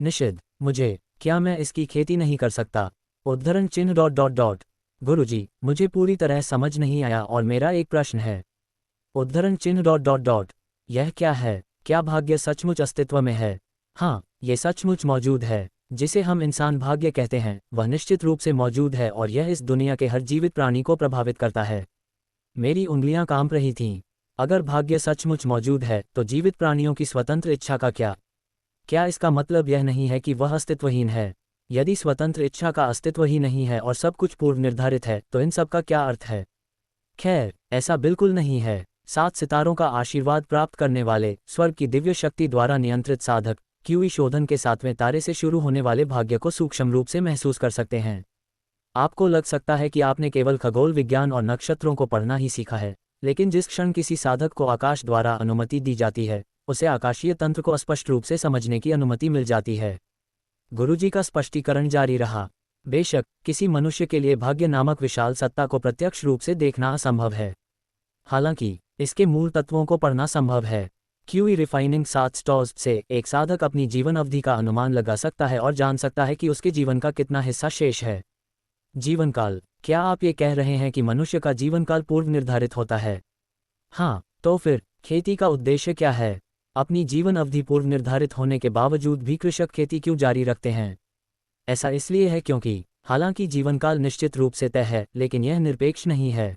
निषिद्ध, मुझे, क्या मैं इसकी खेती नहीं कर सकता? उद्धरण चिन्ह डॉट डॉट डॉट। गुरुजी, मुझे पूरी तरह समझ नहीं आया और मेरा एक प्रश्न है। उद्धरण चिन्ह डॉट डॉट डॉट। यह क्या है? क्या भाग्य सचमुच अस्तित्व में है? हाँ, ये सचमुच मौजूद है। जिसे हम इंसान भाग्य कहते हैं, वह निश्चित रूप से मौजूद है और यह इस दुनिया के हर जीवित प्राणी को प्रभावित करता है। मेरी उंगलियां कांप रही थीं। अगर भाग्य सचमुच मौजूद है, तो जीवित प्राणियों की स्वतंत्र इच्छा का क्या? क्या इसका मतलब यह नहीं है कि वह अस्तित्वहीन है? यदि स्वतंत्र इच्छा का अस्तित्व ही नहीं है और सब कुछ पूर्व निर्धारित है, तो इन सब का क्या अर्थ है? खैर, ऐसा बिल्कुल नहीं है। 7 सितारों का आशीर्वाद प्राप्त करने वाले, स्वर्ग की दिव्य शक्ति द्वारा नियंत्रित साधक, क्यूई शोधन के 7वें तारे से शुरू होने वाले भाग्य को सूक्ष्म रूप से महसूस कर सकते हैं। आपको लग सकता है कि आपने केवल खगोल विज्ञान और नक्षत्रों को पढ़ना ही सीखा है, लेकिन जिस क्षण किसी साधक को आकाश द्वारा अनुमति दी जाती है, उसे आकाशीय तंत्र को स्पष्ट रूप से समझने की अनुमति मिल जाती है। गुरुजी का स्पष्टीकरण जारी रहा। बेशक, किसी मनुष्य के लिए भाग्य नामक विशाल सत्ता को प्रत्यक्ष रूप से देखना असंभव है। हालांकि, इसके मूल तत्वों को पढ़ना संभव है। क्यूई रिफाइनिंग 7 स्टॉर्स से एक साधक अपनी जीवन अवधि का अनुमान लगा सकता है और जान सकता है कि उसके जीवन का कितना हिस्सा शेष है। जीवनकाल, क्या आप ये कह रहे हैं कि मनुष्य का जीवनकाल पूर्व निर्धारित होता है? हाँ, तो फिर खेती का उद्देश्य क्या है? अपनी जीवन अवधि पूर्व निर्धारित होने के बावजूद भी कृषक खेती क्यों जारी रखते हैं? ऐसा इसलिए है क्योंकि, हालांकि जीवनकाल निश्चित रूप से तय है, लेकिन यह निरपेक्ष नहीं है।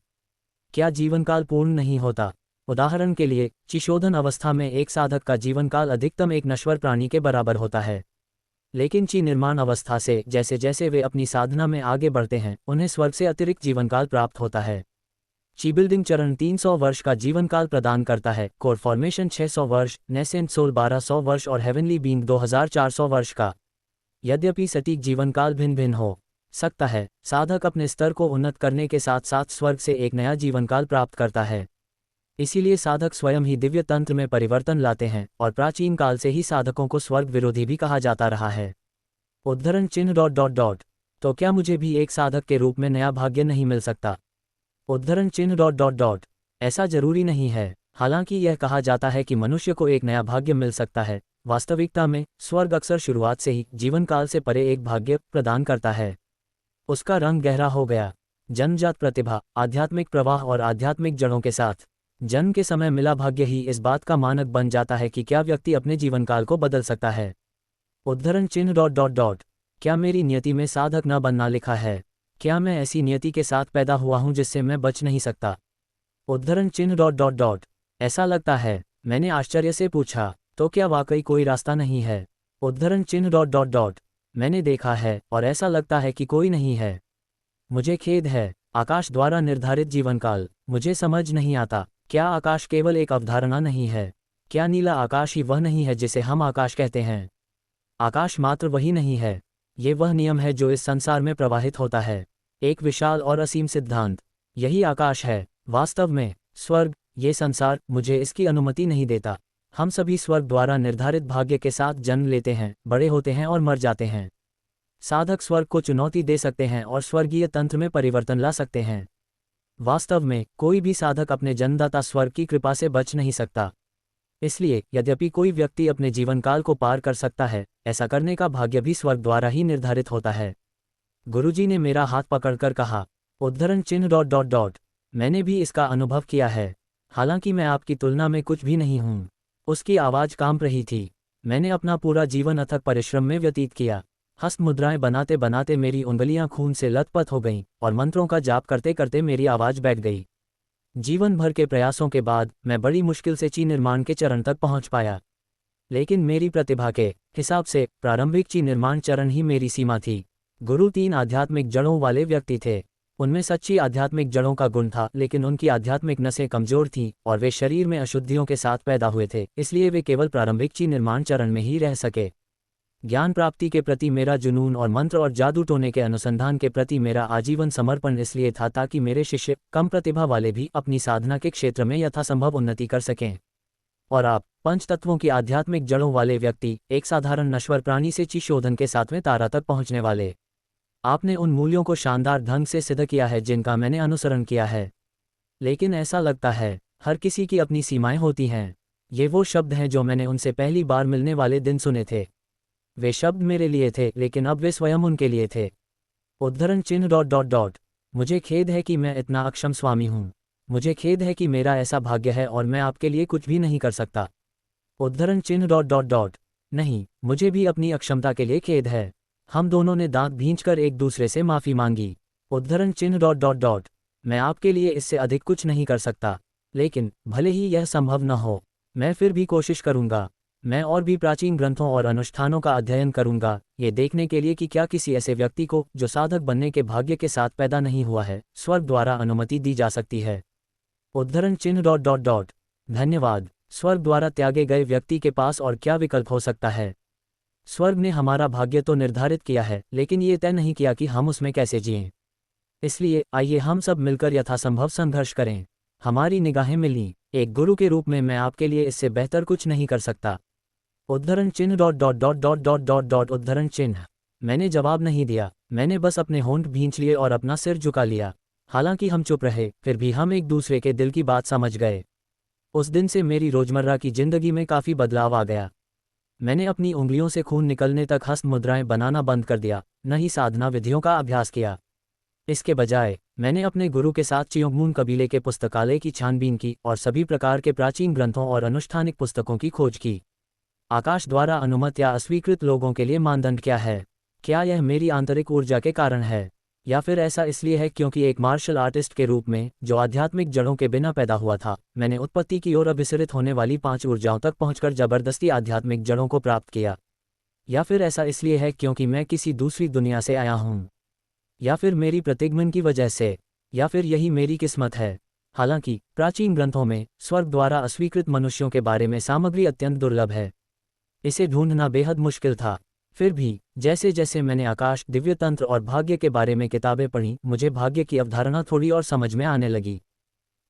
क्या जीवनकाल पूर्ण नहीं होता? उदाहरण के लिए, चिशोधन अवस्था में एक साधक का जीवनकाल अधिकतम एक नश्वर प्राणी के बराबर होता है। लेकिन ची निर्माण अवस्था से जैसे जैसे वे अपनी साधना में आगे बढ़ते हैं, उन्हें स्वर्ग से अतिरिक्त जीवनकाल प्राप्त होता है। ची बिल्डिंग चरण 300 वर्ष का जीवनकाल प्रदान करता है, कोर फॉर्मेशन 600 वर्ष, नेसेंट सोल 1200 वर्ष और हेवनली बीइंग 2400 वर्ष का। यद्यपि सटीक जीवनकाल भिन्न भिन्न हो सकता है, साधक अपने स्तर को उन्नत करने के साथ साथ स्वर्ग से एक नया जीवनकाल प्राप्त करता है। इसीलिए साधक स्वयं ही दिव्य तंत्र में परिवर्तन लाते हैं, और प्राचीन काल से ही साधकों को स्वर्ग विरोधी भी कहा जाता रहा है। उद्धरण चिन्ह डॉट डॉट डॉट। तो क्या मुझे भी एक साधक के रूप में नया भाग्य नहीं मिल सकता? उद्धरण चिन्ह डॉट डॉट डॉट। ऐसा जरूरी नहीं है। हालांकि यह कहा जाता है कि मनुष्य को एक नया भाग्य मिल सकता है, वास्तविकता में स्वर्ग अक्सर शुरुआत से ही जीवनकाल से परे एक भाग्य प्रदान करता है। उसका रंग गहरा हो गया। जन्मजात प्रतिभा, आध्यात्मिक प्रवाह और आध्यात्मिक जड़ों के साथ जन्म के समय मिला भाग्य ही इस बात का मानक बन जाता है कि क्या व्यक्ति अपने जीवनकाल को बदल सकता है। उद्धरण चिन्ह डॉट डॉट डॉट। क्या मेरी नियति में साधक न बनना लिखा है? क्या मैं ऐसी नियति के साथ पैदा हुआ हूं जिससे मैं बच नहीं सकता? उद्धरण चिन्ह डॉट डॉट डॉट। ऐसा लगता है, मैंने आश्चर्य से पूछा। तो क्या वाकई कोई रास्ता नहीं है? उद्धरण चिन्ह डॉट डॉट डॉट। मैंने देखा है और ऐसा लगता है कि कोई नहीं है। मुझे खेद है। आकाश द्वारा निर्धारित जीवनकाल, मुझे समझ नहीं आता। क्या आकाश केवल एक अवधारणा नहीं है? क्या नीला आकाश ही वह नहीं है जिसे हम आकाश कहते हैं? आकाश मात्र वही नहीं है, ये वह नियम है जो इस संसार में प्रवाहित होता है, एक विशाल और असीम सिद्धांत। यही आकाश है। वास्तव में स्वर्ग, ये संसार, मुझे इसकी अनुमति नहीं देता। हम सभी स्वर्ग द्वारा निर्धारित भाग्य के साथ जन्म लेते हैं, बड़े होते हैं और मर जाते हैं। साधक स्वर्ग को चुनौती दे सकते हैं और स्वर्गीय तंत्र में परिवर्तन ला सकते हैं। वास्तव में कोई भी साधक अपने जन्मदाता स्वर्ग की कृपा से बच नहीं सकता। इसलिए यद्यपि कोई व्यक्ति अपने जीवनकाल को पार कर सकता है, ऐसा करने का भाग्य भी स्वर्ग द्वारा ही निर्धारित होता है। गुरुजी ने मेरा हाथ पकड़कर कहा। उद्धरण चिन्ह डॉट डॉट डॉट। मैंने भी इसका अनुभव किया है। हालांकि मैं आपकी तुलना में कुछ भी नहीं हूँ। उसकी आवाज़ कांप रही थी। मैंने अपना पूरा जीवन अथक परिश्रम में व्यतीत किया। हस्त मुद्राएं बनाते बनाते मेरी उंगलियां खून से लथपथ हो गईं और मंत्रों का जाप करते करते मेरी आवाज़ बैठ गई। जीवन भर के प्रयासों के बाद मैं बड़ी मुश्किल से ची निर्माण के चरण तक पहुंच पाया। लेकिन मेरी प्रतिभा के हिसाब से प्रारंभिक ची निर्माण चरण ही मेरी सीमा थी। गुरु 3 आध्यात्मिक जड़ों वाले व्यक्ति थे। उनमें सच्ची आध्यात्मिक जड़ों का गुण था, लेकिन उनकी आध्यात्मिक नसें कमजोर थीं और वे शरीर में अशुद्धियों के साथ पैदा हुए थे, इसलिए वे केवल प्रारंभिक ची निर्माण चरण में ही रह सके। ज्ञान प्राप्ति के प्रति मेरा जुनून और मंत्र और जादू टोने के अनुसंधान के प्रति मेरा आजीवन समर्पण इसलिए था ताकि मेरे शिष्य, कम प्रतिभा वाले भी अपनी साधना के क्षेत्र में यथासंभव उन्नति कर सकें। और आप, पंच तत्वों की आध्यात्मिक जड़ों वाले व्यक्ति, एक साधारण नश्वर प्राणी से ची शोधन के 7वें तारा तक पहुंचने वाले, आपने उन मूल्यों को शानदार ढंग से सिद्ध किया है जिनका मैंने अनुसरण किया है। लेकिन ऐसा लगता है, हर किसी की अपनी सीमाएं होती हैं। ये वो शब्द हैं जो मैंने उनसे पहली बार मिलने वाले दिन सुने थे। वे शब्द मेरे लिए थे, लेकिन अब वे स्वयं उनके लिए थे। उद्धरण चिन्ह डॉट डॉट डॉट। मुझे खेद है कि मैं इतना अक्षम स्वामी हूँ। मुझे खेद है कि मेरा ऐसा भाग्य है और मैं आपके लिए कुछ भी नहीं कर सकता। उद्धरण चिन्ह डॉट डॉट डॉट। नहीं, मुझे भी अपनी अक्षमता के लिए खेद है। हम दोनों ने दांत भींचकर एक दूसरे से माफी मांगी। उद्धरण चिन्ह डॉट डॉट डॉट। मैं आपके लिए इससे अधिक कुछ नहीं कर सकता, लेकिन भले ही यह संभव न हो, मैं फिर भी कोशिश करूंगा। मैं और भी प्राचीन ग्रंथों और अनुष्ठानों का अध्ययन करूंगा, ये देखने के लिए कि क्या किसी ऐसे व्यक्ति को जो साधक बनने के भाग्य के साथ पैदा नहीं हुआ है, स्वर्ग द्वारा अनुमति दी जा सकती है। उद्धरण चिन्ह डॉट डॉट डॉट। धन्यवाद। स्वर्ग द्वारा त्यागे गए व्यक्ति के पास और क्या विकल्प हो सकता है? स्वर्ग ने हमारा भाग्य तो निर्धारित किया है, लेकिन ये तय नहीं किया कि हम उसमें कैसे जिएं। इसलिए आइए हम सब मिलकर यथासंभव संघर्ष करें। हमारी निगाहें मिलीं। एक गुरु के रूप में मैं आपके लिए इससे बेहतर कुछ नहीं कर सकता। उद्धरण चिन्ह dot dot dot dot dot dot dot. उद्धरण चिन्ह। मैंने जवाब नहीं दिया, मैंने बस अपने होंठ भींच लिए और अपना सिर झुका लिया। हालांकि हम चुप रहे, फिर भी हम एक दूसरे के दिल की बात समझ गए। उस दिन से मेरी रोजमर्रा की जिंदगी में काफ़ी बदलाव आ गया। मैंने अपनी उंगलियों से खून निकलने तक हस्त मुद्राएं बनाना बंद कर दिया, न ही साधना विधियों का अभ्यास किया। इसके बजाय मैंने अपने गुरु के साथ चियोंगमून कबीले के पुस्तकालय की छानबीन की और सभी प्रकार के प्राचीन ग्रंथों और अनुष्ठानिक पुस्तकों की खोज की। आकाश द्वारा अनुमत या अस्वीकृत लोगों के लिए मानदंड क्या है? क्या यह मेरी आंतरिक ऊर्जा के कारण है, या फिर ऐसा इसलिए है क्योंकि एक मार्शल आर्टिस्ट के रूप में जो आध्यात्मिक जड़ों के बिना पैदा हुआ था, मैंने उत्पत्ति की ओर अभिसरित होने वाली 5 ऊर्जाओं तक पहुंचकर जबरदस्ती आध्यात्मिक जड़ों को प्राप्त किया? या फिर ऐसा इसलिए है क्योंकि मैं किसी दूसरी दुनिया से आया हूं? या फिर मेरी प्रतिगमन की वजह से? या फिर यही मेरी किस्मत है? हालांकि प्राचीन ग्रंथों में स्वर्ग द्वारा अस्वीकृत मनुष्यों के बारे में सामग्री अत्यंत दुर्लभ है। इसे ढूंढना बेहद मुश्किल था। फिर भी जैसे जैसे मैंने आकाश, दिव्य तंत्र और भाग्य के बारे में किताबें पढ़ीं, मुझे भाग्य की अवधारणा थोड़ी और समझ में आने लगी।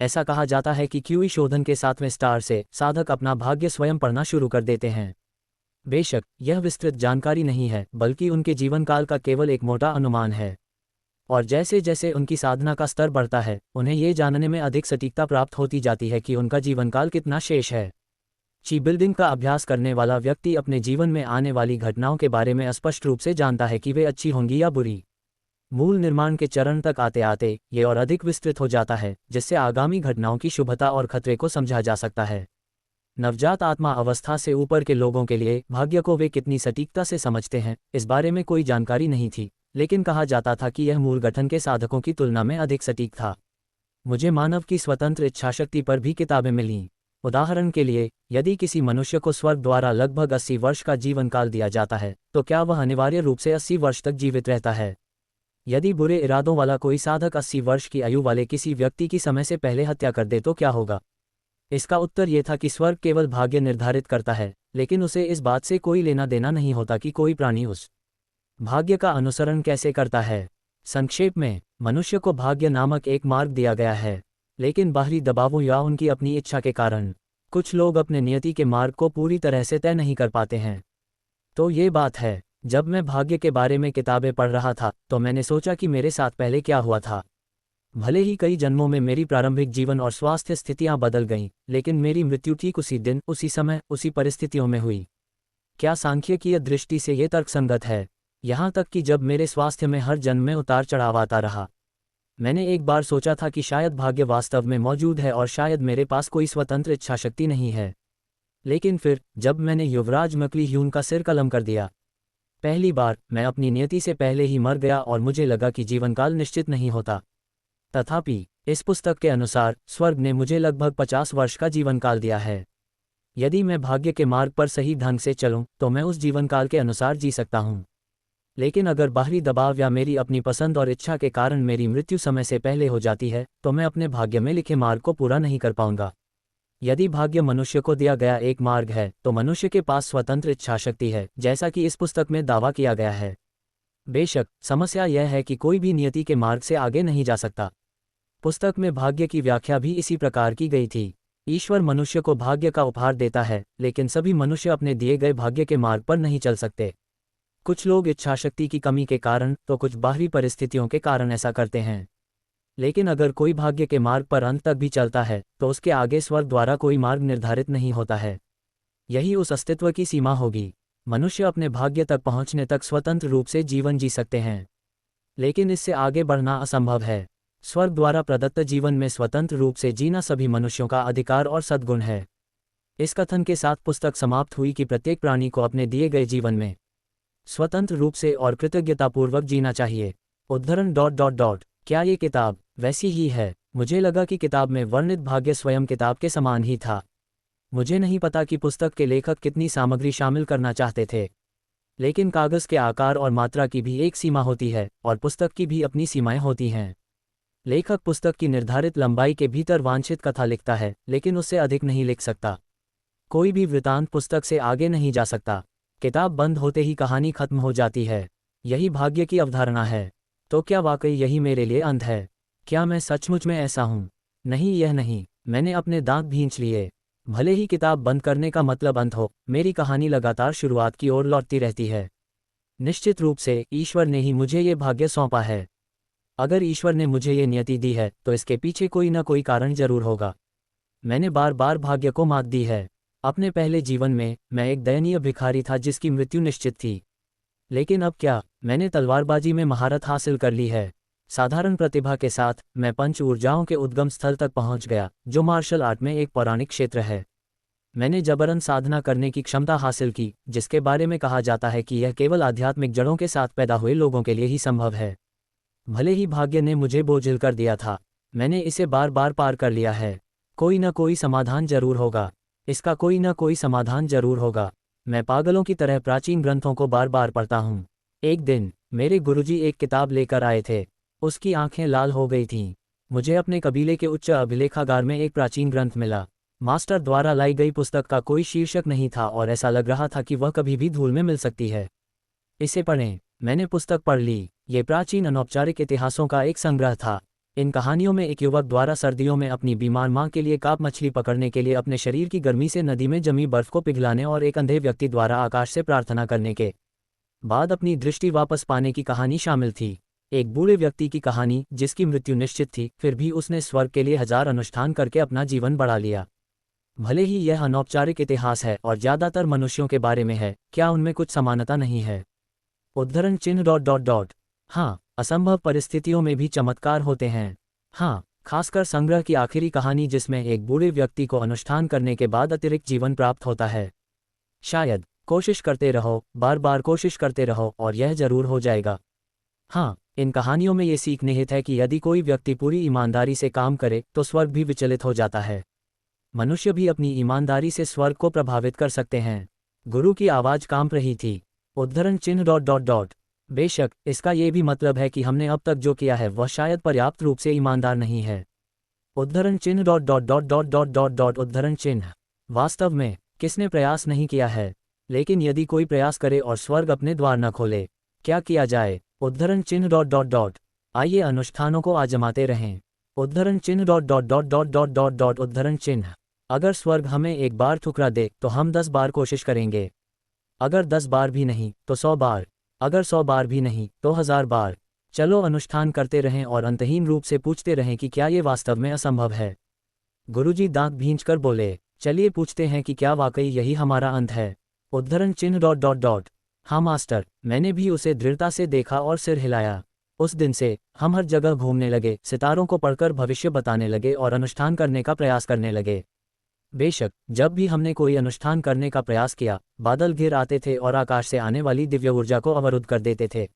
ऐसा कहा जाता है कि क्यूई शोधन के 7वें स्टार से साधक अपना भाग्य स्वयं पढ़ना शुरू कर देते हैं। बेशक यह विस्तृत जानकारी नहीं है, बल्कि उनके जीवनकाल का केवल एक मोटा अनुमान है। और जैसे जैसे उनकी साधना का स्तर बढ़ता है, उन्हें ये जानने में अधिक सटीकता प्राप्त होती जाती है कि उनका जीवनकाल कितना शेष है। ची बिल्डिंग का अभ्यास करने वाला व्यक्ति अपने जीवन में आने वाली घटनाओं के बारे में स्पष्ट रूप से जानता है कि वे अच्छी होंगी या बुरी। मूल निर्माण के चरण तक आते आते ये और अधिक विस्तृत हो जाता है, जिससे आगामी घटनाओं की शुभता और खतरे को समझा जा सकता है। नवजात आत्मा अवस्था से ऊपर के लोगों के लिए भाग्य को वे कितनी सटीकता से समझते हैं, इस बारे में कोई जानकारी नहीं थी, लेकिन कहा जाता था कि यह मूल गठन के साधकों की तुलना में अधिक सटीक था। मुझे मानव की स्वतंत्र इच्छाशक्ति पर भी किताबें मिलीं। उदाहरण के लिए, यदि किसी मनुष्य को स्वर्ग द्वारा लगभग 80 वर्ष का जीवन काल दिया जाता है, तो क्या वह अनिवार्य रूप से 80 वर्ष तक जीवित रहता है? यदि बुरे इरादों वाला कोई साधक 80 वर्ष की आयु वाले किसी व्यक्ति की समय से पहले हत्या कर दे तो क्या होगा? इसका उत्तर ये था कि स्वर्ग केवल भाग्य निर्धारित करता है, लेकिन उसे इस बात से कोई लेना देना नहीं होता कि कोई प्राणी उस भाग्य का अनुसरण कैसे करता है। संक्षेप में, मनुष्य को भाग्य नामक एक मार्ग दिया गया है, लेकिन बाहरी दबावों या उनकी अपनी इच्छा के कारण कुछ लोग अपने नियति के मार्ग को पूरी तरह से तय नहीं कर पाते हैं। तो ये बात है, जब मैं भाग्य के बारे में किताबें पढ़ रहा था, तो मैंने सोचा कि मेरे साथ पहले क्या हुआ था। भले ही कई जन्मों में मेरी प्रारंभिक जीवन और स्वास्थ्य स्थितियां बदल गईं, लेकिन मेरी मृत्यु ठीक उसी दिन, उसी समय, उसी परिस्थितियों में हुई। क्या सांख्यिकीय दृष्टि से ये तर्कसंगत है? यहाँ तक कि जब मेरे स्वास्थ्य में हर जन्म में उतार चढ़ाव आता रहा, मैंने एक बार सोचा था कि शायद भाग्य वास्तव में मौजूद है और शायद मेरे पास कोई स्वतंत्र इच्छाशक्ति नहीं है। लेकिन फिर जब मैंने युवराज मैक्लूह्यून का सिर कलम कर दिया, पहली बार मैं अपनी नियति से पहले ही मर गया और मुझे लगा कि जीवनकाल निश्चित नहीं होता। तथापि इस पुस्तक के अनुसार स्वर्ग ने मुझे लगभग 50 वर्ष का जीवनकाल दिया है। यदि मैं भाग्य के मार्ग पर सही ढंग से चलूं, तो मैं उस जीवनकाल के अनुसार जी सकता हूं। लेकिन अगर बाहरी दबाव या मेरी अपनी पसंद और इच्छा के कारण मेरी मृत्यु समय से पहले हो जाती है, तो मैं अपने भाग्य में लिखे मार्ग को पूरा नहीं कर पाऊंगा। यदि भाग्य मनुष्य को दिया गया एक मार्ग है, तो मनुष्य के पास स्वतंत्र इच्छाशक्ति है, जैसा कि इस पुस्तक में दावा किया गया है। बेशक समस्या यह है कि कोई भी नियति के मार्ग से आगे नहीं जा सकता। पुस्तक में भाग्य की व्याख्या भी इसी प्रकार की गई थी। ईश्वर मनुष्य को भाग्य का उपहार देता है, लेकिन सभी मनुष्य अपने दिए गए भाग्य के मार्ग पर नहीं चल सकते। कुछ लोग इच्छाशक्ति की कमी के कारण, तो कुछ बाहरी परिस्थितियों के कारण ऐसा करते हैं। लेकिन अगर कोई भाग्य के मार्ग पर अंत तक भी चलता है, तो उसके आगे स्वर्ग द्वारा कोई मार्ग निर्धारित नहीं होता है। यही उस अस्तित्व की सीमा होगी। मनुष्य अपने भाग्य तक पहुंचने तक स्वतंत्र रूप से जीवन जी सकते हैं, लेकिन इससे आगे बढ़ना असंभव है। स्वर्ग द्वारा प्रदत्त जीवन में स्वतंत्र रूप से जीना सभी मनुष्यों का अधिकार और सद्गुण है। इस कथन के साथ पुस्तक समाप्त हुई कि प्रत्येक प्राणी को अपने दिए गए जीवन में स्वतंत्र रूप से और कृतज्ञतापूर्वक जीना चाहिए। उद्धरण। क्या ये किताब वैसी ही है? मुझे लगा कि किताब में वर्णित भाग्य स्वयं किताब के समान ही था। मुझे नहीं पता कि पुस्तक के लेखक कितनी सामग्री शामिल करना चाहते थे, लेकिन कागज़ के आकार और मात्रा की भी एक सीमा होती है और पुस्तक की भी अपनी सीमाएं होती हैं। लेखक पुस्तक की निर्धारित लंबाई के भीतर वांछित कथा लिखता है, लेकिन उससे अधिक नहीं लिख सकता। कोई भी वृतांत पुस्तक से आगे नहीं जा सकता। किताब बंद होते ही कहानी खत्म हो जाती है। यही भाग्य की अवधारणा है। तो क्या वाकई यही मेरे लिए अंत है? क्या मैं सचमुच में ऐसा हूँ? नहीं, यह नहीं। मैंने अपने दांत भींच लिए। भले ही किताब बंद करने का मतलब अंत हो, मेरी कहानी लगातार शुरुआत की ओर लौटती रहती है। निश्चित रूप से ईश्वर ने ही मुझे ये भाग्य सौंपा है। अगर ईश्वर ने मुझे ये नियति दी है तो इसके पीछे कोई न कोई कारण जरूर होगा। मैंने बार बार भाग्य को मात दी है। अपने पहले जीवन में मैं एक दयनीय भिखारी था जिसकी मृत्यु निश्चित थी। लेकिन अब क्या? मैंने तलवारबाजी में महारत हासिल कर ली है। साधारण प्रतिभा के साथ मैं पंच ऊर्जाओं के उद्गम स्थल तक पहुंच गया, जो मार्शल आर्ट में एक पौराणिक क्षेत्र है। मैंने जबरन साधना करने की क्षमता हासिल की, जिसके बारे में कहा जाता है कि यह केवल आध्यात्मिक जड़ों के साथ पैदा हुए लोगों के लिए ही संभव है। भले ही भाग्य ने मुझे बोझिल कर दिया था, मैंने इसे बार बार पार कर लिया है। कोई न कोई समाधान जरूर होगा। इसका कोई न कोई समाधान जरूर होगा। मैं पागलों की तरह प्राचीन ग्रंथों को बार बार पढ़ता हूँ। एक दिन मेरे गुरुजी एक किताब लेकर आए थे। उसकी आंखें लाल हो गई थीं। मुझे अपने कबीले के उच्च अभिलेखागार में एक प्राचीन ग्रंथ मिला। मास्टर द्वारा लाई गई पुस्तक का कोई शीर्षक नहीं था और ऐसा लग रहा था कि वह कभी भी धूल में मिल सकती है। इसे पढ़ें। मैंने पुस्तक पढ़ ली। ये प्राचीन अनौपचारिक इतिहासों का एक संग्रह था। इन कहानियों में एक युवक द्वारा सर्दियों में अपनी बीमार मां के लिए काप मछली पकड़ने के लिए अपने शरीर की गर्मी से नदी में जमी बर्फ को पिघलाने और एक अंधे व्यक्ति द्वारा आकाश से प्रार्थना करने के बाद अपनी दृष्टि वापस पाने की कहानी शामिल थी। एक बूढ़े व्यक्ति की कहानी जिसकी मृत्यु निश्चित थी, फिर भी उसने स्वर्ग के लिए 1000 अनुष्ठान करके अपना जीवन बढ़ा लिया। भले ही यह अनौपचारिक इतिहास है और ज्यादातर मनुष्यों के बारे में है, क्या उनमें कुछ समानता नहीं है? उद्धरण। हाँ, असंभव परिस्थितियों में भी चमत्कार होते हैं। हाँ, खासकर संग्रह की आखिरी कहानी जिसमें एक बूढ़े व्यक्ति को अनुष्ठान करने के बाद अतिरिक्त जीवन प्राप्त होता है। शायद कोशिश करते रहो, बार बार कोशिश करते रहो और यह जरूर हो जाएगा। हाँ, इन कहानियों में ये सीख निहित है कि यदि कोई व्यक्ति पूरी ईमानदारी से काम करे तो स्वर्ग भी विचलित हो जाता है। मनुष्य भी अपनी ईमानदारी से स्वर्ग को प्रभावित कर सकते हैं। गुरु की आवाज कांप रही थी। उद्धरण। बेशक, इसका ये भी मतलब है कि हमने अब तक जो किया है वह शायद पर्याप्त रूप से ईमानदार नहीं है। उद्धरण। उद्धरण। वास्तव में किसने प्रयास नहीं किया है? लेकिन यदि कोई प्रयास करे और स्वर्ग अपने द्वार न खोले, क्या किया जाए? उद्धरण। आइए अनुष्ठानों को आजमाते रहें। उद्धरण। उद्धरण। अगर स्वर्ग हमें एक बार ठुकरा दे तो हम 10 बार कोशिश करेंगे। अगर 10 बार भी नहीं तो 100 बार। अगर 100 बार भी नहीं तो 1000 बार। चलो अनुष्ठान करते रहें और अंतहीन रूप से पूछते रहें कि क्या ये वास्तव में असंभव है। गुरुजी दांत भींचकर बोले, चलिए पूछते हैं कि क्या वाकई यही हमारा अंत है। उद्धरण। हाँ मास्टर, मैंने भी उसे दृढ़ता से देखा और सिर हिलाया। उस दिन से हम हर जगह घूमने लगे, सितारों को पढ़कर भविष्य बताने लगे और अनुष्ठान करने का प्रयास करने लगे। बेशक, जब भी हमने कोई अनुष्ठान करने का प्रयास किया, बादल घिर आते थे और आकाश से आने वाली दिव्य ऊर्जा को अवरुद्ध कर देते थे।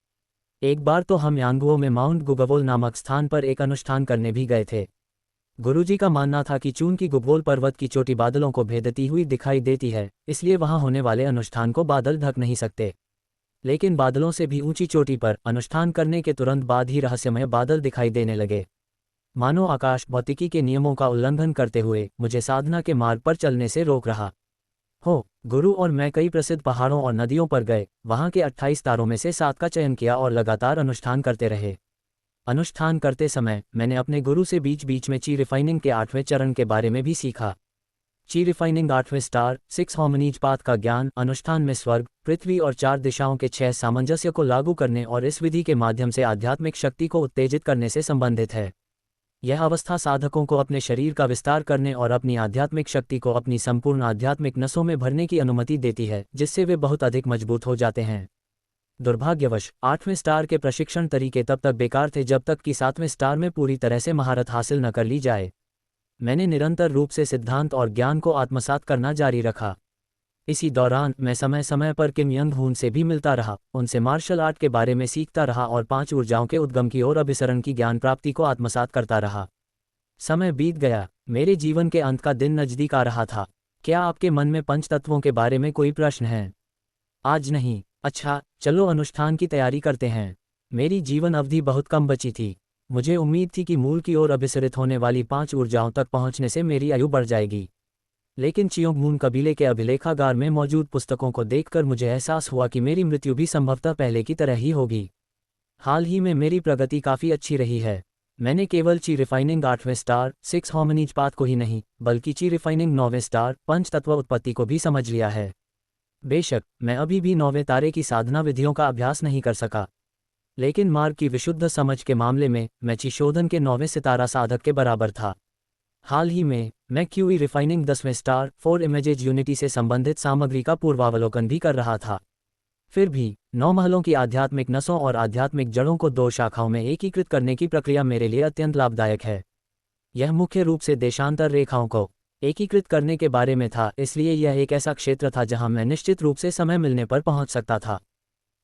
एक बार तो हम यांगुओ में माउंट गुगवोल नामक स्थान पर एक अनुष्ठान करने भी गए थे। गुरुजी का मानना था कि चूंकि गुगवोल पर्वत की चोटी बादलों को भेदती हुई दिखाई देती है, इसलिए वहां होने वाले अनुष्ठान को बादल ढक नहीं सकते। लेकिन बादलों से भी ऊंची चोटी पर अनुष्ठान करने के तुरंत बाद ही रहस्यमय बादल दिखाई देने लगे। मानो आकाश भौतिकी के नियमों का उल्लंघन करते हुए मुझे साधना के मार्ग पर चलने से रोक रहा हो। गुरु और मैं कई प्रसिद्ध पहाड़ों और नदियों पर गए, वहां के 28 तारों में से 7 का चयन किया और लगातार अनुष्ठान करते रहे। अनुष्ठान करते समय मैंने अपने गुरु से बीच बीच में ची रिफाइनिंग के 8वें चरण के बारे में भी सीखा। ची रिफाइनिंग 8वें स्टार 6 हार्मनीज पाथ का ज्ञान अनुष्ठान में स्वर्ग, पृथ्वी और 4 दिशाओं के 6 सामंजस्य को लागू करने और इस विधि के माध्यम से आध्यात्मिक शक्ति को उत्तेजित करने से संबंधित है। यह अवस्था साधकों को अपने शरीर का विस्तार करने और अपनी आध्यात्मिक शक्ति को अपनी संपूर्ण आध्यात्मिक नसों में भरने की अनुमति देती है, जिससे वे बहुत अधिक मजबूत हो जाते हैं। दुर्भाग्यवश 8वें स्टार के प्रशिक्षण तरीके तब तक बेकार थे जब तक कि 7वें स्टार में पूरी तरह से महारत हासिल न कर ली जाए। मैंने निरंतर रूप से सिद्धांत और ज्ञान को आत्मसात करना जारी रखा। इसी दौरान मैं समय समय पर किम यंग हून से भी मिलता रहा, उनसे मार्शल आर्ट के बारे में सीखता रहा और 5 ऊर्जाओं के उद्गम की ओर अभिसरण की ज्ञान प्राप्ति को आत्मसात करता रहा। समय बीत गया, मेरे जीवन के अंत का दिन नजदीक आ रहा था। क्या आपके मन में पंच तत्वों के बारे में कोई प्रश्न है? आज नहीं। अच्छा, चलो अनुष्ठान की तैयारी करते हैं। मेरी जीवन अवधि बहुत कम बची थी। मुझे उम्मीद थी कि मूल की ओर अभिसरित होने वाली 5 ऊर्जाओं तक पहुंचने से मेरी आयु बढ़ जाएगी। लेकिन चियोंगमून कबीले के अभिलेखागार में मौजूद पुस्तकों को देखकर मुझे एहसास हुआ कि मेरी मृत्यु भी संभवतः पहले की तरह ही होगी। हाल ही में मेरी प्रगति काफ़ी अच्छी रही है। मैंने केवल ची रिफाइनिंग 8वें स्टार 6 हार्मनीज पाथ को ही नहीं, बल्कि ची रिफाइनिंग 9वें स्टार पंच तत्व उत्पत्ति को भी समझ लिया है। बेशक मैं अभी भी 9वें तारे की साधना विधियों का अभ्यास नहीं कर सका, लेकिन मार्ग की विशुद्ध समझ के मामले में मैं ची शोधन के 9वें सितारा साधक के बराबर था। हाल ही में मैं क्यूई रिफाइनिंग 10वें स्टार 4 इमेजेज यूनिटी से संबंधित सामग्री का पूर्वावलोकन भी कर रहा था। फिर भी 9 महलों की आध्यात्मिक नसों और आध्यात्मिक जड़ों को 2 शाखाओं में एकीकृत करने की प्रक्रिया मेरे लिए अत्यंत लाभदायक है। यह मुख्य रूप से देशांतर रेखाओं को एकीकृत करने के बारे में था, इसलिए यह एक ऐसा क्षेत्र था जहां मैं निश्चित रूप से समय मिलने पर पहुंच सकता था।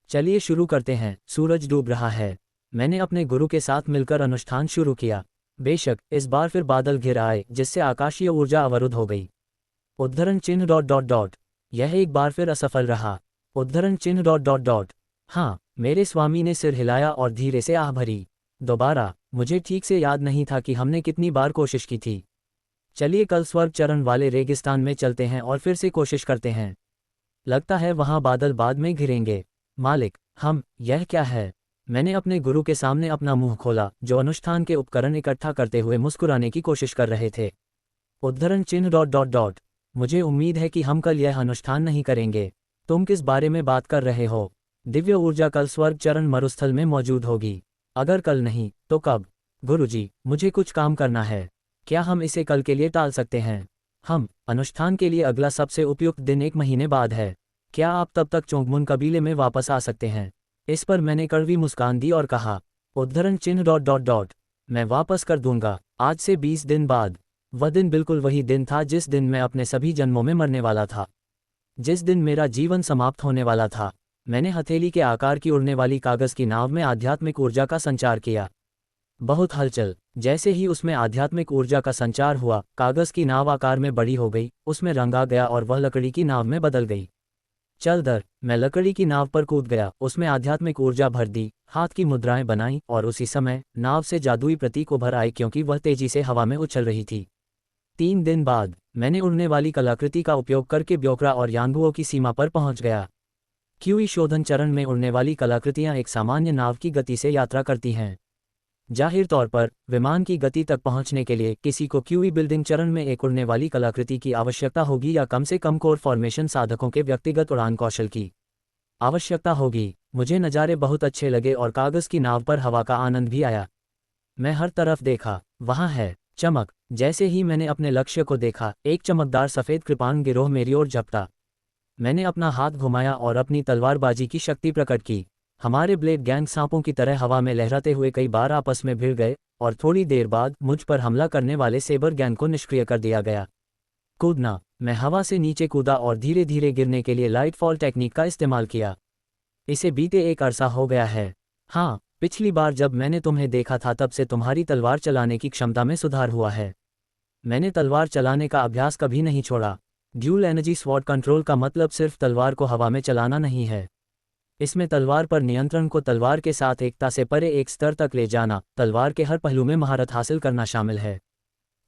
चलिए शुरू करते हैं। सूरज डूब रहा है। मैंने अपने गुरु के साथ मिलकर अनुष्ठान शुरू किया। बेशक इस बार फिर बादल घिर आए, जिससे आकाशीय ऊर्जा अवरुद्ध हो गई। उद्धरण चिन्ह ... यह एक बार फिर असफल रहा। उद्धरण चिन्ह ... हाँ, मेरे स्वामी ने सिर हिलाया और धीरे से आह भरी। दोबारा, मुझे ठीक से याद नहीं था कि हमने कितनी बार कोशिश की थी। चलिए कल स्वर्ग चरण वाले रेगिस्तान में चलते हैं और फिर से कोशिश करते हैं। लगता है वहां बादल बाद में घिरेंगे। मालिक, यह क्या है? मैंने अपने गुरु के सामने अपना मुंह खोला, जो अनुष्ठान के उपकरण इकट्ठा करते हुए मुस्कुराने की कोशिश कर रहे थे। उद्धरण चिन्ह ... मुझे उम्मीद है कि हम कल यह अनुष्ठान नहीं करेंगे। तुम किस बारे में बात कर रहे हो? दिव्य ऊर्जा कल स्वर्ग चरण मरुस्थल में मौजूद होगी। अगर कल नहीं, तो कब? गुरुजी, मुझे कुछ काम करना है। क्या हम इसे कल के लिए टाल सकते हैं? अनुष्ठान के लिए अगला सबसे उपयुक्त दिन 1 महीने बाद है। क्या आप तब तक चोंगमुन कबीले में वापस आ सकते हैं? इस पर मैंने कड़वी मुस्कान दी और कहा, उद्धरण चिन्ह ... मैं वापस कर दूंगा, आज से 20 दिन बाद। वह दिन बिल्कुल वही दिन था जिस दिन मैं अपने सभी जन्मों में मरने वाला था, जिस दिन मेरा जीवन समाप्त होने वाला था। मैंने हथेली के आकार की उड़ने वाली कागज की नाव में आध्यात्मिक ऊर्जा का संचार किया। बहुत हलचल। जैसे ही उसमें आध्यात्मिक ऊर्जा का संचार हुआ, कागज की नाव आकार में बड़ी हो गई, उसमें रंग आ गया और वह लकड़ी की नाव में बदल गई। मैं लकड़ी की नाव पर कूद गया, उसमें आध्यात्मिक ऊर्जा भर दी, हाथ की मुद्राएं बनाई और उसी समय नाव से जादुई प्रतीक उभर आए, क्योंकि वह तेजी से हवा में उछल रही थी। 3 दिन बाद मैंने उड़ने वाली कलाकृति का उपयोग करके ब्योकरा और यांगुओ की सीमा पर पहुंच गया। क्यूई शोधन चरण में उड़ने वाली कलाकृतियां एक सामान्य नाव की गति से यात्रा करती हैं। जाहिर तौर पर विमान की गति तक पहुंचने के लिए किसी को क्यूई बिल्डिंग चरण में एक उड़ने वाली कलाकृति की आवश्यकता होगी, या कम से कम कोर फॉर्मेशन साधकों के व्यक्तिगत उड़ान कौशल की आवश्यकता होगी। मुझे नज़ारे बहुत अच्छे लगे और कागज की नाव पर हवा का आनंद भी आया। मैं हर तरफ देखा, वहां है चमक। जैसे ही मैंने अपने लक्ष्य को देखा, एक चमकदार सफ़ेद कृपाण गिरोह मेरी ओर झपटा। मैंने अपना हाथ घुमाया और अपनी तलवारबाजी की शक्ति प्रकट की। हमारे ब्लेड गैंग सांपों की तरह हवा में लहराते हुए कई बार आपस में भिड़ गए और थोड़ी देर बाद मुझ पर हमला करने वाले सेबर गैंग को निष्क्रिय कर दिया गया। कूदना। मैं हवा से नीचे कूदा और धीरे धीरे गिरने के लिए लाइट फॉल टेक्निक का इस्तेमाल किया। इसे बीते एक अरसा हो गया है। हाँ, पिछली बार जब मैंने तुम्हें देखा था तब से तुम्हारी तलवार चलाने की क्षमता में सुधार हुआ है। मैंने तलवार चलाने का अभ्यास कभी नहीं छोड़ा। ड्यूल एनर्जी स्वॉर्ड कंट्रोल का मतलब सिर्फ तलवार को हवा में चलाना नहीं है। इसमें तलवार पर नियंत्रण को तलवार के साथ एकता से परे एक स्तर तक ले जाना, तलवार के हर पहलू में महारत हासिल करना शामिल है।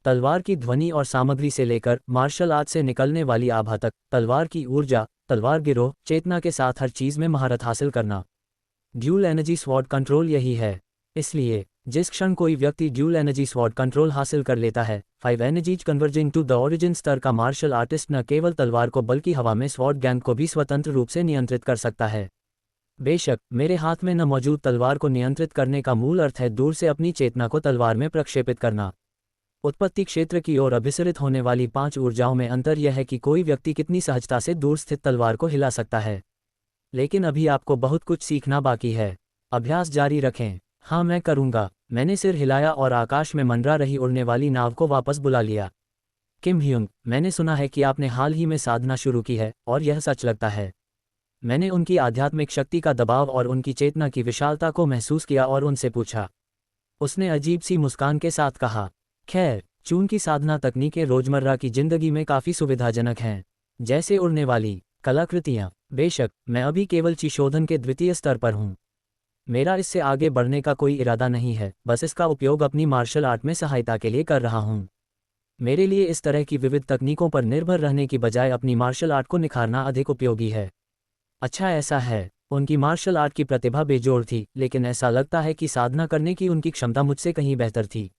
तलवार की ध्वनि और सामग्री से लेकर मार्शल आर्ट से निकलने वाली आभा तक, तलवार की ऊर्जा, तलवार गिरोह, चेतना के साथ हर चीज़ में महारत हासिल करना। ड्यूल एनर्जी स्वॉर्ड कंट्रोल यही है। इसलिए जिस क्षण कोई व्यक्ति ड्यूल एनर्जी स्वॉर्ड कंट्रोल हासिल कर लेता है, 5 energies converging to the origin स्तर का मार्शल आर्टिस्ट न केवल तलवार को बल्कि हवा में स्वॉर्ड गैंग को भी स्वतंत्र रूप से नियंत्रित कर सकता है। बेशक, मेरे हाथ में न मौजूद तलवार को नियंत्रित करने का मूल अर्थ है दूर से अपनी चेतना को तलवार में प्रक्षेपित करना। उत्पत्ति क्षेत्र की ओर अभिसरित होने वाली 5 ऊर्जाओं में अंतर यह है कि कोई व्यक्ति कितनी सहजता से दूर स्थित तलवार को हिला सकता है। लेकिन अभी आपको बहुत कुछ सीखना बाकी है। अभ्यास जारी रखें। हाँ, मैं करूँगा। मैंने सिर हिलाया और आकाश में मंडरा रही उड़ने वाली नाव को वापस बुला लिया। किम ह्युंग, मैंने सुना है कि आपने हाल ही में साधना शुरू की है, और यह सच लगता है। मैंने उनकी आध्यात्मिक शक्ति का दबाव और उनकी चेतना की विशालता को महसूस किया और उनसे पूछा। उसने अजीब सी मुस्कान के साथ कहा, खैर, चून की साधना तकनीकें रोजमर्रा की जिंदगी में काफ़ी सुविधाजनक हैं, जैसे उड़ने वाली कलाकृतियाँ। बेशक, मैं अभी केवल चिशोधन के द्वितीय स्तर पर हूँ। मेरा इससे आगे बढ़ने का कोई इरादा नहीं है, बस इसका उपयोग अपनी मार्शल आर्ट में सहायता के लिए कर रहा हूँ। मेरे लिए इस तरह की विविध तकनीकों पर निर्भर रहने की बजाय अपनी मार्शल आर्ट को निखारना अधिक उपयोगी है। अच्छा, ऐसा है। उनकी मार्शल आर्ट की प्रतिभा बेजोड़ थी, लेकिन ऐसा लगता है कि साधना करने की उनकी क्षमता मुझसे कहीं बेहतर थी।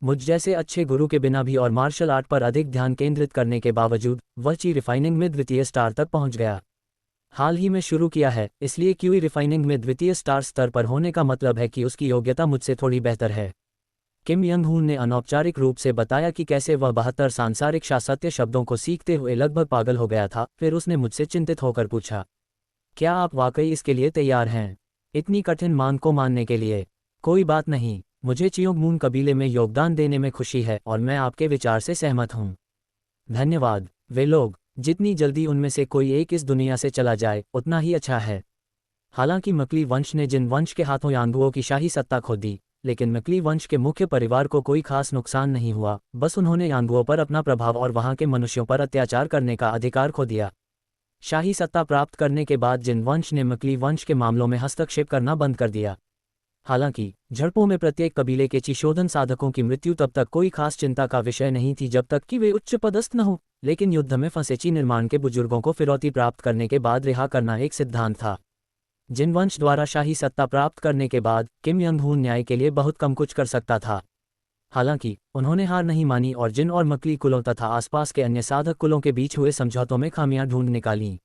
मुझ जैसे अच्छे गुरु के बिना भी और मार्शल आर्ट पर अधिक ध्यान केंद्रित करने के बावजूद वह ची रिफाइनिंग में द्वितीय स्टार तक पहुंच गया। हाल ही में शुरू किया है, इसलिए क्यूई रिफाइनिंग में द्वितीय स्टार स्तर पर होने का मतलब है कि उसकी योग्यता मुझसे थोड़ी बेहतर है। किम यंग हून ने अनौपचारिक रूप से बताया कि कैसे वह 72 सांसारिक शासत्य शब्दों को सीखते हुए लगभग पागल हो गया था। फिर उसने मुझसे चिंतित होकर पूछा, क्या आप वाकई इसके लिए तैयार हैं? इतनी कठिन मांग को मानने के लिए? कोई बात नहीं, मुझे चियोंगमून कबीले में योगदान देने में खुशी है और मैं आपके विचार से सहमत हूँ। धन्यवाद। वे लोग, जितनी जल्दी उनमें से कोई एक इस दुनिया से चला जाए, उतना ही अच्छा है। हालांकि मकली वंश ने जिन वंश के हाथों यांगुओं की शाही सत्ता खो दी, लेकिन मकली वंश के मुख्य परिवार को कोई खास नुकसान नहीं हुआ, बस उन्होंने यांगुओं पर अपना प्रभाव और वहां के मनुष्यों पर अत्याचार करने का अधिकार खो दिया। शाही सत्ता प्राप्त करने के बाद जिन वंश ने मकली वंश के मामलों में हस्तक्षेप करना बंद कर दिया। हालांकि झड़पों में प्रत्येक कबीले के चिशोधन साधकों की मृत्यु तब तक कोई खास चिंता का विषय नहीं थी जब तक कि वे उच्च पदस्थ न हो, लेकिन युद्ध में फंसे ची निर्माण के बुजुर्गों को फिरौती प्राप्त करने के बाद रिहा करना एक सिद्धांत था। जिन वंश द्वारा शाही सत्ता प्राप्त करने के बाद किम यंग हून न्याय के लिए बहुत कम कुछ कर सकता था। हालांकि उन्होंने हार नहीं मानी और जिन और मकली कुलों तथा आसपास के अन्य साधक कुलों के बीच हुए समझौतों में खामियां ढूंढ निकाली।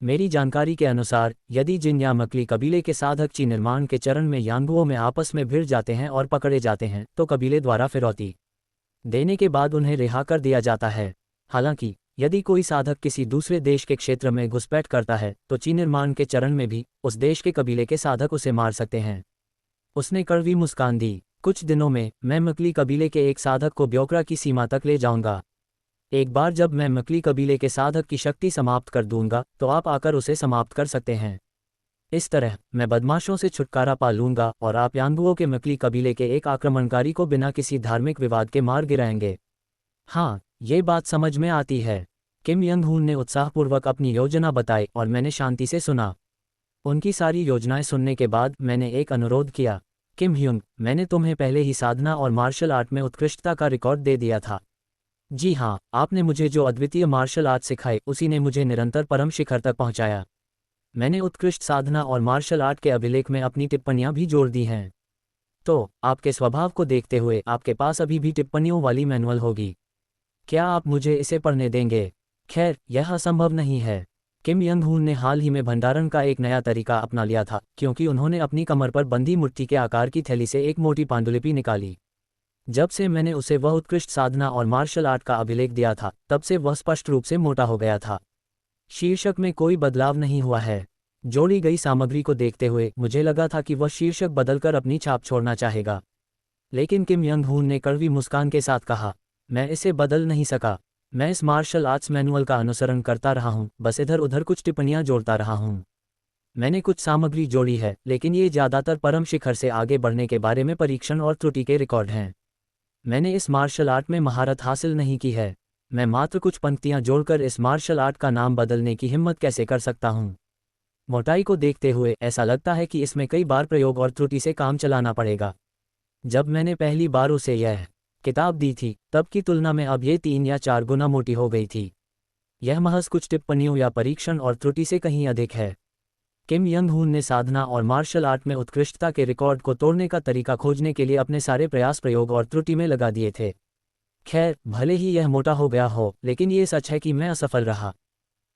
मेरी जानकारी के अनुसार, यदि जिन या मकली कबीले के साधक ची निर्माण के चरण में यांगुओं में आपस में भिड़ जाते हैं और पकड़े जाते हैं, तो कबीले द्वारा फिरौती देने के बाद उन्हें रिहा कर दिया जाता है। हालांकि यदि कोई साधक किसी दूसरे देश के क्षेत्र में घुसपैठ करता है, तो ची निर्माण के चरण में भी उस देश के कबीले के साधक उसे मार सकते हैं। उसने कड़वी मुस्कान दी। कुछ दिनों में मैं मकली कबीले के एक साधक को ब्योकरा की सीमा तक ले जाऊंगा। एक बार जब मैं मकली कबीले के साधक की शक्ति समाप्त कर दूंगा, तो आप आकर उसे समाप्त कर सकते हैं। इस तरह मैं बदमाशों से छुटकारा पा लूंगा और आप यांगुओं के मकली कबीले के एक आक्रमणकारी को बिना किसी धार्मिक विवाद के मार गिराएंगे। हाँ, ये बात समझ में आती है। किम यंग हून ने उत्साहपूर्वक अपनी योजना बताई और मैंने शांति से सुना। उनकी सारी योजनाएं सुनने के बाद मैंने एक अनुरोध किया। किम ह्युंग, मैंने तुम्हें पहले ही साधना और मार्शल आर्ट में उत्कृष्टता का रिकॉर्ड दे दिया था। जी हाँ, आपने मुझे जो अद्वितीय मार्शल आर्ट सिखाए उसी ने मुझे निरंतर परम शिखर तक पहुंचाया। मैंने उत्कृष्ट साधना और मार्शल आर्ट के अभिलेख में अपनी टिप्पणियां भी जोड़ दी हैं। तो आपके स्वभाव को देखते हुए आपके पास अभी भी टिप्पणियों वाली मैनुअल होगी। क्या आप मुझे इसे पढ़ने देंगे? खैर, यह असंभव नहीं है। किम यंग हून ने हाल ही में भंडारण का एक नया तरीका अपना लिया था, क्योंकि उन्होंने अपनी कमर पर बंधी मुट्ठी के आकार की थैली से एक मोटी पांडुलिपि निकाली। जब से मैंने उसे वह उत्कृष्ट साधना और मार्शल आर्ट का अभिलेख दिया था, तब से वह स्पष्ट रूप से मोटा हो गया था। शीर्षक में कोई बदलाव नहीं हुआ है। जोड़ी गई सामग्री को देखते हुए मुझे लगा था कि वह शीर्षक बदलकर अपनी छाप छोड़ना चाहेगा, लेकिन किम यंग हून ने कड़वी मुस्कान के साथ कहा, मैं इसे बदल नहीं सका। मैं इस मार्शल आर्ट्स मैनुअल का अनुसरण करता रहा हूँ, बस इधर उधर कुछ टिप्पणियाँ जोड़ता रहा हूँ। मैंने कुछ सामग्री जोड़ी है, लेकिन ये ज़्यादातर परम शिखर से आगे बढ़ने के बारे में परीक्षण और त्रुटि के रिकॉर्ड हैं। मैंने इस मार्शल आर्ट में महारत हासिल नहीं की है। मैं मात्र कुछ पंक्तियाँ जोड़कर इस मार्शल आर्ट का नाम बदलने की हिम्मत कैसे कर सकता हूँ? मोटाई को देखते हुए ऐसा लगता है कि इसमें कई बार प्रयोग और त्रुटि से काम चलाना पड़ेगा। जब मैंने पहली बार उसे यह किताब दी थी, तब की तुलना में अब ये 3 या 4 गुना मोटी हो गई थी। यह महज कुछ टिप्पणियों या परीक्षण और त्रुटि से कहीं अधिक है। किम यंग हून ने साधना और मार्शल आर्ट में उत्कृष्टता के रिकॉर्ड को तोड़ने का तरीका खोजने के लिए अपने सारे प्रयास प्रयोग और त्रुटि में लगा दिए थे। खैर, भले ही यह मोटा हो गया हो, लेकिन ये सच है कि मैं असफल रहा।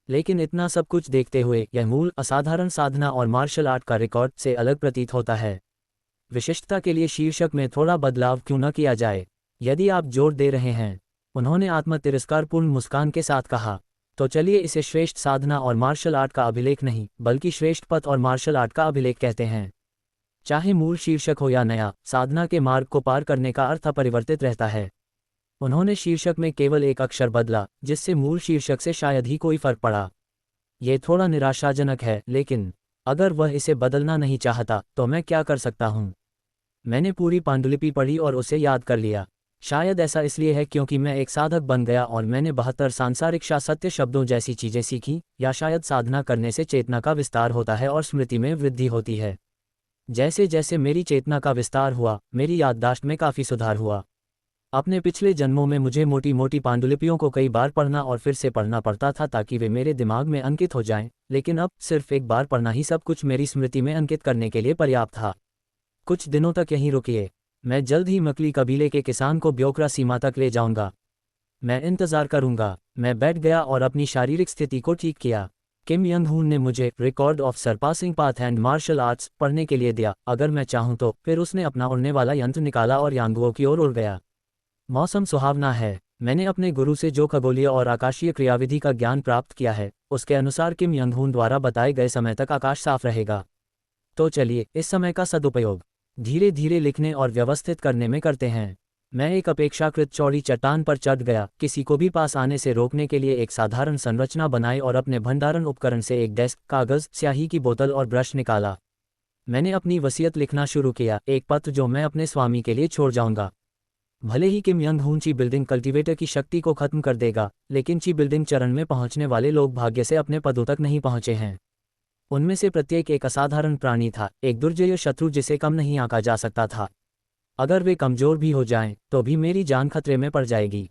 लेकिन इतना सब कुछ देखते हुए यह मूल असाधारण साधना और मार्शल आर्ट का रिकॉर्ड से अलग प्रतीत होता है। विशिष्टता के लिए शीर्षक में थोड़ा बदलाव क्यों न किया जाए, यदि आप जोर दे रहे हैं, उन्होंने आत्म तिरस्कारपूर्ण मुस्कान के साथ कहा। तो चलिए इसे श्रेष्ठ साधना और मार्शल आर्ट का अभिलेख नहीं बल्कि श्रेष्ठ पथ और मार्शल आर्ट का अभिलेख कहते हैं। चाहे मूल शीर्षक हो या नया, साधना के मार्ग को पार करने का अर्थ अपरिवर्तित रहता है। उन्होंने शीर्षक में केवल एक अक्षर बदला, जिससे मूल शीर्षक से शायद ही कोई फर्क पड़ा। ये थोड़ा निराशाजनक है, लेकिन अगर वह इसे बदलना नहीं चाहता तो मैं क्या कर सकता हूँ। मैंने पूरी पांडुलिपि पढ़ी और उसे याद कर लिया। शायद ऐसा इसलिए है क्योंकि मैं एक साधक बन गया और मैंने 72 सांसारिक सत्य शब्दों जैसी चीजें सीखी, या शायद साधना करने से चेतना का विस्तार होता है और स्मृति में वृद्धि होती है। जैसे जैसे मेरी चेतना का विस्तार हुआ, मेरी याददाश्त में काफ़ी सुधार हुआ। अपने पिछले जन्मों में मुझे मोटी मोटी पांडुलिपियों को कई बार पढ़ना और फिर से पढ़ना पड़ता था ताकि वे मेरे दिमाग में अंकित हो जाएं, लेकिन अब सिर्फ एक बार पढ़ना ही सब कुछ मेरी स्मृति में अंकित करने के लिए पर्याप्त था। कुछ दिनों तक यहीं रुकिए, मैं जल्द ही मकली कबीले के किसान को ब्योकरा सीमा तक ले जाऊंगा। मैं इंतज़ार करूंगा। मैं बैठ गया और अपनी शारीरिक स्थिति को ठीक किया। किम यंग हून ने मुझे record of surpassing path and martial arts पढ़ने के लिए दिया, अगर मैं चाहूँ तो। फिर उसने अपना उड़ने वाला यंत्र निकाला और यांगुओं की ओर उड़ गया। मौसम सुहावना है। मैंने अपने गुरु से जो खगोलीय और आकाशीय क्रियाविधि का ज्ञान प्राप्त किया है, उसके अनुसार किम यंग हून द्वारा बताए गए समय तक आकाश साफ रहेगा। तो चलिए इस समय का सदुपयोग धीरे धीरे लिखने और व्यवस्थित करने में करते हैं। मैं एक अपेक्षाकृत चौड़ी चट्टान पर चढ़ गया, किसी को भी पास आने से रोकने के लिए एक साधारण संरचना बनाई और अपने भंडारण उपकरण से एक डेस्क, कागज, स्याही की बोतल और ब्रश निकाला। मैंने अपनी वसीयत लिखना शुरू किया, एक पत्र जो मैं अपने स्वामी के लिए छोड़ जाऊंगा। भले ही किम यंग हून ची बिल्डिंग कल्टीवेटर की शक्ति को खत्म कर देगा, लेकिन ची बिल्डिंग चरण में पहुंचने वाले लोग भाग्य से अपने पदों तक नहीं पहुंचे हैं। उनमें से प्रत्येक एक असाधारण प्राणी था, एक दुर्जय शत्रु जिसे कम नहीं आंका जा सकता था। अगर वे कमजोर भी हो जाएं, तो भी मेरी जान खतरे में पड़ जाएगी।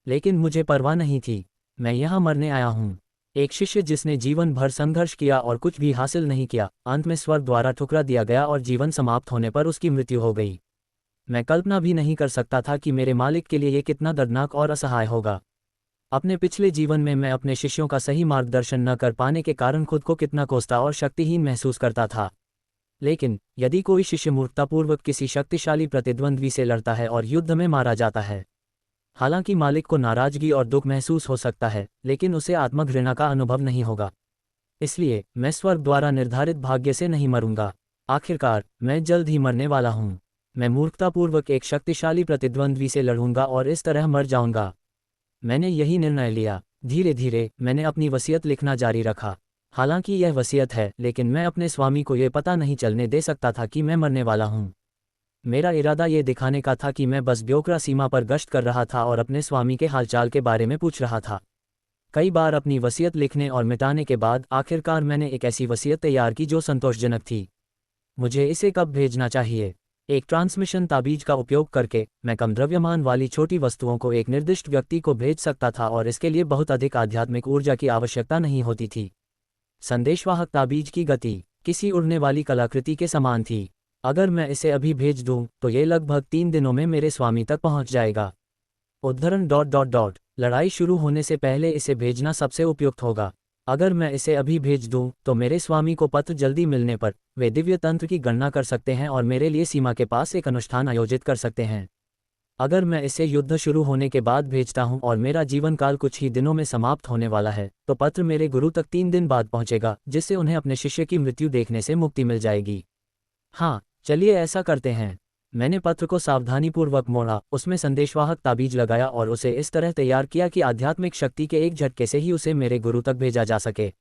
लेकिन मुझे परवाह नहीं थी। मैं यहाँ मरने आया हूँ। एक शिष्य जिसने जीवन भर संघर्ष किया और कुछ भी हासिल नहीं किया, अंत में स्वर्ग द्वारा ठुकरा दिया गया और जीवन समाप्त होने पर उसकी मृत्यु हो गई। मैं कल्पना भी नहीं कर सकता था कि मेरे मालिक के लिए ये कितना दर्दनाक और असहाय होगा। अपने पिछले जीवन में मैं अपने शिष्यों का सही मार्गदर्शन न कर पाने के कारण खुद को कितना कोसता और शक्तिहीन महसूस करता था। लेकिन यदि कोई शिष्य मूर्खतापूर्वक किसी शक्तिशाली प्रतिद्वंद्वी से लड़ता है और युद्ध में मारा जाता है, हालांकि मालिक को नाराजगी और दुख महसूस हो सकता है, लेकिन उसे आत्मघृणा का अनुभव नहीं होगा। इसलिए मैं स्वर्ग द्वारा निर्धारित भाग्य से नहीं मरूंगा। आखिरकार मैं जल्द ही मरने वाला हूं। मैं मूर्खतापूर्वक एक शक्तिशाली प्रतिद्वंद्वी से लड़ूंगा और इस तरह मर जाऊंगा। मैंने यही निर्णय लिया। धीरे धीरे मैंने अपनी वसीयत लिखना जारी रखा। हालांकि यह वसीयत है, लेकिन मैं अपने स्वामी को यह पता नहीं चलने दे सकता था कि मैं मरने वाला हूँ। मेरा इरादा ये दिखाने का था कि मैं बस ब्योकरा सीमा पर गश्त कर रहा था और अपने स्वामी के हालचाल के बारे में पूछ रहा था। कई बार अपनी वसीयत लिखने और मिटाने के बाद आखिरकार मैंने एक ऐसी वसीयत तैयार की जो संतोषजनक थी। मुझे इसे कब भेजना चाहिए? एक ट्रांसमिशन ताबीज का उपयोग करके मैं कम द्रव्यमान वाली छोटी वस्तुओं को एक निर्दिष्ट व्यक्ति को भेज सकता था और इसके लिए बहुत अधिक आध्यात्मिक ऊर्जा की आवश्यकता नहीं होती थी। संदेशवाहक ताबीज की गति किसी उड़ने वाली कलाकृति के समान थी। अगर मैं इसे अभी भेज दूं, तो ये लगभग 3 दिनों में मेरे स्वामी तक पहुंच जाएगा। उद्धरण ... लड़ाई शुरू होने से पहले इसे भेजना सबसे उपयुक्त होगा। अगर मैं इसे अभी भेज दूं, तो मेरे स्वामी को पत्र जल्दी मिलने पर वे दिव्य तंत्र की गणना कर सकते हैं और मेरे लिए सीमा के पास एक अनुष्ठान आयोजित कर सकते हैं। अगर मैं इसे युद्ध शुरू होने के बाद भेजता हूं और मेरा जीवन काल कुछ ही दिनों में समाप्त होने वाला है, तो पत्र मेरे गुरु तक 3 दिन बाद पहुंचेगा, जिससे उन्हें अपने शिष्य की मृत्यु देखने से मुक्ति मिल जाएगी। हाँ, चलिए ऐसा करते हैं। मैंने पत्र को सावधानीपूर्वक मोड़ा, उसमें संदेशवाहक ताबीज लगाया और उसे इस तरह तैयार किया कि आध्यात्मिक शक्ति के एक झटके से ही उसे मेरे गुरु तक भेजा जा सके।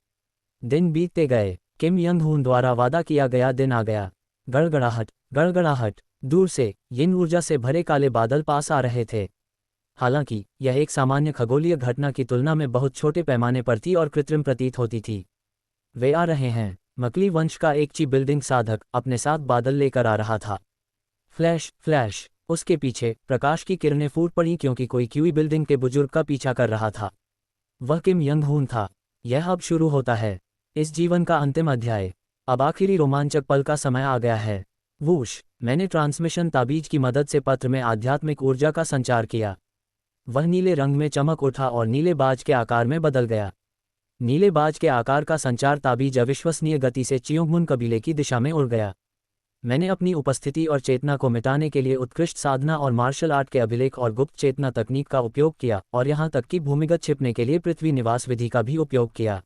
दिन बीतते गए। किम यंग हून द्वारा वादा किया गया दिन आ गया। गड़गड़ाहट। दूर से यिन ऊर्जा से भरे काले बादल पास आ रहे थे। हालांकि यह एक सामान्य खगोलीय घटना की तुलना में बहुत छोटे पैमाने पर थी और कृत्रिम प्रतीत होती थी। वे आ रहे हैं। मकली वंश का एक ची बिल्डिंग साधक अपने साथ बादल लेकर आ रहा था। फ्लैश। उसके पीछे प्रकाश की किरणें फूट पड़ी क्योंकि कोई क्यूई बिल्डिंग के बुजुर्ग का पीछा कर रहा था। वह किम यंग हून था। यह अब शुरू होता है, इस जीवन का अंतिम अध्याय। अब आखिरी रोमांचक पल का समय आ गया है। वूश। मैंने ट्रांसमिशन ताबीज की मदद से पत्र में आध्यात्मिक ऊर्जा का संचार किया। वह नीले रंग में चमक उठा और नीले बाज के आकार में बदल गया। नीले बाज के आकार का संचार ताबीज अविश्वसनीय गति से चियोंगमुन कबीले की दिशा में उड़ गया। मैंने अपनी उपस्थिति और चेतना को मिटाने के लिए उत्कृष्ट साधना और मार्शल आर्ट के अभिलेख और गुप्त चेतना तकनीक का उपयोग किया, और यहाँ तक कि भूमिगत छिपने के लिए पृथ्वी निवास विधि का भी उपयोग किया।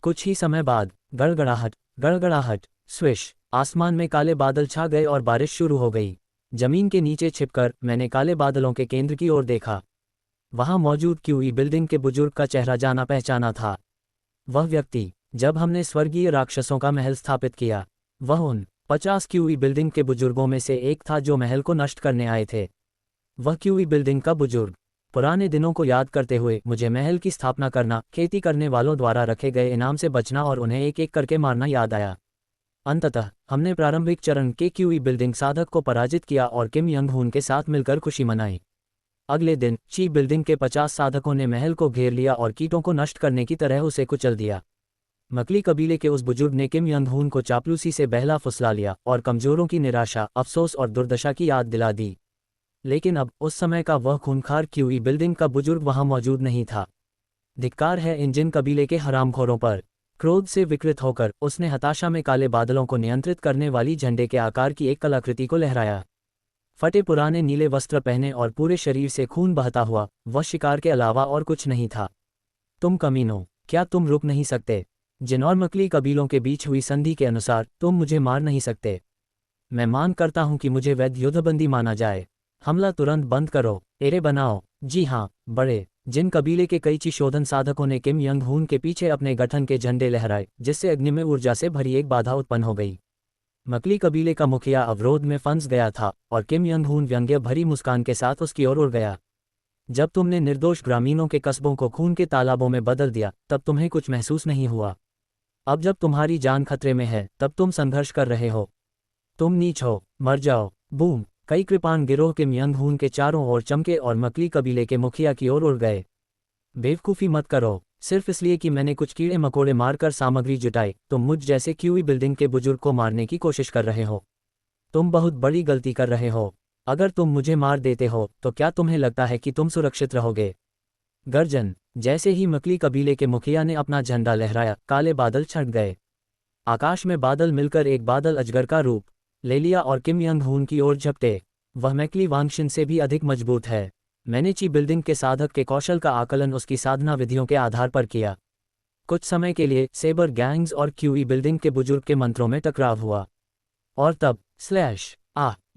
कुछ ही समय बाद गड़गड़ाहट गड़गड़ाहट स्विश, आसमान में काले बादल छा गए और बारिश शुरू हो गई। जमीन के नीचे छिपकर मैंने काले बादलों के केंद्र की ओर देखा। वहां मौजूद क्यूई बिल्डिंग के बुजुर्ग का चेहरा जाना पहचाना था। वह व्यक्ति, जब हमने स्वर्गीय राक्षसों का महल स्थापित किया, वह उन 50 क्यूई बिल्डिंग के बुजुर्गों में से एक था जो महल को नष्ट करने आए थे। वह क्यूई बिल्डिंग का बुजुर्ग। पुराने दिनों को याद करते हुए मुझे महल की स्थापना करना, खेती करने वालों द्वारा रखे गए इनाम से बचना और उन्हें एक एक करके मारना याद आया। अंततः हमने प्रारंभिक चरण के क्यूई बिल्डिंग साधक को पराजित किया और किम यंग हुन के साथ मिलकर खुशी मनाई। अगले दिन ची बिल्डिंग के 50 साधकों ने महल को घेर लिया और कीटों को नष्ट करने की तरह उसे कुचल दिया। मकली कबीले के उस बुजुर्ग ने किम यंग हुन को चापलूसी से बहला फुसला लिया और कमजोरों की निराशा, अफसोस और दुर्दशा की याद दिला दी। लेकिन अब उस समय का वह खूंखार क्यूई बिल्डिंग का बुजुर्ग वहां मौजूद नहीं था। धिक्कार है इन जिन कबीले के हरामखोरों पर। क्रोध से विकृत होकर उसने हताशा में काले बादलों को नियंत्रित करने वाली झंडे के आकार की एक कलाकृति को लहराया। फटे पुराने नीले वस्त्र पहने और पूरे शरीर से खून बहता हुआ वह शिकार के अलावा और कुछ नहीं था। तुम कमीनों, क्या तुम रुक नहीं सकते? जिन और मकली कबीलों के बीच हुई संधि के अनुसार तुम मुझे मार नहीं सकते। मैं मांग करता हूं कि मुझे वैध युद्धबंदी माना जाए। हमला तुरंत बंद करो, एरे बनाओ। जी हाँ, बड़े जिन कबीले के कई शोधन साधकों ने किम यंग हुन के पीछे अपने गठन के झंडे लहराए, जिससे अग्नि में ऊर्जा से भरी एक बाधा उत्पन्न हो गई। मकली कबीले का मुखिया अवरोध में फंस गया था और किम यंग हुन व्यंग्य भरी मुस्कान के साथ उसकी ओर उड़ गया। जब तुमने निर्दोष ग्रामीणों के कस्बों को खून के तालाबों में बदल दिया, तब तुम्हें कुछ महसूस नहीं हुआ। अब जब तुम्हारी जान खतरे में है, तब तुम संघर्ष कर रहे हो। तुम नीच हो, मर जाओ। बूम! कई कृपाण गिरोह किम यंग हुन के चारों ओर चमके और मकली कबीले के मुखिया की ओर उड़ गए। बेवकूफ़ी मत करो। सिर्फ इसलिए कि मैंने कुछ कीड़े मकोड़े मारकर सामग्री जुटाई, तुम मुझ जैसे क्यूई बिल्डिंग के बुजुर्ग को मारने की कोशिश कर रहे हो। तुम बहुत बड़ी गलती कर रहे हो। अगर तुम मुझे मार देते हो तो क्या तुम्हें लगता है कि तुम सुरक्षित रहोगे? गर्जन! जैसे ही मकली कबीले के मुखिया ने अपना झंडा लहराया, काले बादल छट गए। आकाश में बादल मिलकर एक बादल अजगर का रूप ले लिया और किम यंग हुन की ओर झपटे। वह मैकली वांगशिन से भी अधिक मजबूत है। मैंने ची बिल्डिंग के साधक के कौशल का आकलन उसकी साधना विधियों के आधार पर किया। कुछ समय के लिए सेबर गैंग्स और क्यूई बिल्डिंग के बुजुर्ग के मंत्रों में टकराव हुआ, और तब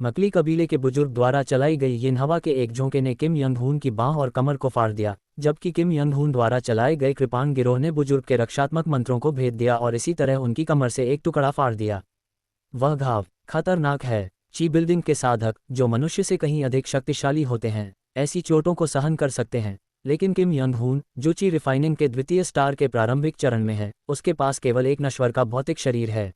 मकली कबीले के बुजुर्ग द्वारा चलाई गई यिन हवा के एक झोंके ने किम यंग हुन की बांह और कमर को फाड़ दिया, जबकि किम यंग हुन द्वारा चलाए गए कृपाण गिरोह ने बुजुर्ग के रक्षात्मक मंत्रों को भेद दिया और इसी तरह उनकी कमर से एक टुकड़ा फाड़ दिया। वह घाव खतरनाक है। ची बिल्डिंग के साधक, जो मनुष्य से कहीं अधिक शक्तिशाली होते हैं, ऐसी चोटों को सहन कर सकते हैं, लेकिन किम यंग हुन, जो ची रिफाइनिंग के द्वितीय स्टार के प्रारंभिक चरण में है, उसके पास केवल एक नश्वर का भौतिक शरीर है।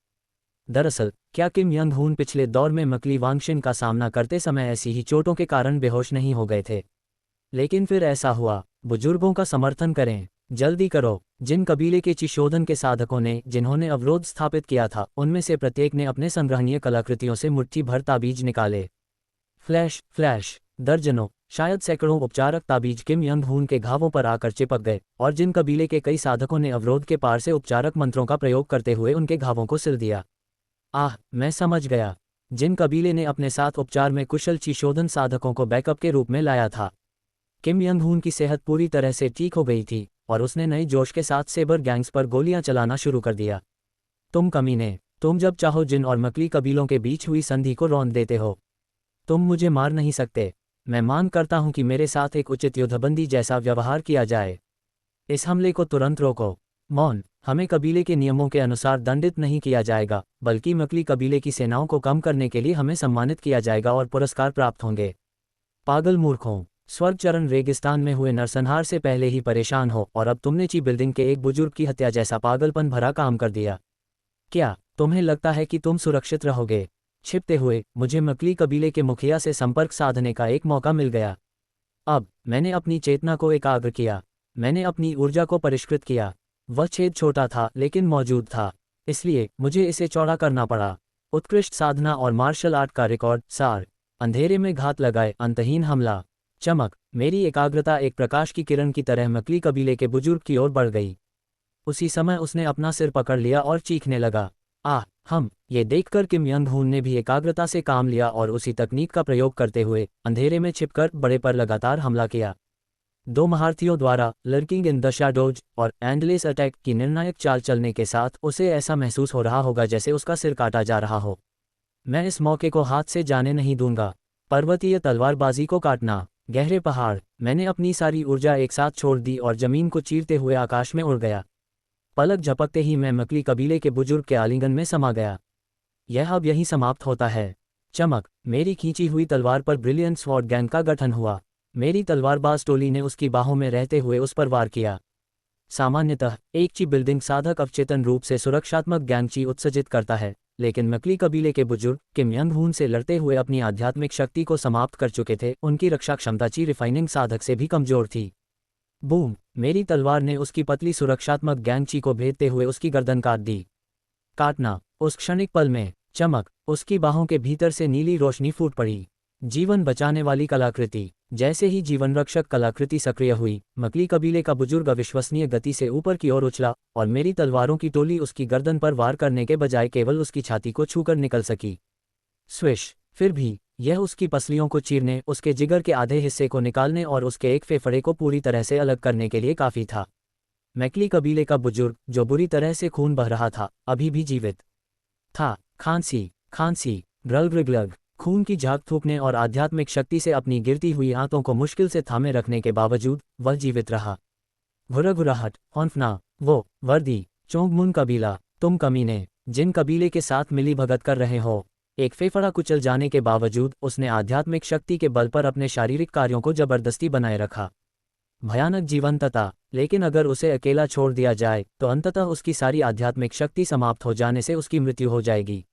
दरअसल क्या किम यंग हुन पिछले दौर में मकली वांगशिन का सामना करते समय ऐसी ही चोटों के कारण बेहोश नहीं हो गए थे? लेकिन फिर ऐसा हुआ। बुजुर्गों का समर्थन करें, जल्दी करो। जिन कबीले के चिशोधन के साधकों ने जिन्होंने अवरोध स्थापित किया था, उनमें से प्रत्येक ने अपने संग्रहणीय कलाकृतियों से मुट्ठी भर ताबीज निकाले। Flash flash! दर्जनों, शायद सैकड़ों उपचारक ताबीज किम यंग हुन के घावों पर आकर चिपक गए, और जिन कबीले के कई साधकों ने अवरोध के पार से उपचारक मंत्रों का प्रयोग करते हुए उनके घावों को सिल दिया। मैं समझ गया। जिन कबीले ने अपने साथ उपचार में कुशल चिशोधन साधकों को बैकअप के रूप में लाया था। किम यंग हुन की सेहत पूरी तरह से ठीक हो गई थी और उसने नए जोश के साथ सेबर गैंग्स पर गोलियां चलाना शुरू कर दिया। तुम कमीने, तुम जब चाहो जिन और मकली कबीलों के बीच हुई संधि को रौंद देते हो। तुम मुझे मार नहीं सकते। मैं मांग करता हूं कि मेरे साथ एक उचित युद्धबंदी जैसा व्यवहार किया जाए। इस हमले को तुरंत रोको। मौन! हमें कबीले के नियमों के अनुसार दंडित नहीं किया जाएगा, बल्कि मकली कबीले की सेनाओं को कम करने के लिए हमें सम्मानित किया जाएगा और पुरस्कार प्राप्त होंगे। पागल मूर्खों! स्वर्ग चरण रेगिस्तान में हुए नरसंहार से पहले ही परेशान हो और अब तुमने ची बिल्डिंग के एक बुजुर्ग की हत्या जैसा पागलपन भरा काम कर दिया। क्या तुम्हें लगता है कि तुम सुरक्षित रहोगे? छिपते हुए मुझे मकली कबीले के मुखिया से संपर्क साधने का एक मौका मिल गया। अब मैंने अपनी चेतना को एकाग्र किया। मैंने अपनी ऊर्जा को परिष्कृत किया। वह छेद छोटा था लेकिन मौजूद था, इसलिए मुझे इसे चौड़ा करना पड़ा। उत्कृष्ट साधना और मार्शल आर्ट का रिकॉर्ड सार। अंधेरे में घात लगाए अंतहीन हमला। चमक! मेरी एकाग्रता एक प्रकाश की किरण की तरह मकली कबीले के बुजुर्ग की ओर बढ़ गई। उसी समय उसने अपना सिर पकड़ लिया और चीखने लगा। आह! ये देखकर किम यंग हून ने भी एकाग्रता से काम लिया और उसी तकनीक का प्रयोग करते हुए अंधेरे में छिपकर बड़े पर लगातार हमला किया। दो महारथियों द्वारा लर्किंग इन द शैडोज और एंडलेस अटैक की निर्णायक चाल चलने के साथ उसे ऐसा महसूस हो रहा होगा जैसे उसका सिर काटा जा रहा हो। मैं इस मौके को हाथ से जाने नहीं दूंगा। पर्वतीय तलवारबाजी को काटना, गहरे पहाड़। मैंने अपनी सारी ऊर्जा एक साथ छोड़ दी और जमीन को चीरते हुए आकाश में उड़ गया। पलक झपकते ही मैं मकली कबीले के बुजुर्ग के आलिंगन में समा गया। यह अब यहीं समाप्त होता है। चमक, मेरी खींची हुई तलवार पर ब्रिलियंट स्वॉर्ड गैंग का गठन हुआ। मेरी तलवारबाज टोली ने उसकी बाहों में रहते हुए उस पर वार किया। सामान्यतः एक ची बिल्डिंग साधक अवचेतन रूप से सुरक्षात्मक गैंग ची उत्सर्जित करता है, लेकिन मकली कबीले के बुजुर्ग किम यंग हून से लड़ते हुए अपनी आध्यात्मिक शक्ति को समाप्त कर चुके थे। उनकी रक्षा क्षमता ची रिफाइनिंग साधक से भी कमजोर थी। बूम! मेरी तलवार ने उसकी पतली सुरक्षात्मक गैंग ची को भेदते हुए उसकी गर्दन काट दी। काटना, उस क्षणिक पल में चमक, उसकी बाहों के भीतर से नीली रोशनी फूट पड़ी। जीवन बचाने वाली कलाकृति। जैसे ही जीवन रक्षक कलाकृति सक्रिय हुई, मकली कबीले का बुजुर्ग अविश्वसनीय गति से ऊपर की ओर उछला और मेरी तलवारों की टोली उसकी गर्दन पर वार करने के बजाय केवल उसकी छाती को छूकर निकल सकी। स्विश! फिर भी यह उसकी पसलियों को चीरने, उसके जिगर के आधे हिस्से को निकालने और उसके एक फेफड़े को पूरी तरह से अलग करने के लिए काफी था। मकली कबीले का बुजुर्ग, जो बुरी तरह से खून बह रहा था, अभी भी जीवित था। खांसी, ग्रग, खून की झाग थूकने और आध्यात्मिक शक्ति से अपनी गिरती हुई आंतों को मुश्किल से थामे रखने के बावजूद वह जीवित रहा। घुरघुराहट, हौंफना, वो वर्दी, चोंगमुन कबीला, तुम कमीने, जिन कबीले के साथ मिली भगत कर रहे हो। एक फेफड़ा कुचल जाने के बावजूद उसने आध्यात्मिक शक्ति के बल पर अपने शारीरिक कार्यों को जबरदस्ती बनाए रखा। भयानक जीवंतता, लेकिन अगर उसे अकेला छोड़ दिया जाए तो अंततः उसकी सारी आध्यात्मिक शक्ति समाप्त हो जाने से उसकी मृत्यु हो जाएगी।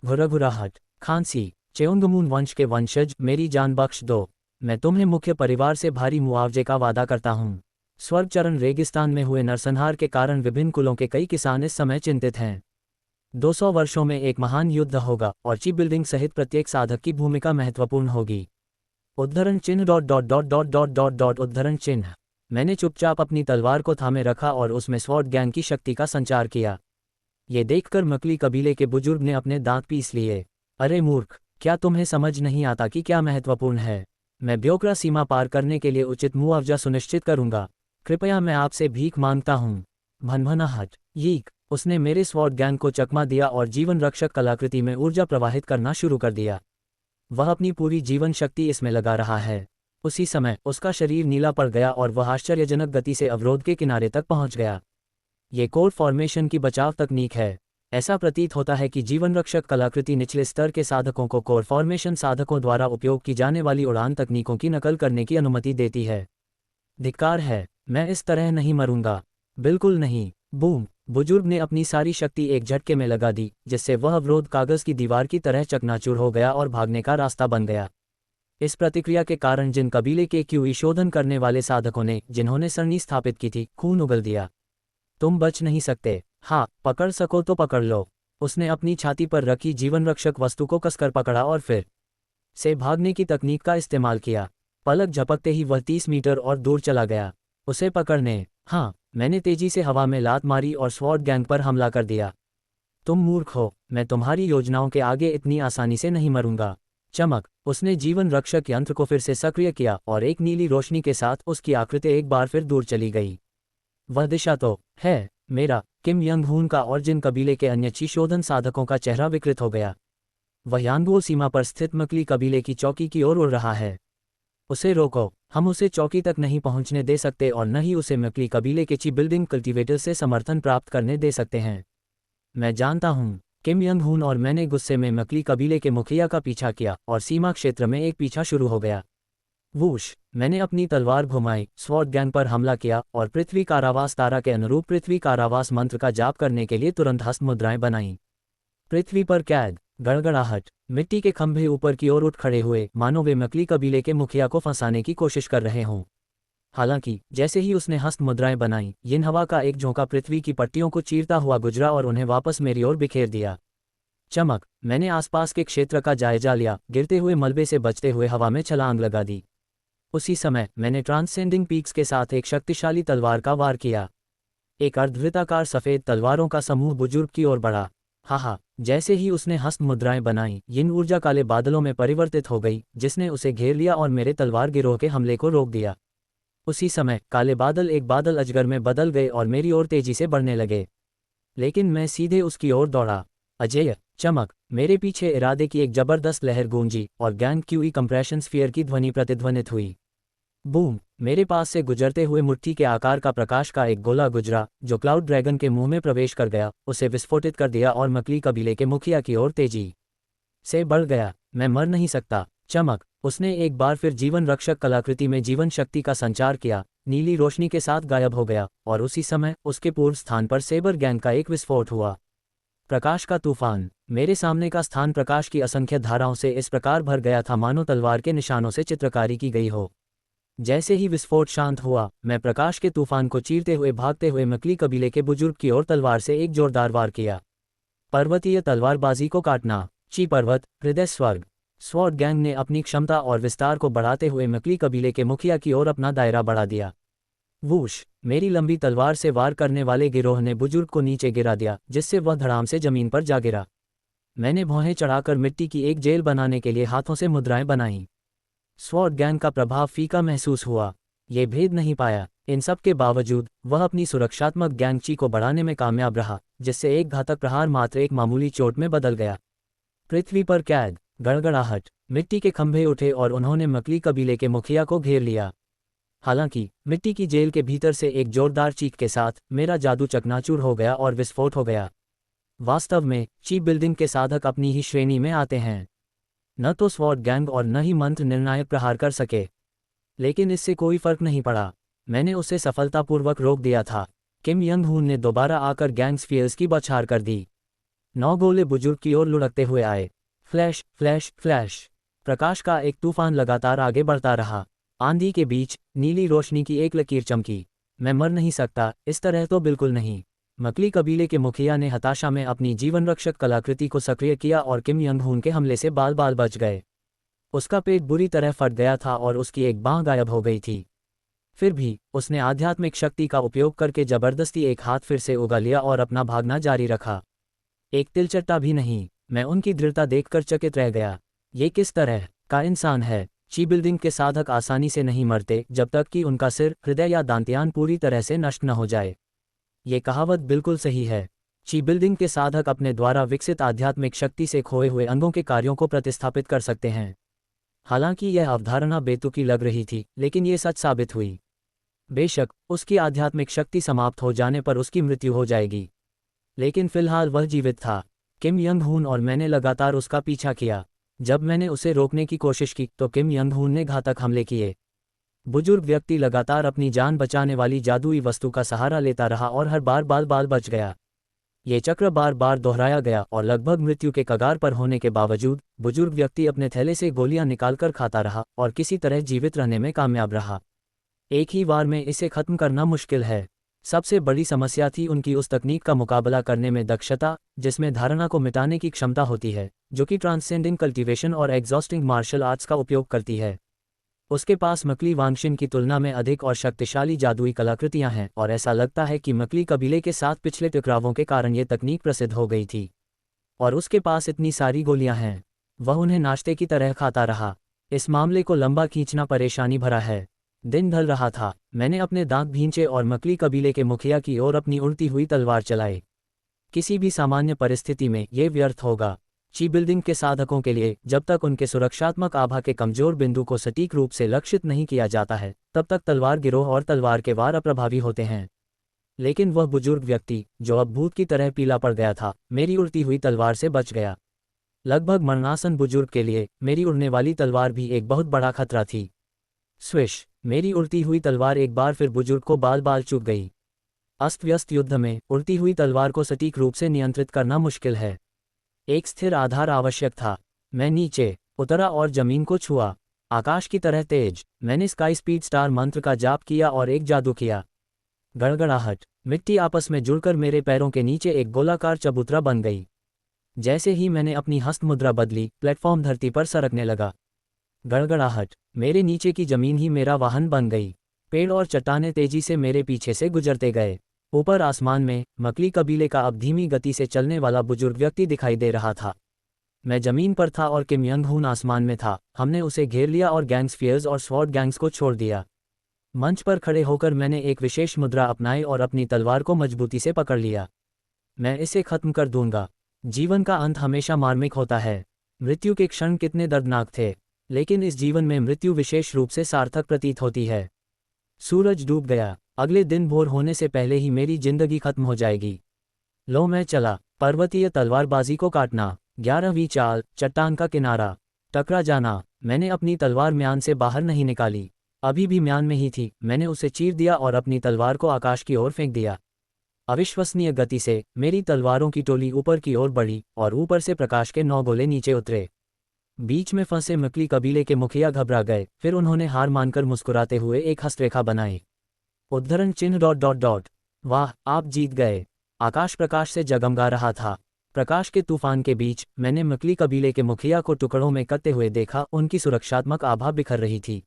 घुरघुराहट, खांसी, चेओंगमून वंश के वंशज, मेरी जान बख्श दो। मैं तुम्हें मुख्य परिवार से भारी मुआवजे का वादा करता हूँ। स्वर्गचरण रेगिस्तान में हुए नरसंहार के कारण विभिन्न कुलों के कई किसान इस समय चिंतित हैं। 200 वर्षों में एक महान युद्ध होगा और ची बिल्डिंग सहित प्रत्येक साधक की भूमिका महत्वपूर्ण होगी। उद्धरण चिन्ह उद्धरण चिन्ह। मैंने चुपचाप अपनी तलवार को थामे रखा और उसमें स्वॉर्ड गैंग की शक्ति का संचार किया। ये देखकर मकली कबीले के बुजुर्ग ने अपने दांत पीस लिए। अरे मूर्ख, क्या तुम्हें समझ नहीं आता कि क्या महत्वपूर्ण है? मैं ब्योकरा सीमा पार करने के लिए उचित मुआवजा सुनिश्चित करूंगा। कृपया मैं आपसे भीख मांगता हूँ। भनभनाहट, यीक! उसने मेरे स्वॉर्ड गैंग को चकमा दिया और जीवन रक्षक कलाकृति में ऊर्जा प्रवाहित करना शुरू कर दिया। वह अपनी पूरी जीवन शक्ति इसमें लगा रहा है। उसी समय उसका शरीर नीला पड़ गया और वह आश्चर्यजनक गति से अवरोध के किनारे तक पहुंच गया। ये कोर फॉर्मेशन की बचाव तकनीक है। ऐसा प्रतीत होता है कि जीवन रक्षक कलाकृति निचले स्तर के साधकों को कोर फॉर्मेशन साधकों द्वारा उपयोग की जाने वाली उड़ान तकनीकों की नकल करने की अनुमति देती है। धिक्कार है, मैं इस तरह नहीं मरूंगा। बिल्कुल नहीं। बूम! बुजुर्ग ने अपनी सारी शक्ति एक झटके में लगा दी, जिससे वह अवरोध कागज की दीवार की तरह चकनाचूर हो गया और भागने का रास्ता बन गया। इस प्रतिक्रिया के कारण जिन कबीले के क्यूई शोधन करने वाले साधकों ने, जिन्होंने सरणी स्थापित की थी, खून उगल दिया। तुम बच नहीं सकते। हाँ, पकड़ सको तो पकड़ लो। उसने अपनी छाती पर रखी जीवन रक्षक वस्तु को कसकर पकड़ा और फिर से भागने की तकनीक का इस्तेमाल किया। पलक झपकते ही वह 30 मीटर और दूर चला गया। उसे पकड़ने। हाँ, मैंने तेजी से हवा में लात मारी और स्वॉर्ड गैंग पर हमला कर दिया। तुम मूर्ख हो, मैं तुम्हारी योजनाओं के आगे इतनी आसानी से नहीं मरूंगा। चमक! उसने जीवन रक्षक यंत्र को फिर से सक्रिय किया और एक नीली रोशनी के साथ उसकी आकृति एक बार फिर दूर चली गई। वह दिशा तो है मेरा, किम यंग हून का और जिन कबीले के अन्य ची शोधन साधकों का चेहरा विकृत हो गया। वह यांगुओ सीमा पर स्थित मकली कबीले की चौकी की ओर उड़ रहा है। उसे रोको। हम उसे चौकी तक नहीं पहुंचने दे सकते और न ही उसे मकली कबीले के ची बिल्डिंग कल्टीवेटर से समर्थन प्राप्त करने दे सकते हैं। मैं जानता हूं। किम यंग हून और मैंने गुस्से में मकली कबीले के मुखिया का पीछा किया और सीमा क्षेत्र में एक पीछा शुरू हो गया। वूश! मैंने अपनी तलवार घुमाई, स्वॉर्ड गैंग पर हमला किया और पृथ्वी कारावास तारा के अनुरूप पृथ्वी कारावास मंत्र का जाप करने के लिए तुरंत हस्त मुद्राएं बनाईं। पृथ्वी पर कैद, गड़गड़ाहट, मिट्टी के खंभे ऊपर की ओर उठ खड़े हुए, मानो वे मकली कबीले के मुखिया को फंसाने की कोशिश कर रहे हों। हालांकि जैसे ही उसने हस्त मुद्राएं बनाई, यिन हवा का एक झोंका पृथ्वी की पट्टियों को चीरता हुआ गुजरा और उन्हें वापस मेरी ओर बिखेर दिया। चमक! मैंने आसपास के क्षेत्र का जायजा लिया, गिरते हुए मलबे से बचते हुए हवा में छलांग लगा दी। उसी समय मैंने ट्रांसेंडिंग पीक्स के साथ एक शक्तिशाली तलवार का वार किया। एक अर्धवृत्ताकार सफ़ेद तलवारों का समूह बुजुर्ग की ओर बढ़ा। हा, जैसे ही उसने हस्त मुद्राएं बनाई, यिन ऊर्जा काले बादलों में परिवर्तित हो गई, जिसने उसे घेर लिया और मेरे तलवार गिरोह के हमले को रोक दिया। उसी समय काले बादल एक बादल अजगर में बदल गए और मेरी ओर तेजी से बढ़ने लगे। लेकिन मैं सीधे उसकी ओर दौड़ा। अजेय चमक, मेरे पीछे इरादे की एक जबरदस्त लहर गूंजी और गैंग क्यूई कंप्रेशन स्फीयर की ध्वनि प्रतिध्वनित हुई। बूम! मेरे पास से गुजरते हुए मुट्ठी के आकार का प्रकाश का एक गोला गुजरा, जो क्लाउड ड्रैगन के मुंह में प्रवेश कर गया, उसे विस्फोटित कर दिया और मकली कबीले के मुखिया की ओर तेजी से बढ़ गया। मैं मर नहीं सकता। चमक! उसने एक बार फिर जीवन रक्षक कलाकृति में जीवन शक्ति का संचार किया, नीली रोशनी के साथ गायब हो गया, और उसी समय उसके पूर्व स्थान पर सेबर गैंग का एक विस्फोट हुआ। प्रकाश का तूफान! मेरे सामने का स्थान प्रकाश की असंख्य धाराओं से इस प्रकार भर गया था मानो तलवार के निशानों से चित्रकारी की गई हो। जैसे ही विस्फोट शांत हुआ, मैं प्रकाश के तूफान को चीरते हुए भागते हुए मकली कबीले के बुजुर्ग की ओर तलवार से एक जोरदार वार किया। पर्वतीय तलवारबाजी को काटना। ची पर्वत, हृदय स्वर्ग। स्वॉर्ड गैंग ने अपनी क्षमता और विस्तार को बढ़ाते हुए मकली कबीले के मुखिया की ओर अपना दायरा बढ़ा दिया। वूश! मेरी लंबी तलवार से वार करने वाले गिरोह ने बुजुर्ग को नीचे गिरा दिया, जिससे वह धड़ाम से जमीन पर जा गिरा। मैंने भौहें चढ़ाकर मिट्टी की एक जेल बनाने के लिए हाथों से मुद्राएं बनाईं। स्वॉर्ड गैंग का प्रभाव फीका महसूस हुआ। ये भेद नहीं पाया। इन सब के बावजूद वह अपनी सुरक्षात्मक गैंग ची को बढ़ाने में कामयाब रहा, जिससे एक घातक प्रहार मात्र एक मामूली चोट में बदल गया। पृथ्वी पर कैद। गड़गड़ाहट। मिट्टी के खंभे उठे और उन्होंने मकली कबीले के मुखिया को घेर लिया। हालांकि मिट्टी की जेल के भीतर से एक जोरदार चीख के साथ मेरा जादू चकनाचूर हो गया और विस्फोट हो गया। वास्तव में ची बिल्डिंग के साधक अपनी ही श्रेणी में आते हैं। न तो स्वॉर्ड गैंग और न ही मंत्र निर्णायक प्रहार कर सके। लेकिन इससे कोई फर्क नहीं पड़ा। मैंने उसे सफलतापूर्वक रोक दिया था। किम यंग हून ने दोबारा आकर गैंग स्फीयर्स की बौछार कर दी। 9 गोले बुजुर्ग की ओर लुढ़कते हुए आए। Flash flash flash! प्रकाश का एक तूफान लगातार आगे बढ़ता रहा। आंधी के बीच नीली रोशनी की एक लकीर चमकी। मैं मर नहीं सकता, इस तरह तो बिल्कुल नहीं। मकली कबीले के मुखिया ने हताशा में अपनी जीवन रक्षक कलाकृति को सक्रिय किया और किम यंग हून के हमले से बाल बाल बच गए। उसका पेट बुरी तरह फट गया था और उसकी एक बांह गायब हो गई थी। फिर भी उसने आध्यात्मिक शक्ति का उपयोग करके जबरदस्ती एक हाथ फिर से उगा लिया और अपना भागना जारी रखा। एक तिलचट्टा भी नहीं। मैं उनकी दृढ़ता देखकर चकित रह गया। ये किस तरह का इंसान है? ची बिल्डिंग के साधक आसानी से नहीं मरते जब तक कि उनका सिर, हृदय या दांतियान पूरी तरह से नष्ट न हो जाए। ये कहावत बिल्कुल सही है। ची बिल्डिंग के साधक अपने द्वारा विकसित आध्यात्मिक शक्ति से खोए हुए अंगों के कार्यों को प्रतिस्थापित कर सकते हैं। हालांकि यह अवधारणा बेतुकी लग रही थी, लेकिन ये सच साबित हुई। बेशक उसकी आध्यात्मिक शक्ति समाप्त हो जाने पर उसकी मृत्यु हो जाएगी, लेकिन फिलहाल वह जीवित था। किम यंग हून और मैंने लगातार उसका पीछा किया। जब मैंने उसे रोकने की कोशिश की तो किम यंग हून ने घातक हमले किए। बुजुर्ग व्यक्ति लगातार अपनी जान बचाने वाली जादुई वस्तु का सहारा लेता रहा और हर बार बाल बाल बच गया। ये चक्र बार बार दोहराया गया और लगभग मृत्यु के कगार पर होने के बावजूद बुजुर्ग व्यक्ति अपने थैले से गोलियां निकालकर खाता रहा और किसी तरह जीवित रहने में कामयाब रहा। एक ही बार में इसे खत्म करना मुश्किल है। सबसे बड़ी समस्या थी उनकी उस तकनीक का मुकाबला करने में दक्षता, जिसमें धारणा को मिटाने की क्षमता होती है, जो कि ट्रांसेंडिंग कल्टीवेशन और एग्जॉस्टिंग मार्शल आर्ट्स का उपयोग करती है। उसके पास मकली वांगशिन की तुलना में अधिक और शक्तिशाली जादुई कलाकृतियां हैं, और ऐसा लगता है कि मकली कबीले के साथ पिछले टकरावों के कारण ये तकनीक प्रसिद्ध हो गई थी। और उसके पास इतनी सारी गोलियां हैं। वह उन्हें नाश्ते की तरह खाता रहा। इस मामले को लंबा खींचना परेशानी भरा है। दिन ढल रहा था। मैंने अपने दांत भींचे और मकली कबीले के मुखिया की ओर अपनी उड़ती हुई तलवार चलाई। किसी भी सामान्य परिस्थिति में ये व्यर्थ होगा। ची बिल्डिंग के साधकों के लिए जब तक उनके सुरक्षात्मक आभा के कमजोर बिंदु को सटीक रूप से लक्षित नहीं किया जाता है, तब तक तलवार गिरोह और तलवार के वार अप्रभावी होते हैं। लेकिन वह बुजुर्ग व्यक्ति, जो अब भूत की तरह पीला पड़ गया था, मेरी उड़ती हुई तलवार से बच गया। लगभग मरणासन बुजुर्ग के लिए मेरी उड़ने वाली तलवार भी एक बहुत बड़ा खतरा थी। स्विश! मेरी उड़ती हुई तलवार एक बार फिर बुजुर्ग को बाल बाल चुभ गई। अस्त व्यस्त युद्ध में उड़ती हुई तलवार को सटीक रूप से नियंत्रित करना मुश्किल है। एक स्थिर आधार आवश्यक था। मैं नीचे उतरा और जमीन को छुआ। आकाश की तरह तेज। मैंने स्काई स्पीड स्टार मंत्र का जाप किया और एक जादू किया। गड़गड़ाहट। मिट्टी आपस में जुड़कर मेरे पैरों के नीचे एक गोलाकार चबूतरा बन गई। जैसे ही मैंने अपनी हस्त मुद्रा बदली, प्लेटफॉर्म धरती पर सरकने लगा। गड़गड़ाहट। मेरे नीचे की जमीन ही मेरा वाहन बन गई। पेड़ और चट्टानें तेजी से मेरे पीछे से गुजरते गए। ऊपर आसमान में मकली कबीले का अब धीमी गति से चलने वाला बुजुर्ग व्यक्ति दिखाई दे रहा था। मैं जमीन पर था और किम यंग हून आसमान में था। हमने उसे घेर लिया और गैंग्सफियर्स और स्वॉर्ड गैंग्स को छोड़ दिया। मंच पर खड़े होकर मैंने एक विशेष मुद्रा अपनाई और अपनी तलवार को मजबूती से पकड़ लिया। मैं इसे खत्म कर दूंगा। जीवन का अंत हमेशा मार्मिक होता है। मृत्यु के क्षण कितने दर्दनाक थे, लेकिन इस जीवन में मृत्यु विशेष रूप से सार्थक प्रतीत होती है। सूरज डूब गया। अगले दिन भोर होने से पहले ही मेरी जिंदगी खत्म हो जाएगी। लो मैं चला। पर्वतीय तलवारबाजी को काटना। 11वीं चाल, चट्टान का किनारा। टकरा जाना। मैंने अपनी तलवार म्यान से बाहर नहीं निकाली। अभी भी म्यान में ही थी। मैंने उसे चीर दिया और अपनी तलवार को आकाश की ओर फेंक दिया। अविश्वसनीय गति से मेरी तलवारों की टोली ऊपर की ओर बढ़ी और ऊपर से प्रकाश के 9 गोले नीचे उतरे। बीच में फंसे मकली कबीले के मुखिया घबरा गए। फिर उन्होंने हार मानकर मुस्कुराते हुए एक हस्तरेखा बनाई। उद्धरण चिन्ह ... वाह, आप जीत गए। आकाश प्रकाश से जगमगा रहा था। प्रकाश के तूफान के बीच मैंने मकली कबीले के मुखिया को टुकड़ों में कटते हुए देखा। उनकी सुरक्षात्मक आभा बिखर रही थी।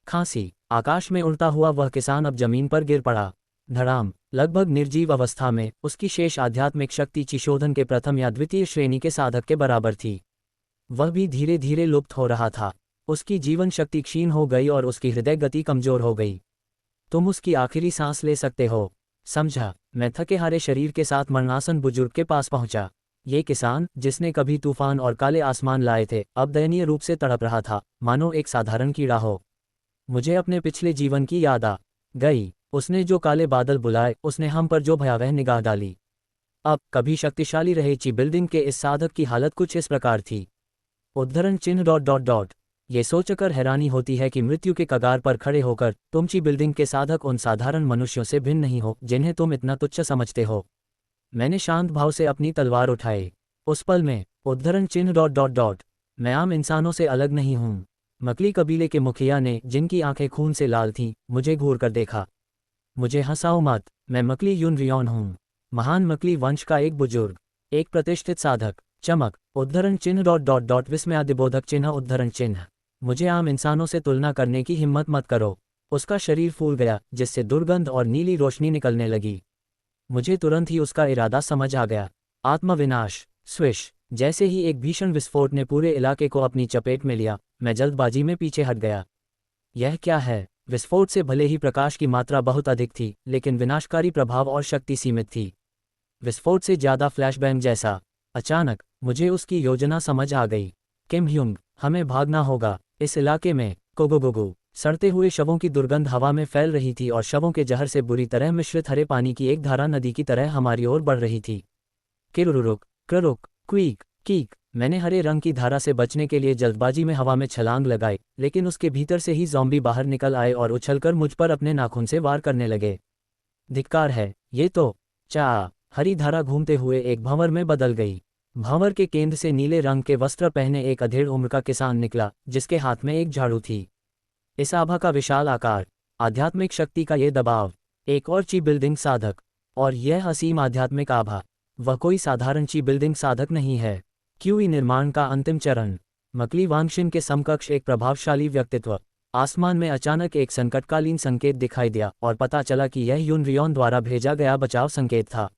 खांसी। आकाश में उड़ता हुआ वह किसान अब जमीन पर गिर पड़ा। धड़ाम। लगभग निर्जीव अवस्था में उसकी शेष आध्यात्मिक शक्ति चिशोधन के प्रथम या द्वितीय श्रेणी के साधक के बराबर थी। वह भी धीरे धीरे लुप्त हो रहा था। उसकी जीवन शक्ति क्षीण हो गई और उसकी हृदय गति कमजोर हो गई। तुम उसकी आखिरी सांस ले सकते हो, समझा। मैं थके हारे शरीर के साथ मरणासन बुजुर्ग के पास पहुंचा। ये किसान, जिसने कभी तूफान और काले आसमान लाए थे, अब दयनीय रूप से तड़प रहा था, मानो एक साधारण कीड़ा हो। मुझे अपने पिछले जीवन की याद आ गई। उसने जो काले बादल बुलाए, उसने हम पर जो भयावह निगाह डाली। अब कभी शक्तिशाली रहे ची बिल्डिंग के इस साधक की हालत कुछ इस प्रकार थी। उद्धरण चिन्ह ... ये सोचकर हैरानी होती है कि मृत्यु के कगार पर खड़े होकर तुम ची बिल्डिंग के साधक उन साधारण मनुष्यों से भिन्न नहीं हो जिन्हें तुम इतना तुच्छ समझते हो। मैंने शांत भाव से अपनी तलवार उठाई। उस पल में उद्धरण चिन्ह ... मैं आम इंसानों से अलग नहीं हूं। मकली कबीले के मुखिया ने, जिनकी आंखें खून से लाल थीं, मुझे घूर कर देखा। मुझे हंसाओ मत, मैं मकली यून रियोन हूं। महान मकली वंश का एक बुजुर्ग, एक प्रतिष्ठित साधक। चमक। उद्धरण चिन्ह ... विस्मयादिबोधक चिन्ह उद्धरण चिन्ह। मुझे आम इंसानों से तुलना करने की हिम्मत मत करो। उसका शरीर फूल गया, जिससे दुर्गंध और नीली रोशनी निकलने लगी। मुझे तुरंत ही उसका इरादा समझ आ गया। आत्मविनाश। स्विश। जैसे ही एक भीषण विस्फोट ने पूरे इलाके को अपनी चपेट में लिया, मैं जल्दबाजी में पीछे हट गया। यह क्या है? विस्फोट से भले ही प्रकाश की मात्रा बहुत अधिक थी, लेकिन विनाशकारी प्रभाव और शक्ति सीमित थी। विस्फोट से ज्यादा फ्लैशबैंग जैसा। अचानक मुझे उसकी योजना समझ आ गई। किम ह्युंग, हमें भागना होगा। इस इलाके में कोगोगोगो। सड़ते हुए शवों की दुर्गंध हवा में फैल रही थी और शवों के जहर से बुरी तरह मिश्रित हरे पानी की एक धारा नदी की तरह हमारी ओर बढ़ रही थी। किरुरुक, क्रुरुक, क्वीक, कीक। मैंने हरे रंग की धारा से बचने के लिए जल्दबाजी में हवा में छलांग लगाई, लेकिन उसके भीतर से ही ज़ॉम्बी बाहर निकल आए और उछलकर मुझ पर अपने नाखून से वार करने लगे। धिक्कार है, ये तो। चा। हरी धारा घूमते हुए एक भंवर में बदल गई। भंवर के केंद्र से नीले रंग के वस्त्र पहने एक अधेड़ उम्र का किसान निकला, जिसके हाथ में एक झाड़ू थी। इस आभा का विशाल आकार, आध्यात्मिक शक्ति का ये दबाव, एक और ची बिल्डिंग साधक। और यह असीम आध्यात्मिक आभा। वह कोई साधारण ची बिल्डिंग साधक नहीं है। क्यूई निर्माण का अंतिम चरण। मकली वांगशिन के समकक्ष एक प्रभावशाली व्यक्तित्व। आसमान में अचानक एक संकटकालीन संकेत दिखाई दिया और पता चला कि यह यून रियोन द्वारा भेजा गया बचाव संकेत था।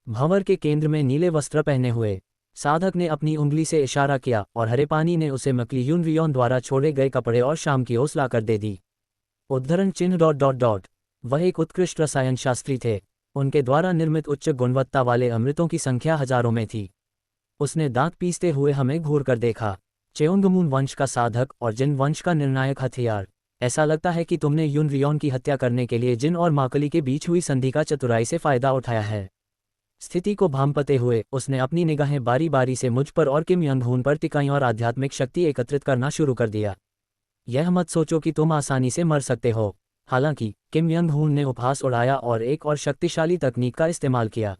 भंवर के केंद्र में नीले वस्त्र पहने हुए साधक ने अपनी उंगली से इशारा किया और हरे पानी ने उसे मकली यून रियोन द्वारा छोड़े गए कपड़े और शाम की ओस लाकर दे दी। उद्धरण चिन्ह ... वह एक उत्कृष्ट रसायन शास्त्री थे। उनके द्वारा निर्मित उच्च गुणवत्ता वाले अमृतों की संख्या हजारों में थी। उसने दांत पीसते हुए हमें घूर कर देखा। चेओंगमून वंश का साधक और जिन वंश का निर्णायक हथियार। ऐसा लगता है कि तुमने यून रियोन की हत्या करने के लिए जिन और माकली के बीच हुई संधि का चतुराई से फायदा उठाया है। स्थिति को भांपते हुए उसने अपनी निगाहें बारी बारी से मुझ पर और किम यंग हून पर टिकाई और आध्यात्मिक शक्ति एकत्रित करना शुरू कर दिया। यह मत सोचो कि तुम आसानी से मर सकते हो। हालांकि किम यंग हून ने उपहास उड़ाया और एक और शक्तिशाली तकनीक का इस्तेमाल किया।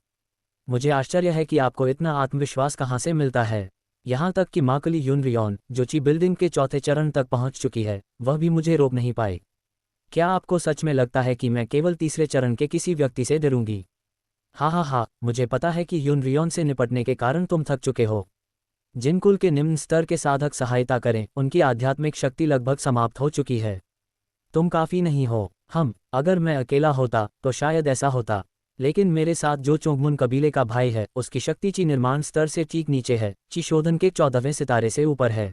मुझे आश्चर्य है कि आपको इतना आत्मविश्वास कहाँ से मिलता है। यहाँ तक कि माकली यून रियोन, जो ची बिल्डिंग के चौथे चरण तक पहुँच चुकी है, वह भी मुझे रोक नहीं पाई। क्या आपको सच में लगता है कि मैं केवल तीसरे चरण के किसी व्यक्ति से डरूंगी? हाँ, मुझे पता है कि यून रियोन से निपटने के कारण तुम थक चुके हो। जिन कुल के निम्न स्तर के साधक सहायता करें, उनकी आध्यात्मिक शक्ति लगभग समाप्त हो चुकी है। तुम काफ़ी नहीं हो। अगर मैं अकेला होता तो शायद ऐसा होता। लेकिन मेरे साथ जो चोंगमुन कबीले का भाई है उसकी शक्ति ची निर्माण स्तर से ठीक नीचे है, ची शोधन के 14वें सितारे से ऊपर है।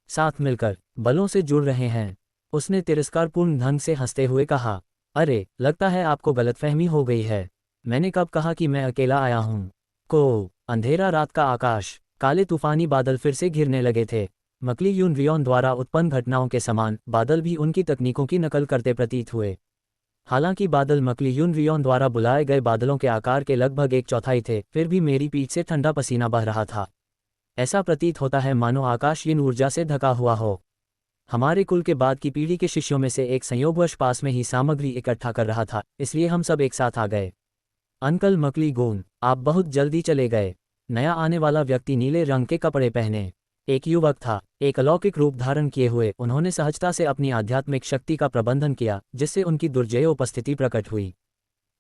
साथ मिलकर बलों से जुड़ रहे हैं। उसने तिरस्कारपूर्ण ढंग से हंसते हुए कहा, अरे लगता है आपको गलतफहमी हो गई है। मैंने कब कहा कि मैं अकेला आया हूँ? अंधेरा रात का आकाश, काले तूफानी बादल फिर से घिरने लगे थे। मकली यून रियोन द्वारा उत्पन्न घटनाओं के समान बादल भी उनकी तकनीकों की नकल करते प्रतीत हुए। हालांकि बादल मकली यून रियोन द्वारा बुलाए गए बादलों के आकार के लगभग 1/4 थे, फिर भी मेरी पीठ से ठंडा पसीना बह रहा था। ऐसा प्रतीत होता है मानो आकाश इन ऊर्जा से ढका हुआ हो। हमारे कुल के बाद की पीढ़ी के शिष्यों में से एक संयोगवश पास में ही सामग्री इकट्ठा कर रहा था, इसलिए हम सब एक साथ आ गए। अंकल मकली गोन, आप बहुत जल्दी चले गए। नया आने वाला व्यक्ति नीले रंग के कपड़े पहने एक युवक था। एक अलौकिक रूप धारण किए हुए उन्होंने सहजता से अपनी आध्यात्मिक शक्ति का प्रबंधन किया, जिससे उनकी दुर्जय उपस्थिति प्रकट हुई।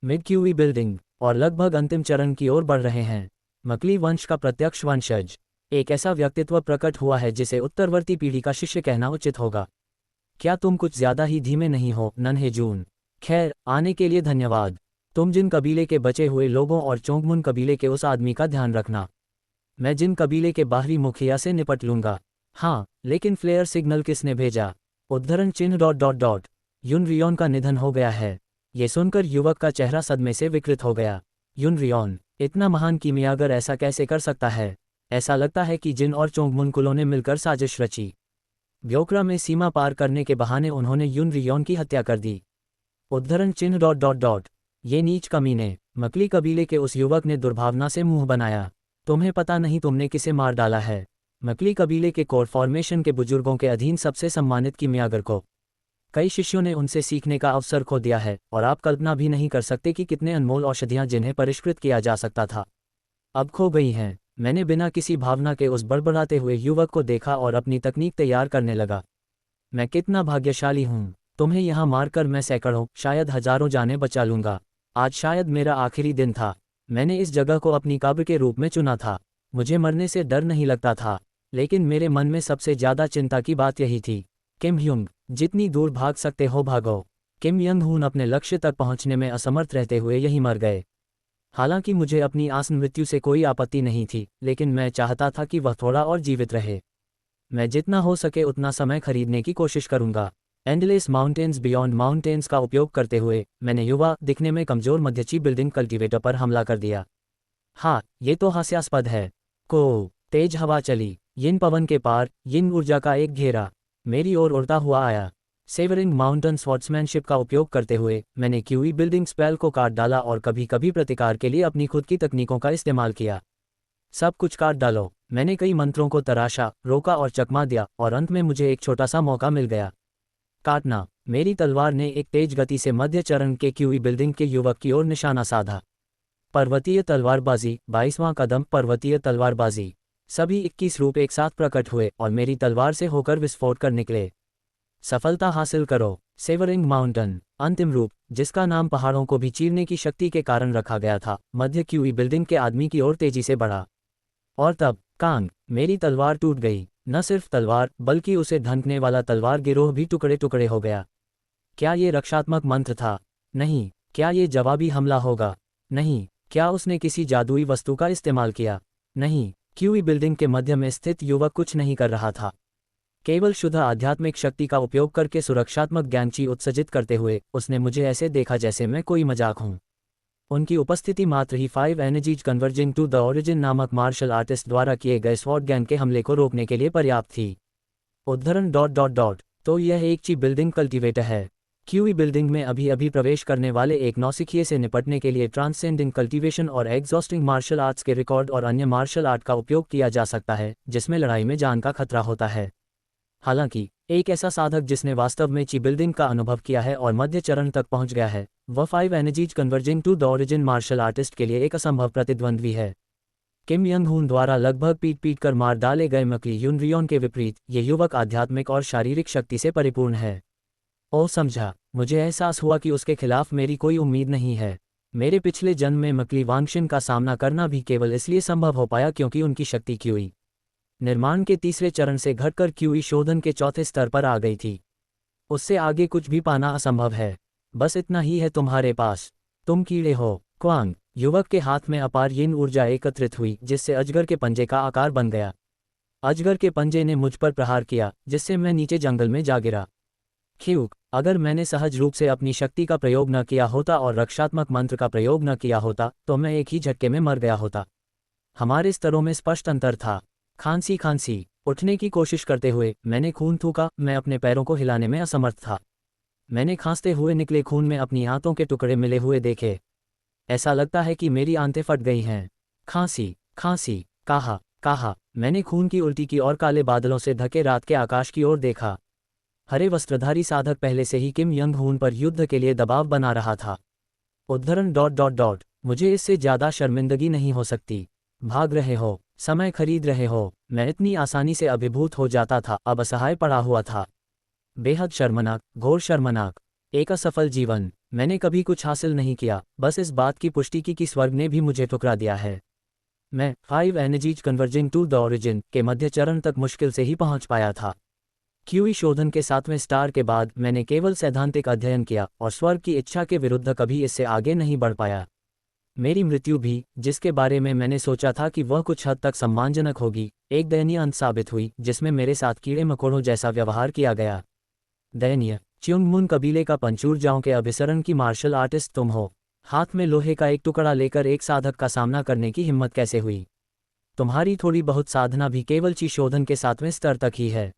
मिड क्यूई बिल्डिंग और लगभग अंतिम चरण की ओर बढ़ रहे हैं। मकली वंश का प्रत्यक्ष वंशज, एक ऐसा व्यक्तित्व प्रकट हुआ है जिसे उत्तरवर्ती पीढ़ी का शिष्य कहना उचित होगा। क्या तुम कुछ ज्यादा ही धीमे नहीं हो, नन्हे जून? खैर, आने के लिए धन्यवाद। तुम जिन कबीले के बचे हुए लोगों और चोंगमुन कबीले के उस आदमी का ध्यान रखना। मैं जिन कबीले के बाहरी मुखिया से निपट लूंगा। हाँ, लेकिन फ्लेयर सिग्नल किसने भेजा? उद्धरण चिन्ह ... युन रियोन का निधन हो गया है। ये सुनकर युवक का चेहरा सदमे से विकृत हो गया। युन रियोन, इतना महान कीमियागर ऐसा कैसे कर सकता है? ऐसा लगता है कि जिन और चोंगमुन कुलों ने मिलकर साजिश रची। ब्योक्रा में सीमा पार करने के बहाने उन्होंने युन रियोन की हत्या कर दी। उद्धरण चिन्ह ... ये नीच कमीने, मकली कबीले के उस युवक ने दुर्भावना से मुंह बनाया। तुम्हें पता नहीं तुमने किसे मार डाला है? मकली कबीले के कोर फॉर्मेशन के बुजुर्गों के अधीन सबसे सम्मानित कीमियागर को। कई शिष्यों ने उनसे सीखने का अवसर खो दिया है, और आप कल्पना भी नहीं कर सकते कि कितने अनमोल औषधियां जिन्हें परिष्कृत किया जा सकता था, अब खो गई हैं। मैंने बिना किसी भावना के उस बड़बड़ाते हुए युवक को देखा और अपनी तकनीक तैयार करने लगा। मैं कितना भाग्यशाली हूँ। तुम्हें यहाँ मारकर मैं सैकड़ों, शायद हजारों जानें बचा लूंगा। आज शायद मेरा आखिरी दिन था। मैंने इस जगह को अपनी कब्र के रूप में चुना था। मुझे मरने से डर नहीं लगता था, लेकिन मेरे मन में सबसे ज्यादा चिंता की बात यही थी। किम ह्युंग, जितनी दूर भाग सकते हो भागो। किम यंग हून अपने लक्ष्य तक पहुंचने में असमर्थ रहते हुए यहीं मर गए। हालांकि मुझे अपनी आसन मृत्यु से कोई आपत्ति नहीं थी, लेकिन मैं चाहता था कि वह थोड़ा और जीवित रहे। मैं जितना हो सके उतना समय खरीदने की कोशिश करूंगा। एंडलेस माउंटेन्स बियॉन्ड माउंटेन्स का उपयोग करते हुए मैंने युवा, दिखने में कमजोर मध्यची बिल्डिंग कल्टीवेटर पर हमला कर दिया। हाँ, ये तो हास्यास्पद है। तेज हवा चली। यिन पवन के पार, यिन ऊर्जा का एक घेरा मेरी ओर उड़ता हुआ आया। सेवरिंग माउंटेन स्वॉर्ड्समैनशिप का उपयोग करते हुए मैंने क्यूई बिल्डिंग स्पेल को काट डाला और कभी कभी प्रतिकार के लिए अपनी खुद की तकनीकों का इस्तेमाल किया। सब कुछ काट डालो। मैंने कई मंत्रों को तराशा, रोका और चकमा दिया, और अंत में मुझे एक छोटा सा मौका मिल गया। काटना। मेरी तलवार ने एक तेज गति से मध्य चरण के क्यूई बिल्डिंग के युवक की ओर निशाना साधा। पर्वतीय तलवारबाजी, 22वां कदम पर्वतीय तलवारबाजी। सभी 21 रूप एक साथ प्रकट हुए और मेरी तलवार से होकर विस्फोट कर निकले। सफलता हासिल करो। सेवरिंग माउंटेन, अंतिम रूप, जिसका नाम पहाड़ों को भी चीरने की शक्ति के कारण रखा गया था, मध्य क्यूई बिल्डिंग के आदमी की ओर तेजी से बढ़ा। और तब कांग, मेरी तलवार टूट गई। न सिर्फ तलवार, बल्कि उसे ढंकने वाला तलवार गिरोह भी टुकड़े टुकड़े हो गया। क्या ये रक्षात्मक मंत्र था? नहीं। क्या ये जवाबी हमला होगा? नहीं। क्या उसने किसी जादुई वस्तु का इस्तेमाल किया? नहीं। क्यूई बिल्डिंग के मध्य में स्थित युवक कुछ नहीं कर रहा था। केवल शुद्ध आध्यात्मिक शक्ति का उपयोग करके सुरक्षात्मक ज्ञानची उत्सर्जित करते हुए उसने मुझे ऐसे देखा जैसे मैं कोई मजाक हूं। उनकी उपस्थिति मात्र ही 5 energies converging to the origin नामक मार्शल आर्टिस्ट द्वारा किए गए स्वॉर्ड गैंग के हमले को रोकने के लिए पर्याप्त थी। उद्धरण ... तो यह एक ची बिल्डिंग कल्टीवेटर है। क्यूई बिल्डिंग में अभी अभी प्रवेश करने वाले एक नौसिखिए से निपटने के लिए ट्रांससेंडिंग कल्टीवेशन और एग्जॉस्टिंग मार्शल आर्ट्स के रिकॉर्ड और अन्य मार्शल आर्ट का उपयोग किया जा सकता है, जिसमें लड़ाई में जान का खतरा होता है। हालांकि एक ऐसा साधक जिसने वास्तव में ची बिल्डिंग का अनुभव किया है और मध्य चरण तक पहुंच गया है, वह 5 energies converging to the origin martial artist के लिए एक असंभव प्रतिद्वंद्वी है। किम यंग हून द्वारा लगभग पीट कर मार डाले गए मकली यून रियोन के विपरीत ये युवक आध्यात्मिक और शारीरिक शक्ति से परिपूर्ण है। समझा। मुझे एहसास हुआ कि उसके खिलाफ मेरी कोई उम्मीद नहीं है। मेरे पिछले जन्म में मकली वांगशिन का सामना करना भी केवल इसलिए संभव हो पाया क्योंकि उनकी शक्ति क्यूई निर्माण के तीसरे चरण से घटकर क्यूई शोधन के चौथे स्तर पर आ गई थी। उससे आगे कुछ भी पाना असंभव है। बस इतना ही है तुम्हारे पास। तुम कीड़े हो। क्वांग, युवक के हाथ में अपार यिन ऊर्जा एकत्रित हुई जिससे अजगर के पंजे का आकार बन गया। अजगर के पंजे ने मुझ पर प्रहार किया जिससे मैं नीचे जंगल में जा गिरा। ख्यूक, अगर मैंने सहज रूप से अपनी शक्ति का प्रयोग न किया होता और रक्षात्मक मंत्र का प्रयोग न किया होता तो मैं एक ही झटके में मर गया होता। हमारे स्तरों में स्पष्ट अंतर था। खांसी खांसी, उठने की कोशिश करते हुए मैंने खून थूका। मैं अपने पैरों को हिलाने में असमर्थ था। मैंने खांसते हुए निकले खून में अपनी आंतों के टुकड़े मिले हुए देखे। ऐसा लगता है कि मेरी आंतें फट गई हैं। खांसी खांसी, काहा काहा। मैंने खून की उल्टी की और काले बादलों से ढके रात के आकाश की ओर देखा। हरे वस्त्रधारी साधक पहले से ही किम यंग हून पर युद्ध के लिए दबाव बना रहा था। उद्धरण डॉट डॉट डॉट, मुझे इससे ज्यादा शर्मिंदगी नहीं हो सकती। भाग रहे हो, समय खरीद रहे हो। मैं इतनी आसानी से अभिभूत हो जाता था, अब असहाय पड़ा हुआ था। बेहद शर्मनाक, घोर शर्मनाक। एक असफल जीवन। मैंने कभी कुछ हासिल नहीं किया, बस इस बात की पुष्टि की कि स्वर्ग ने भी मुझे ठुकरा दिया है। मैं 5 energies converging to the origin के मध्य चरण तक मुश्किल से ही पहुंच पाया था। क्यूई शोधन के 7वें स्टार के बाद मैंने केवल सैद्धांतिक अध्ययन किया और स्वर्ग की इच्छा के विरुद्ध कभी इससे आगे नहीं बढ़ पाया। मेरी मृत्यु भी, जिसके बारे में मैंने सोचा था कि वह कुछ हद तक सम्मानजनक होगी, एक दयनीय अंत साबित हुई जिसमें मेरे साथ कीड़े मकोड़ों जैसा व्यवहार किया गया। दयनीय। च्युंगमुन कबीले का पंचूरजाओं के अभिसरण की मार्शल आर्टिस्ट तुम हो। हाथ में लोहे का एक टुकड़ा लेकर एक साधक का सामना करने की हिम्मत कैसे हुई? तुम्हारी थोड़ी बहुत साधना भी केवल ची शोधन के 7वें स्तर तक ही है।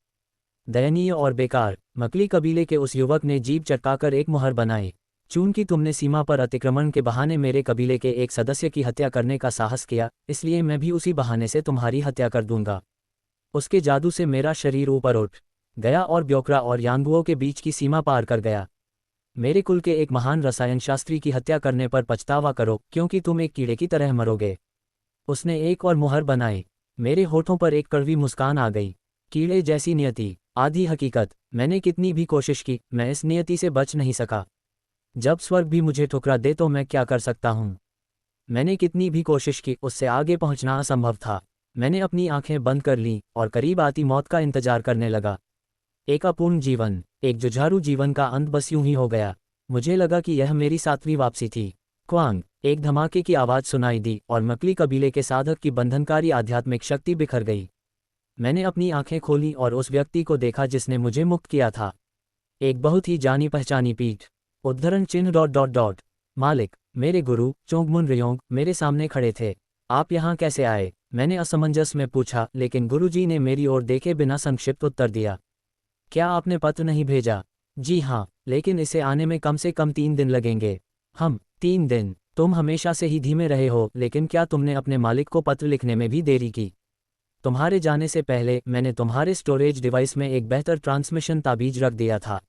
दयनीय और बेकार। मकली कबीले के उस युवक ने जीभ चटकाकर एक मुहर बनाई। चूंकि तुमने सीमा पर अतिक्रमण के बहाने मेरे कबीले के एक सदस्य की हत्या करने का साहस किया, इसलिए मैं भी उसी बहाने से तुम्हारी हत्या कर दूंगा। उसके जादू से मेरा शरीर ऊपर उठ गया और ब्योकरा और यांगुओं के बीच की सीमा पार कर गया। मेरे कुल के एक महान रसायन शास्त्री की हत्या करने पर पछतावा करो, क्योंकि तुम एक कीड़े की तरह मरोगे। उसने एक और मुहर बनाई। मेरे होठों पर एक कड़वी मुस्कान आ गई। कीड़े जैसी नियति, आधी हकीकत। मैंने कितनी भी कोशिश की, मैं इस नियति से बच नहीं सका। जब स्वर्ग भी मुझे ठुकरा दे तो मैं क्या कर सकता हूँ? मैंने कितनी भी कोशिश की, उससे आगे पहुंचना असंभव था। मैंने अपनी आंखें बंद कर लीं और करीब आती मौत का इंतजार करने लगा। एक अपूर्ण जीवन, एक जुझारू जीवन का अंत बस यूं ही हो गया। मुझे लगा कि यह मेरी 7वीं वापसी थी। क्वांग, एक धमाके की आवाज़ सुनाई दी और मकली कबीले के साधक की बंधनकारी आध्यात्मिक शक्ति बिखर गई। मैंने अपनी आंखें खोलीं और उस व्यक्ति को देखा जिसने मुझे मुक्त किया था। एक बहुत ही जानी पहचानी पीठ। उद्धरण चिन्ह डॉट डॉट डॉट। मालिक, मेरे गुरु चोंगमुन रियोंग मेरे सामने खड़े थे। आप यहाँ कैसे आए? मैंने असमंजस में पूछा, लेकिन गुरुजी ने मेरी ओर देखे बिना संक्षिप्त उत्तर दिया। क्या आपने पत्र नहीं भेजा? जी हाँ, लेकिन इसे आने में कम से कम 3 दिन लगेंगे। 3 दिन? तुम हमेशा से ही धीमे रहे हो, लेकिन क्या तुमने अपने मालिक को पत्र लिखने में भी देरी की? तुम्हारे जाने से पहले मैंने तुम्हारे स्टोरेज डिवाइस में एक बेहतर ट्रांसमिशन ताबीज रख दिया था।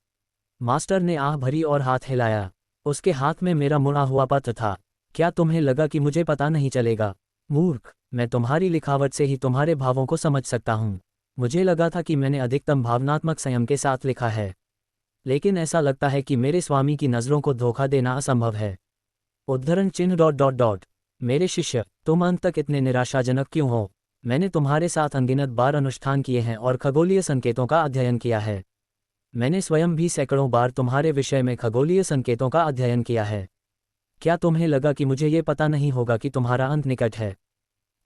मास्टर ने आह भरी और हाथ हिलाया। उसके हाथ में मेरा मुड़ा हुआ पत्र था। क्या तुम्हें लगा कि मुझे पता नहीं चलेगा? मूर्ख, मैं तुम्हारी लिखावट से ही तुम्हारे भावों को समझ सकता हूँ। मुझे लगा था कि मैंने अधिकतम भावनात्मक संयम के साथ लिखा है, लेकिन ऐसा लगता है कि मेरे स्वामी की नज़रों को धोखा देना असंभव है। उद्धरण चिन्ह डॉट डॉट डॉट। मेरे शिष्य, तुम अंत तक इतने निराशाजनक क्यों हो? मैंने तुम्हारे साथ अनगिनत बार अनुष्ठान किए हैं और खगोलीय संकेतों का अध्ययन किया है। मैंने स्वयं भी सैकड़ों बार तुम्हारे विषय में खगोलीय संकेतों का अध्ययन किया है। क्या तुम्हें लगा कि मुझे ये पता नहीं होगा कि तुम्हारा अंत निकट है?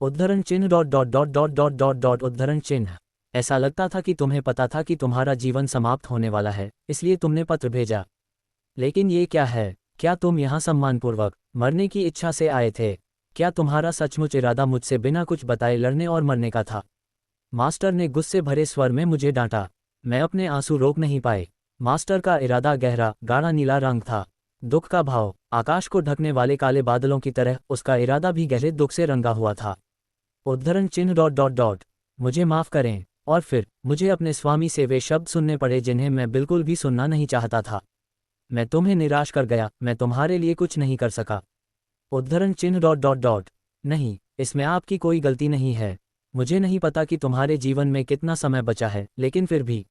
उद्धरण चिन्ह dot dot dot dot dot dot dot उद्धरण चिन्ह। ऐसा लगता था कि तुम्हें पता था कि तुम्हारा जीवन समाप्त होने वाला है, इसलिए तुमने पत्र भेजा। लेकिन ये क्या है? क्या तुम यहाँ सम्मानपूर्वक मरने की इच्छा से आए थे? क्या तुम्हारा सचमुच इरादा मुझसे बिना कुछ बताए लड़ने और मरने का था? मास्टर ने गुस्से भरे स्वर में मुझे डांटा। मैं अपने आंसू रोक नहीं पाए। मास्टर का इरादा गहरा, गाढ़ा नीला रंग था। दुख का भाव, आकाश को ढकने वाले काले बादलों की तरह उसका इरादा भी गहरे दुख से रंगा हुआ था। उद्धरण चिन्ह डॉट डॉट डॉट। मुझे माफ़ करें। और फिर मुझे अपने स्वामी से वे शब्द सुनने पड़े जिन्हें मैं बिल्कुल भी सुनना नहीं चाहता था। मैं तुम्हें निराश कर गया, मैं तुम्हारे लिए कुछ नहीं कर सका। उद्धरण चिन्ह डॉट डॉट डॉट। नहीं, इसमें आपकी कोई गलती नहीं है। मुझे नहीं पता कि तुम्हारे जीवन में कितना समय बचा है, लेकिन फिर भी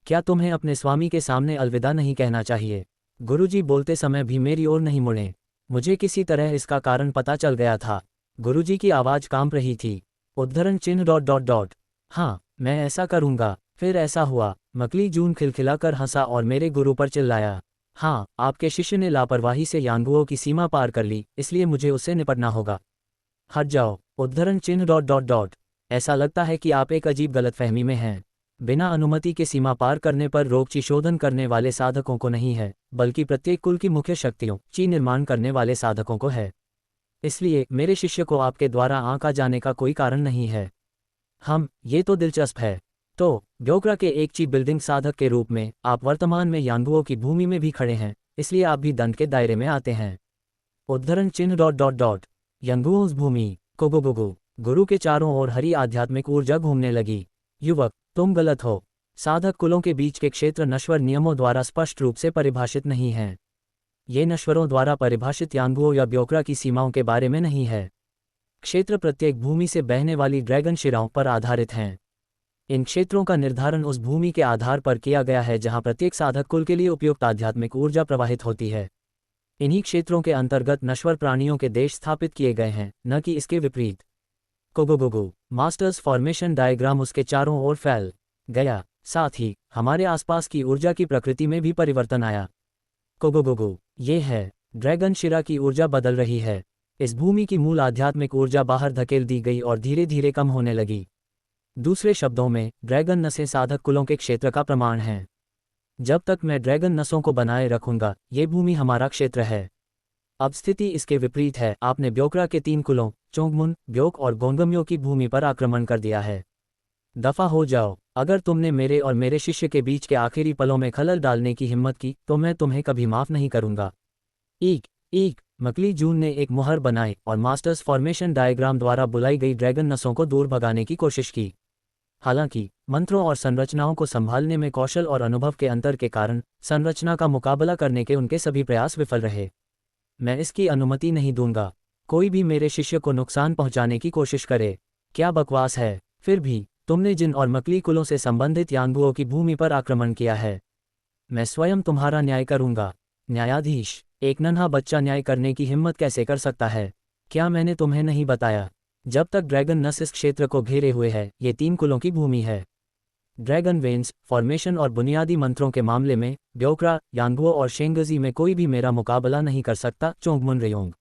क्या तुम्हें अपने स्वामी के सामने अलविदा नहीं कहना चाहिए? गुरुजी बोलते समय भी मेरी ओर नहीं मुड़े। मुझे किसी तरह इसका कारण पता चल गया था। गुरुजी की आवाज़ कांप रही थी। उद्धरण चिन्ह डॉट डॉट डॉट। हाँ, मैं ऐसा करूँगा। फिर ऐसा हुआ। मकली जून खिलखिलाकर हंसा और मेरे गुरु पर चिल्लाया। हाँ, आपके शिष्य ने लापरवाही से यांगुओं की सीमा पार कर ली, इसलिए मुझे उससे निपटना होगा। हट जाओ। उद्धरण चिन्ह डॉट डॉट डॉट। ऐसा लगता है कि आप एक अजीब गलतफहमी में हैं। बिना अनुमति के सीमा पार करने पर रोग शोधन करने वाले साधकों को नहीं है, बल्कि प्रत्येक कुल की मुख्य शक्तियों ची निर्माण करने वाले साधकों को है। इसलिए मेरे शिष्य को आपके द्वारा आंका जाने का कोई कारण नहीं है। ये तो दिलचस्प है। तो ब्योक्रा के एक ची बिल्डिंग साधक के रूप में आप वर्तमान में यांगुओं की भूमि में भी खड़े हैं, इसलिए आप भी दंड के दायरे में आते हैं। उद्धरण चिन्ह डॉट डॉट डॉट। यंगुओं भूमि कोगोगोगो। गुरु के चारों ओर हरी आध्यात्मिक ऊर्जा घूमने लगी। युवक, तुम गलत हो। साधक कुलों के बीच के क्षेत्र नश्वर नियमों द्वारा स्पष्ट रूप से परिभाषित नहीं हैं। ये नश्वरों द्वारा परिभाषित यांगुओं या ब्योक्रा की सीमाओं के बारे में नहीं है। क्षेत्र प्रत्येक भूमि से बहने वाली ड्रैगन शिराओं पर आधारित हैं। इन क्षेत्रों का निर्धारण उस भूमि के आधार पर किया गया है जहां प्रत्येक साधक कुल के लिए उपयुक्त आध्यात्मिक ऊर्जा प्रवाहित होती है। इन्हीं क्षेत्रों के अंतर्गत नश्वर प्राणियों के देश स्थापित किए गए हैं, न कि इसके विपरीत। कोगोगोगो। मास्टर्स फॉर्मेशन डायग्राम उसके चारों ओर फैल गया, साथ ही हमारे आसपास की ऊर्जा की प्रकृति में भी परिवर्तन आया। कोगोगोगो। ये है, ड्रैगन शिरा की ऊर्जा बदल रही है। इस भूमि की मूल आध्यात्मिक ऊर्जा बाहर धकेल दी गई और धीरे धीरे कम होने लगी। दूसरे शब्दों में, ड्रैगन नसें साधक कुलों के क्षेत्र का प्रमाण हैं। जब तक मैं ड्रैगन नसों को बनाए रखूंगा, ये भूमि हमारा क्षेत्र है। अब स्थिति इसके विपरीत है। आपने ब्योक्रा के 3 कुलों चोंगमुन, ब्योक और गोंगम्यो की भूमि पर आक्रमण कर दिया है। दफा हो जाओ। अगर तुमने मेरे और मेरे शिष्य के बीच के आखिरी पलों में खलल डालने की हिम्मत की तो मैं तुम्हें कभी माफ नहीं करूंगा। ईक ईक। मकली जून ने एक मुहर बनाई और मास्टर्स फॉर्मेशन डायग्राम द्वारा बुलाई गई ड्रैगन नसों को दूर भगाने की कोशिश की। हालांकि मंत्रों और संरचनाओं को संभालने में कौशल और अनुभव के अंतर के कारण संरचना का मुकाबला करने के उनके सभी प्रयास विफल रहे। मैं इसकी अनुमति नहीं दूंगा। कोई भी मेरे शिष्य को नुकसान पहुंचाने की कोशिश करे। क्या बकवास है। फिर भी तुमने जिन और मकली कुलों से संबंधित यांगुओं की भूमि पर आक्रमण किया है, मैं स्वयं तुम्हारा न्याय करूंगा। न्यायाधीश, एक नन्हा बच्चा न्याय करने की हिम्मत कैसे कर सकता है? क्या मैंने तुम्हें नहीं बताया? जब तक ड्रैगन नस इस क्षेत्र को घेरे हुए है, ये 3 कुलों की भूमि है। ड्रैगन वेन्स, फॉर्मेशन और बुनियादी मंत्रों के मामले में ब्योक्रा, यांगुओ और शेंगजी में कोई भी मेरा मुकाबला नहीं कर सकता। चोंगमुन रेयोंग,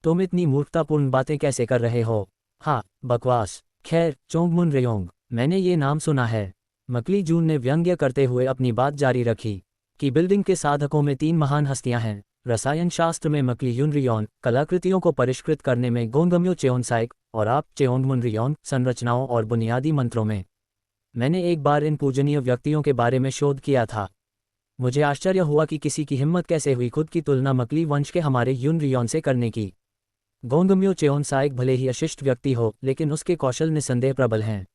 तुम इतनी मूर्खतापूर्ण बातें कैसे कर रहे हो? हाँ, बकवास। खैर, चोंगमुन रेयोंग, मैंने ये नाम सुना है। मकली जून ने व्यंग्य करते हुए अपनी बात जारी रखी कि बिल्डिंग के साधकों में 3 महान हस्तियां हैं। रसायन शास्त्र में मकली युन रियोन, कलाकृतियों को परिष्कृत करने में गोंगम्यो चेओनसाइक, और आप चेओनमुन रियोन, संरचनाओं और बुनियादी मंत्रों में। मैंने एक बार इन पूजनीय व्यक्तियों के बारे में शोध किया था। मुझे आश्चर्य हुआ कि किसी की हिम्मत कैसे हुई खुद की तुलना मकली वंश के हमारे युन रियोन से करने की। गोंगम्यो चेओनसाइक भले ही अशिष्ट व्यक्ति हो, लेकिन उसके कौशल निसंदेह प्रबल हैं।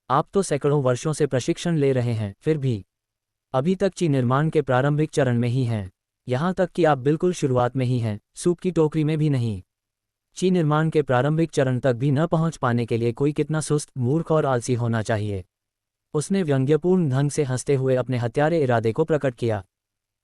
आप तो सैकड़ों वर्षों से प्रशिक्षण ले रहे हैं, फिर भी अभी तक ची निर्माण के प्रारंभिक चरण में ही हैं। यहाँ तक कि आप बिल्कुल शुरुआत में ही हैं, सूप की टोकरी में भी नहीं। ची निर्माण के प्रारंभिक चरण तक भी न पहुँच पाने के लिए कोई कितना सुस्त, मूर्ख और आलसी होना चाहिए। उसने व्यंग्यपूर्ण ढंग से हंसते हुए अपने हत्यारे इरादे को प्रकट किया।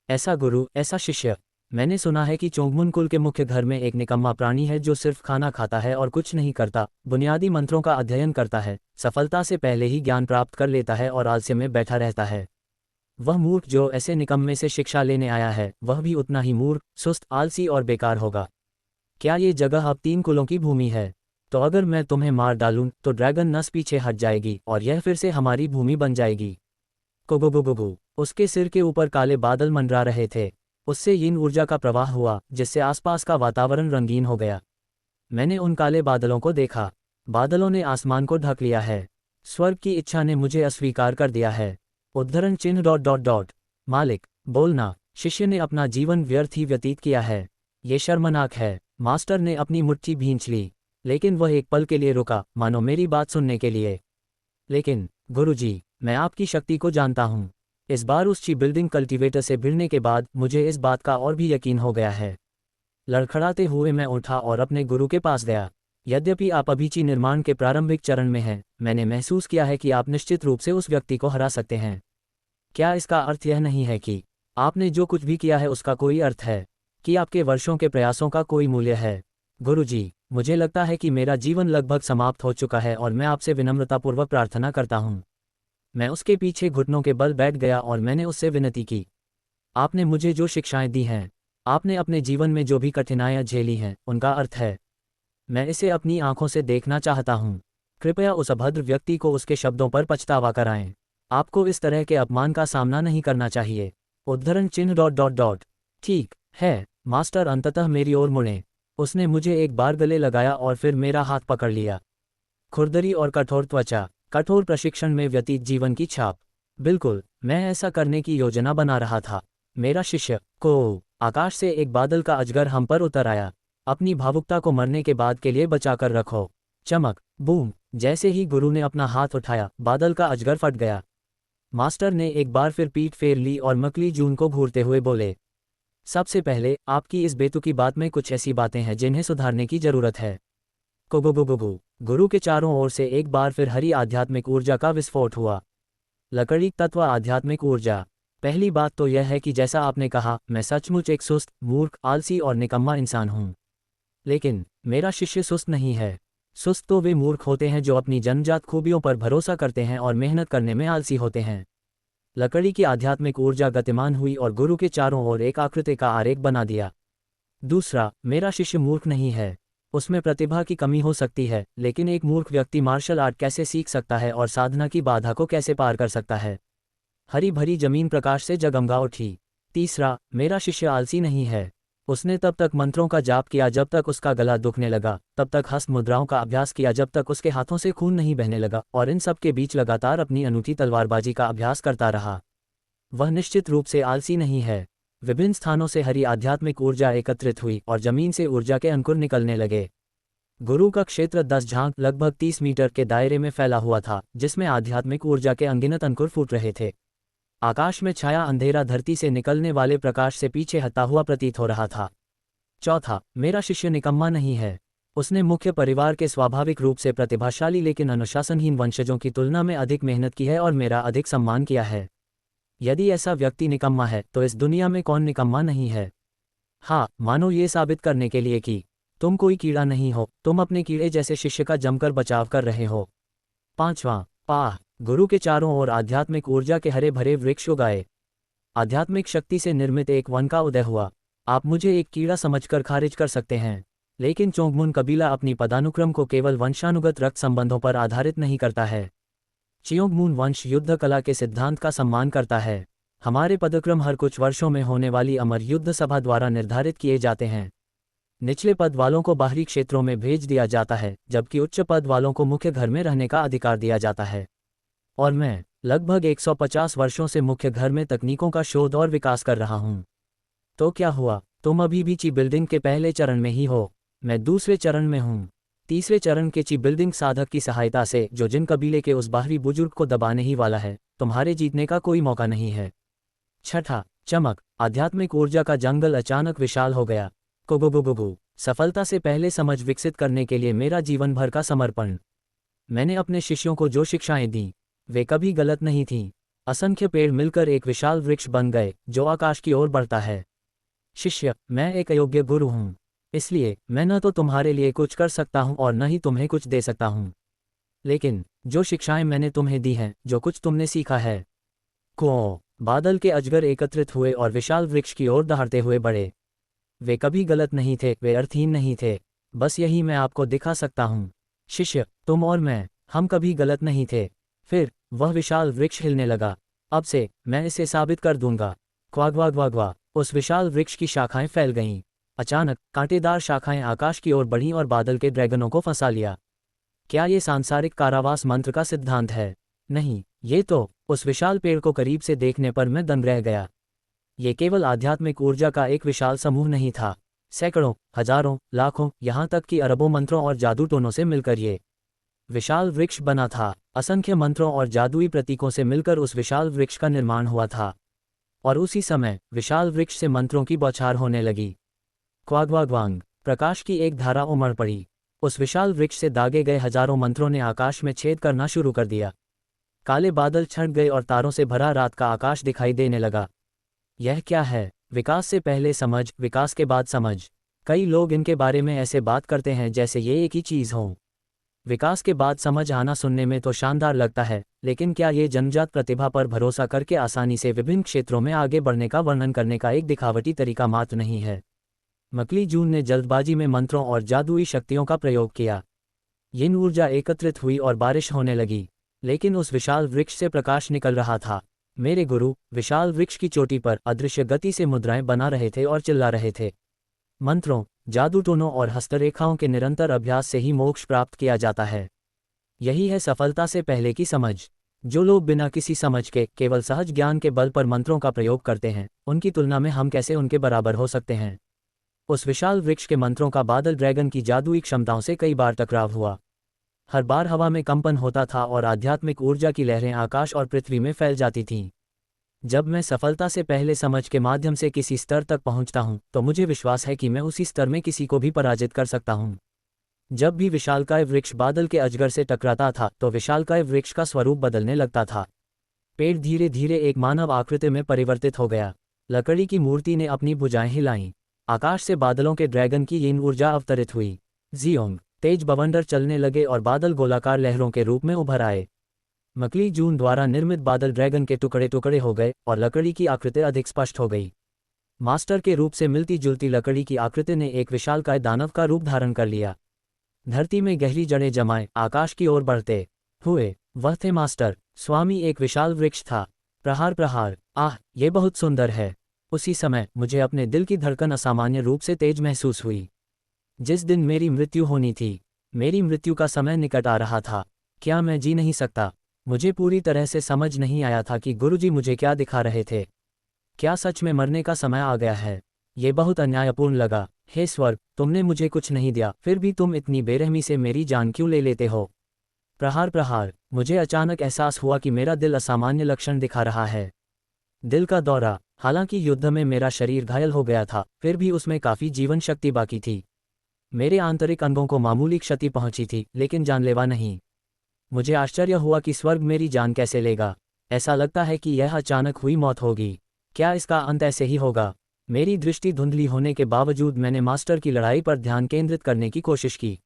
ऐसा गुरु, ऐसा शिष्य। मैंने सुना है कि चोंगमुन कुल के मुख्य घर में एक निकम्मा प्राणी है जो सिर्फ खाना खाता है और कुछ नहीं करता, बुनियादी मंत्रों का अध्ययन करता है, सफलता से पहले ही ज्ञान प्राप्त कर लेता है और आलस्य में बैठा रहता है। वह मूर्ख जो ऐसे निकम्मे से शिक्षा लेने आया है, वह भी उतना ही मूर्ख, सुस्त, आलसी और बेकार होगा। क्या ये जगह अब 3 कुलों की भूमि है? तो अगर मैं तुम्हें मार डालूं तो ड्रैगन नस पीछे हट जाएगी और यह फिर से हमारी भूमि बन जाएगी। कोगोगोगोगो। उसके सिर के ऊपर काले बादल मंडरा रहे थे। उससे यिन ऊर्जा का प्रवाह हुआ जिससे आसपास का वातावरण रंगीन हो गया। मैंने उन काले बादलों को देखा। बादलों ने आसमान को ढक लिया है। स्वर्ग की इच्छा ने मुझे अस्वीकार कर दिया है। उद्धरण चिन्ह डॉट डॉट डॉट। मालिक, बोलना। शिष्य ने अपना जीवन व्यर्थ ही व्यतीत किया है। ये शर्मनाक है। मास्टर ने अपनी मुट्ठी भींच ली, लेकिन वह एक पल के लिए रुका, मानो मेरी बात सुनने के लिए। लेकिन गुरुजी, मैं आपकी शक्ति को जानता हूँ। इस बार उस ची बिल्डिंग कल्टीवेटर से भिड़ने के बाद मुझे इस बात का और भी यकीन हो गया है। लड़खड़ाते हुए मैं उठा और अपने गुरु के पास गया। यद्यपि आप अभी ची निर्माण के प्रारंभिक चरण में हैं, मैंने महसूस किया है कि आप निश्चित रूप से उस व्यक्ति को हरा सकते हैं। क्या इसका अर्थ यह नहीं है कि आपने जो कुछ भी किया है उसका कोई अर्थ है, कि आपके वर्षों के प्रयासों का कोई मूल्य है? गुरुजी, मुझे लगता है कि मेरा जीवन लगभग समाप्त हो चुका है और मैं आपसे विनम्रतापूर्वक प्रार्थना करता हूँ। मैं उसके पीछे घुटनों के बल बैठ गया और मैंने उससे विनती की। आपने मुझे जो शिक्षाएं दी हैं, आपने अपने जीवन में जो भी कठिनाइयां झेली हैं, उनका अर्थ है। मैं इसे अपनी आंखों से देखना चाहता हूँ। कृपया उस अभद्र व्यक्ति को उसके शब्दों पर पछतावा कराएं। आपको इस तरह के अपमान का सामना नहीं करना चाहिए। उद्धरण चिन्ह डॉट डॉट डॉट। ठीक है मास्टर, अंततः मेरी ओर मुड़े। उसने मुझे एक बार गले लगाया और फिर मेरा हाथ पकड़ लिया। खुरदरी और कठोर त्वचा, कठोर प्रशिक्षण में व्यतीत जीवन की छाप। बिल्कुल, मैं ऐसा करने की योजना बना रहा था। मेरा शिष्य को आकाश से एक बादल का अजगर हम पर उतर आया। अपनी भावुकता को मरने के बाद के लिए बचाकर रखो। चमक, बूम। जैसे ही गुरु ने अपना हाथ उठाया, बादल का अजगर फट गया। मास्टर ने एक बार फिर पीठ फेर ली और मकली जून को घूरते हुए बोले, सबसे पहले आपकी इस बेतुकी बात में कुछ ऐसी बातें हैं जिन्हें सुधारने की जरूरत है। कोगोगोगोगो। गुरु के चारों ओर से एक बार फिर हरी आध्यात्मिक ऊर्जा का विस्फोट हुआ। लकड़ी तत्व आध्यात्मिक ऊर्जा। पहली बात तो यह है कि जैसा आपने कहा, मैं सचमुच एक सुस्त, मूर्ख, आलसी और निकम्मा इंसान हूँ। लेकिन मेरा शिष्य सुस्त नहीं है। सुस्त तो वे मूर्ख होते हैं जो अपनी जन्मजात खूबियों पर भरोसा करते हैं और मेहनत करने में आलसी होते हैं। लकड़ी की आध्यात्मिक ऊर्जा गतिमान हुई और गुरु के चारों ओर एक आकृति का आरेख बना दिया। दूसरा, मेरा शिष्य मूर्ख नहीं है। उसमें प्रतिभा की कमी हो सकती है, लेकिन एक मूर्ख व्यक्ति मार्शल आर्ट कैसे सीख सकता है और साधना की बाधा को कैसे पार कर सकता है। हरी भरी जमीन प्रकाश से जगमगा उठी। तीसरा, मेरा शिष्य आलसी नहीं है। उसने तब तक मंत्रों का जाप किया जब तक उसका गला दुखने लगा, तब तक हस्त मुद्राओं का अभ्यास किया जब तक उसके हाथों से खून नहीं बहने लगा, और इन सब के बीच लगातार अपनी अनूठी तलवारबाजी का अभ्यास करता रहा। वह निश्चित रूप से आलसी नहीं है। विभिन्न स्थानों से हरी आध्यात्मिक ऊर्जा एकत्रित हुई और जमीन से ऊर्जा के अंकुर निकलने लगे। गुरु का क्षेत्र 10 झांग लगभग 30 मीटर के दायरे में फैला हुआ था, जिसमें आध्यात्मिक ऊर्जा के अनगिनत अंकुर फूट रहे थे। आकाश में छाया अंधेरा धरती से निकलने वाले प्रकाश से पीछे हटा हुआ प्रतीत हो रहा था। चौथा, मेरा शिष्य निकम्मा नहीं है। उसने मुख्य परिवार के स्वाभाविक रूप से प्रतिभाशाली लेकिन अनुशासनहीन वंशजों की तुलना में अधिक मेहनत की है और मेरा अधिक सम्मान किया है। यदि ऐसा व्यक्ति निकम्मा है तो इस दुनिया में कौन निकम्मा नहीं है। हाँ, मानो ये साबित करने के लिए कि तुम कोई कीड़ा नहीं हो, तुम अपने कीड़े जैसे शिष्य का जमकर बचाव कर रहे हो। पांचवां, पाह। गुरु के चारों ओर आध्यात्मिक ऊर्जा के हरे भरे वृक्ष उगाए। आध्यात्मिक शक्ति से निर्मित एक वन का उदय हुआ। आप मुझे एक कीड़ा समझकर खारिज कर सकते हैं, लेकिन चोंगमुन कबीला अपनी पदानुक्रम को केवल वंशानुगत रक्त संबंधों पर आधारित नहीं करता है। चियोंगमून वंश युद्ध कला के सिद्धांत का सम्मान करता है। हमारे पदक्रम हर कुछ वर्षों में होने वाली अमर युद्ध सभा द्वारा निर्धारित किए जाते हैं। निचले पद वालों को बाहरी क्षेत्रों में भेज दिया जाता है, जबकि उच्च पद वालों को मुख्य घर में रहने का अधिकार दिया जाता है। और मैं लगभग 150 वर्षों से मुख्य घर में तकनीकों का शोध और विकास कर रहा हूँ। तो क्या हुआ, तुम अभी भी ची बिल्डिंग के पहले चरण में ही हो। मैं दूसरे चरण में हूँ। तीसरे चरण के ची बिल्डिंग साधक की सहायता से, जो जिन कबीले के उस बाहरी बुजुर्ग को दबाने ही वाला है, तुम्हारे जीतने का कोई मौका नहीं है। छठा, चमक। आध्यात्मिक ऊर्जा का जंगल अचानक विशाल हो गया। कोगोगोगोगो। सफलता से पहले समझ विकसित करने के लिए मेरा जीवन भर का समर्पण। मैंने अपने शिष्यों को जो शिक्षाएं दी, वे कभी गलत नहीं थीं। असंख्य पेड़ मिलकर एक विशाल वृक्ष बन गए जो आकाश की ओर बढ़ता है। शिष्य, मैं एक अयोग्य गुरु हूँ, इसलिए मैं न तो तुम्हारे लिए कुछ कर सकता हूँ और न ही तुम्हें कुछ दे सकता हूँ। लेकिन जो शिक्षाएं मैंने तुम्हें दी हैं, जो कुछ तुमने सीखा है। को बादल के अजगर एकत्रित हुए और विशाल वृक्ष की ओर दहाड़ते हुए बढ़े। वे कभी गलत नहीं थे, वे अर्थहीन नहीं थे। बस यही मैं आपको दिखा सकता हूँ। शिष्य, तुम और मैं, हम कभी गलत नहीं थे। फिर वह विशाल वृक्ष हिलने लगा। अब से मैं इसे साबित कर दूंगा। क्वाग्वाग्वाग्वा। उस विशाल वृक्ष की शाखाएं फैल गईं। अचानक कांटेदार शाखाएं आकाश की ओर बढ़ीं और बादल के ड्रैगनों को फंसा लिया। क्या ये सांसारिक कारावास मंत्र का सिद्धांत है? नहीं, ये तो उस विशाल पेड़ को करीब से देखने पर मैं दंग रह गया। ये केवल आध्यात्मिक ऊर्जा का एक विशाल समूह नहीं था। सैकड़ों, हजारों, लाखों, यहाँ तक कि अरबों मंत्रों और जादू टोनों से मिलकर ये विशाल वृक्ष बना था। असंख्य मंत्रों और जादुई प्रतीकों से मिलकर उस विशाल वृक्ष का निर्माण हुआ था। और उसी समय विशाल वृक्ष से मंत्रों की बौछार होने लगी। क्वाग्वाग्वांग। प्रकाश की एक धारा उमड़ पड़ी। उस विशाल वृक्ष से दागे गए हजारों मंत्रों ने आकाश में छेद करना शुरू कर दिया। काले बादल छंट गए और तारों से भरा रात का आकाश दिखाई देने लगा। यह क्या है? विकास से पहले समझ, विकास के बाद समझ। कई लोग इनके बारे में ऐसे बात करते हैं जैसे ये एक ही चीज़ हो। विकास के बाद समझ आना सुनने में तो शानदार लगता है, लेकिन क्या ये जन्मजात प्रतिभा पर भरोसा करके आसानी से विभिन्न क्षेत्रों में आगे बढ़ने का वर्णन करने का एक दिखावटी तरीका मात्र नहीं है? मकली जून ने जल्दबाजी में मंत्रों और जादुई शक्तियों का प्रयोग किया। यिन ऊर्जा एकत्रित हुई और बारिश होने लगी, लेकिन उस विशाल वृक्ष से प्रकाश निकल रहा था। मेरे गुरु विशाल वृक्ष की चोटी पर अदृश्य गति से मुद्राएं बना रहे थे और चिल्ला रहे थे। मंत्रों, जादू टोनों और हस्तरेखाओं के निरंतर अभ्यास से ही मोक्ष प्राप्त किया जाता है। यही है सफलता से पहले की समझ। जो लोग बिना किसी समझ के केवल सहज ज्ञान के बल पर मंत्रों का प्रयोग करते हैं, उनकी तुलना में हम कैसे उनके बराबर हो सकते हैं? उस विशाल वृक्ष के मंत्रों का बादल ड्रैगन की जादुई क्षमताओं से कई बार टकराव हुआ। हर बार हवा में कंपन होता था और आध्यात्मिक ऊर्जा की लहरें आकाश और पृथ्वी में फैल जाती थीं। जब मैं सफलता से पहले समझ के माध्यम से किसी स्तर तक पहुंचता हूं, तो मुझे विश्वास है कि मैं उसी स्तर में किसी को भी पराजित कर सकता हूं। जब भी विशालकाय वृक्ष बादल के अजगर से टकराता था, तो विशालकाय वृक्ष का स्वरूप बदलने लगता था। पेड़ धीरे धीरे एक मानव आकृति में परिवर्तित हो गया। लकड़ी की मूर्ति ने अपनी भुजाएं हिलाईं। आकाश से बादलों के ड्रैगन की यिन ऊर्जा अवतरित हुई। जियोंग, तेज बवंडर चलने लगे और बादल गोलाकार लहरों के रूप में उभर आए। मकली जून द्वारा निर्मित बादल ड्रैगन के टुकड़े टुकड़े हो गए और लकड़ी की आकृति अधिक स्पष्ट हो गई। मास्टर के रूप से मिलती जुलती लकड़ी की आकृति ने एक विशालकाय दानव का रूप धारण कर लिया। धरती में गहरी जड़ें जमाए आकाश की ओर बढ़ते हुए वह थे मास्टर। स्वामी एक विशाल वृक्ष था। प्रहार प्रहार, आह, ये बहुत सुंदर है। उसी समय मुझे अपने दिल की धड़कन असामान्य रूप से तेज महसूस हुई। जिस दिन मेरी मृत्यु होनी थी, मेरी मृत्यु का समय निकट आ रहा था। क्या मैं जी नहीं सकता? मुझे पूरी तरह से समझ नहीं आया था कि गुरुजी मुझे क्या दिखा रहे थे। क्या सच में मरने का समय आ गया है? ये बहुत अन्यायपूर्ण लगा। हे स्वर्ग, तुमने मुझे कुछ नहीं दिया, फिर भी तुम इतनी बेरहमी से मेरी जान क्यों ले लेते हो? प्रहार प्रहार, मुझे अचानक एहसास हुआ कि मेरा दिल असामान्य लक्षण दिखा रहा है। दिल का दौरा। हालांकि युद्ध में मेरा शरीर घायल हो गया था, फिर भी उसमें काफ़ी जीवन शक्ति बाकी थी। मेरे आंतरिक अंगों को मामूली क्षति पहुंची थी, लेकिन जानलेवा नहीं। मुझे आश्चर्य हुआ कि स्वर्ग मेरी जान कैसे लेगा। ऐसा लगता है कि यह अचानक हुई मौत होगी। क्या इसका अंत ऐसे ही होगा? मेरी दृष्टि धुंधली होने के बावजूद मैंने मास्टर की लड़ाई पर ध्यान केंद्रित करने की कोशिश की।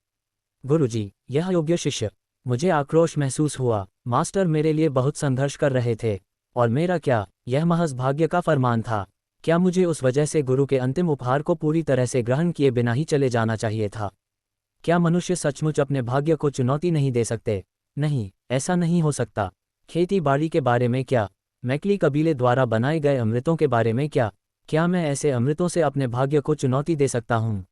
गुरुजी, यह योग्य शिष्य। मुझे आक्रोश महसूस हुआ। मास्टर मेरे लिए बहुत संघर्ष कर रहे थे, और मेरा क्या? यह महज भाग्य का फरमान था। क्या मुझे उस वजह से गुरु के अंतिम उपहार को पूरी तरह से ग्रहण किए बिना ही चले जाना चाहिए था? क्या मनुष्य सचमुच अपने भाग्य को चुनौती नहीं दे सकते? नहीं, ऐसा नहीं हो सकता। खेती बाड़ी के बारे में क्या? मैकली कबीले द्वारा बनाए गए अमृतों के बारे में क्या? क्या मैं ऐसे अमृतों से अपने भाग्य को चुनौती दे सकता हूँ?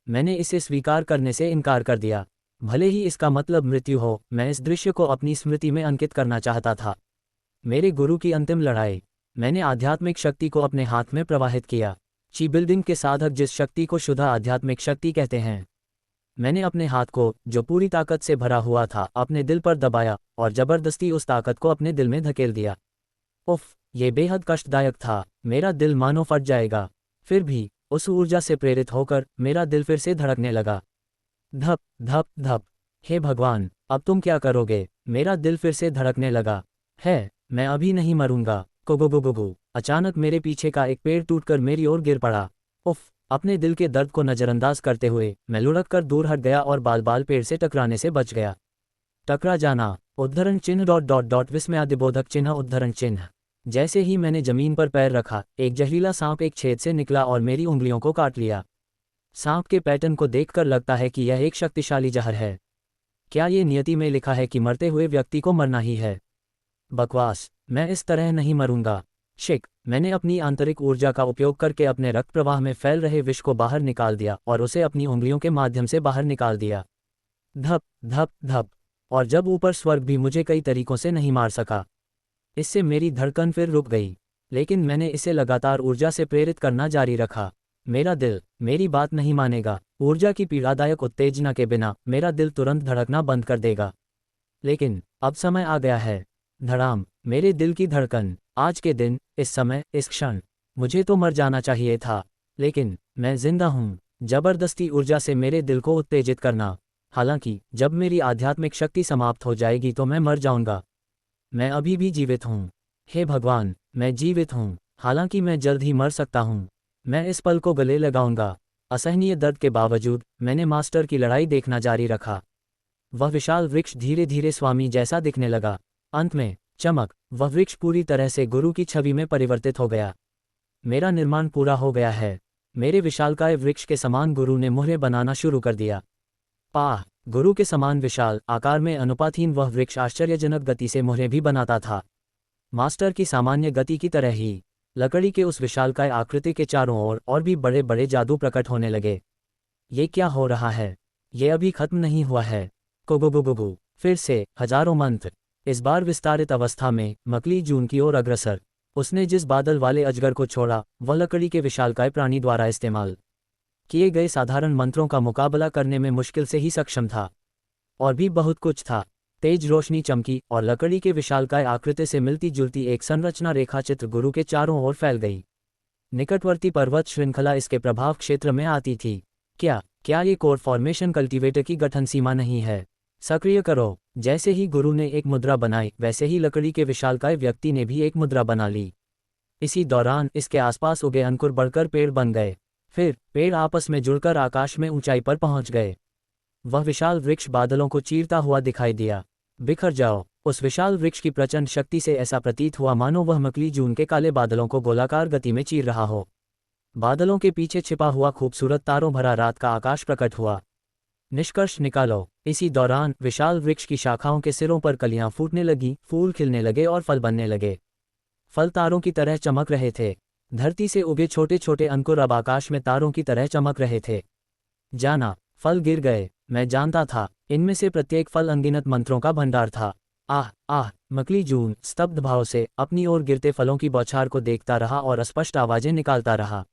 मैंने इसे स्वीकार करने से इनकार कर दिया। भले ही इसका मतलब मृत्यु हो, मैं इस दृश्य को अपनी स्मृति में अंकित करना चाहता था। मेरे गुरु की अंतिम लड़ाई। मैंने आध्यात्मिक शक्ति को अपने हाथ में प्रवाहित किया। ची बिल्डिंग के साधक जिस शक्ति को शुद्ध आध्यात्मिक शक्ति कहते हैं। मैंने अपने हाथ को, जो पूरी ताकत से भरा हुआ था, अपने दिल पर दबाया और जबरदस्ती उस ताकत को अपने दिल में धकेल दिया। उफ, ये बेहद कष्टदायक था। मेरा दिल मानो फट जाएगा। फिर भी उस ऊर्जा से प्रेरित होकर मेरा दिल फिर से धड़कने लगा। धप धप धप। हे भगवान, अब तुम क्या करोगे? मेरा दिल फिर से धड़कने लगा। है, मैं अभी नहीं मरूंगा। कोगोगोगोगो। अचानक मेरे पीछे का एक पेड़ टूटकर मेरी ओर गिर पड़ा। उफ, अपने दिल के दर्द को नज़रअंदाज करते हुए मैं लुढ़क कर दूर हट गया और बाल बाल पेड़ से टकराने से बच गया। टकरा जाना। उद्धरण चिन्ह डॉट डॉट डॉट विस्मयादिबोधक चिन्ह उद्धरण चिन्ह। जैसे ही मैंने जमीन पर पैर रखा, एक जहरीला सांप एक छेद से निकला और मेरी उंगलियों को काट लिया। सांप के पैटर्न को देखकर लगता है कि यह एक शक्तिशाली जहर है। क्या ये नियति में लिखा है कि मरते हुए व्यक्ति को मरना ही है? बकवास, मैं इस तरह नहीं मरूंगा। शिक, मैंने अपनी आंतरिक ऊर्जा का उपयोग करके अपने रक्त प्रवाह में फैल रहे विष को बाहर निकाल दिया और उसे अपनी उंगलियों के माध्यम से बाहर निकाल दिया। धप धप धप। और जब ऊपर स्वर्ग भी मुझे कई तरीकों से नहीं मार सका। इससे मेरी धड़कन फिर रुक गई, लेकिन मैंने इसे लगातार ऊर्जा से प्रेरित करना जारी रखा। मेरा दिल मेरी बात नहीं मानेगा। ऊर्जा की पीड़ादायक उत्तेजना के बिना मेरा दिल तुरंत धड़कना बंद कर देगा। लेकिन अब समय आ गया है। धड़ाम। मेरे दिल की धड़कन। आज के दिन, इस समय, इस क्षण। मुझे तो मर जाना चाहिए था, लेकिन मैं जिंदा हूँ। जबरदस्ती ऊर्जा से मेरे दिल को उत्तेजित करना। हालांकि जब मेरी आध्यात्मिक शक्ति समाप्त हो जाएगी तो मैं मर जाऊंगा। मैं अभी भी जीवित हूँ। हे भगवान, मैं जीवित हूँ। हालांकि मैं जल्द ही मर सकता हूँ। मैं इस पल को गले लगाऊंगा। असहनीय दर्द के बावजूद मैंने मास्टर की लड़ाई देखना जारी रखा। वह विशाल वृक्ष धीरे धीरे स्वामी जैसा दिखने लगा। अंत में चमक, वह वृक्ष पूरी तरह से गुरु की छवि में परिवर्तित हो गया। मेरा निर्माण पूरा हो गया है। मेरे विशालकाय वृक्ष के समान गुरु ने मुहरें बनाना शुरू कर दिया। पाह, गुरु के समान विशाल आकार में अनुपातहीन वह वृक्ष आश्चर्यजनक गति से मुहरें भी बनाता था। मास्टर की सामान्य गति की तरह ही लकड़ी के उस विशालकाय आकृति के चारों ओर और भी बड़े बड़े जादू प्रकट होने लगे। ये क्या हो रहा है? ये अभी खत्म नहीं हुआ है। कोगोगोगोगो, फिर से हजारों मंत्र। इस बार विस्तारित अवस्था में मकली जून की ओर अग्रसर। उसने जिस बादल वाले अजगर को छोड़ा वह लकड़ी के विशालकाय प्राणी द्वारा इस्तेमाल किए गए साधारण मंत्रों का मुकाबला करने में मुश्किल से ही सक्षम था। और भी बहुत कुछ था। तेज रोशनी चमकी और लकड़ी के विशालकाय आकृति से मिलती जुलती एक संरचना रेखाचित्र गुरु के चारों ओर फैल गई। निकटवर्ती पर्वत श्रृंखला इसके प्रभाव क्षेत्र में आती थी। क्या ये कोर फॉर्मेशन कल्टीवेटर की गठन सीमा नहीं है? सक्रिय करो। जैसे ही गुरु ने एक मुद्रा बनाई वैसे ही लकड़ी के विशालकाय व्यक्ति ने भी एक मुद्रा बना ली। इसी दौरान इसके आसपास उगे अंकुर बढ़कर पेड़ बन गए। फिर पेड़ आपस में जुड़कर आकाश में ऊंचाई पर पहुंच गए। वह विशाल वृक्ष बादलों को चीरता हुआ दिखाई दिया। बिखर जाओ। उस विशाल वृक्ष की प्रचंड शक्ति से ऐसा प्रतीत हुआ मानो वह मकली जून के काले बादलों को गोलाकार गति में चीर रहा हो। बादलों के पीछे छिपा हुआ खूबसूरत तारों भरा रात का आकाश प्रकट हुआ। निष्कर्ष निकालो। इसी दौरान विशाल वृक्ष की शाखाओं के सिरों पर कलियां फूटने लगीं, फूल खिलने लगे और फल बनने लगे। फल तारों की तरह चमक रहे थे। धरती से उगे छोटे छोटे अंकुर अब आकाश में तारों की तरह चमक रहे थे। जाना, फल गिर गए। मैं जानता था, इनमें से प्रत्येक फल अनगिनत मंत्रों का भंडार था। आह आह, मकली जून स्तब्ध भाव से अपनी ओर गिरते फलों की बौछार को देखता रहा और अस्पष्ट आवाजें निकालता रहा।